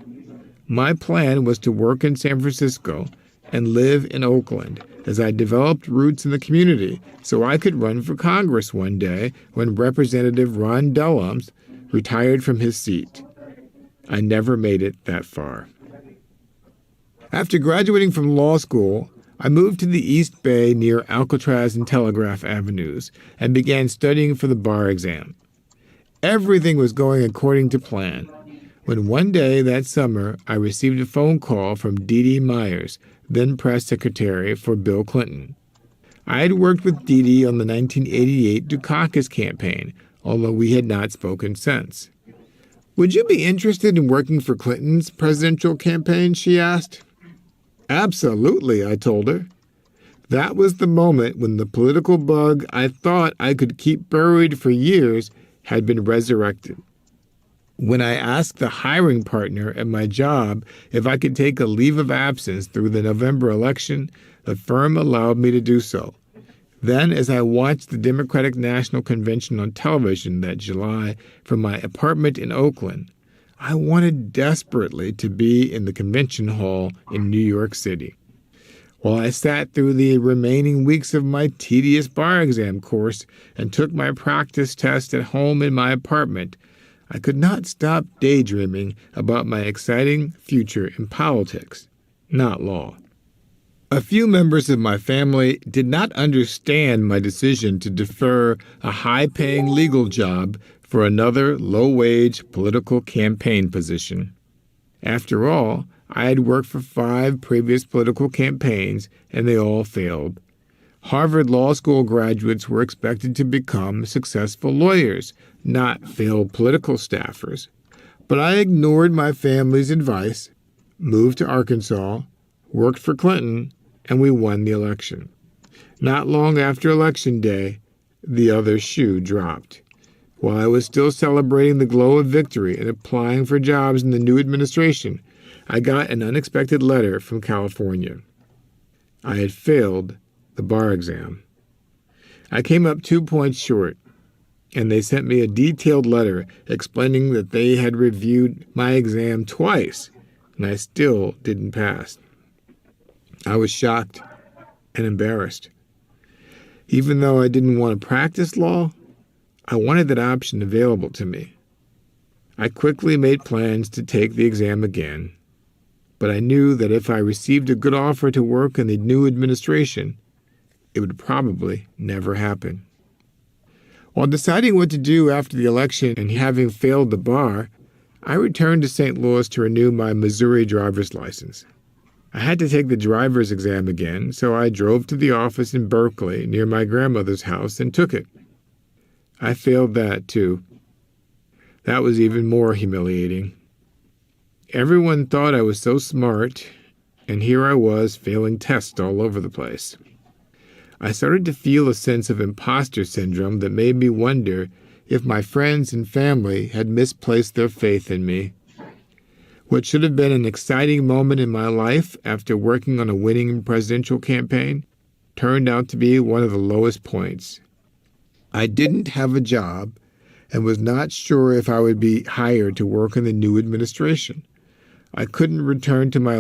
My plan was to work in San Francisco and live in Oakland as I developed roots in the community so I could run for Congress one day when Representative Ron Dellums retired from his seat. I never made it that far. After graduating from law school, I moved to the East Bay near Alcatraz and Telegraph Avenues and began studying for the bar exam. Everything was going according to plan, when one day that summer I received a phone call from Dee Dee Myers, then press secretary for Bill Clinton. I had worked with Dee Dee on the 1988 Dukakis campaign, although we had not spoken since. "Would you be interested in working for Clinton's presidential campaign?" she asked. "Absolutely," I told her. That was the moment when the political bug I thought I could keep buried for years had been resurrected. When I asked the hiring partner at my job if I could take a leave of absence through the November election, the firm allowed me to do so. Then, as I watched the Democratic National Convention on television that July from my apartment in Oakland, I wanted desperately to be in the convention hall in New York City. While I sat through the remaining weeks of my tedious bar exam course and took my practice test at home in my apartment, I could not stop daydreaming about my exciting future in politics, not law. A few members of my family did not understand my decision to defer a high-paying legal job for another low-wage political campaign position. After all, I had worked for 5 previous political campaigns, and they all failed. Harvard Law School graduates were expected to become successful lawyers, not failed political staffers. But I ignored my family's advice, moved to Arkansas, worked for Clinton, and we won the election. Not long after Election Day, the other shoe dropped. While I was still celebrating the glow of victory and applying for jobs in the new administration, I got an unexpected letter from California. I had failed the bar exam. I came up 2 points short, and they sent me a detailed letter explaining that they had reviewed my exam twice, and I still didn't pass. I was shocked and embarrassed. Even though I didn't want to practice law, I wanted that option available to me. I quickly made plans to take the exam again, but I knew that if I received a good offer to work in the new administration, it would probably never happen. While deciding what to do after the election and having failed the bar, I returned to St. Louis to renew my Missouri driver's license. I had to take the driver's exam again, so I drove to the office in Berkeley near my grandmother's house and took it. I failed that, too. That was even more humiliating. Everyone thought I was so smart, and here I was failing tests all over the place. I started to feel a sense of imposter syndrome that made me wonder if my friends and family had misplaced their faith in me. What should have been an exciting moment in my life after working on a winning presidential campaign turned out to be one of the lowest points. I didn't have a job and was not sure if I would be hired to work in the new administration. I couldn't return to my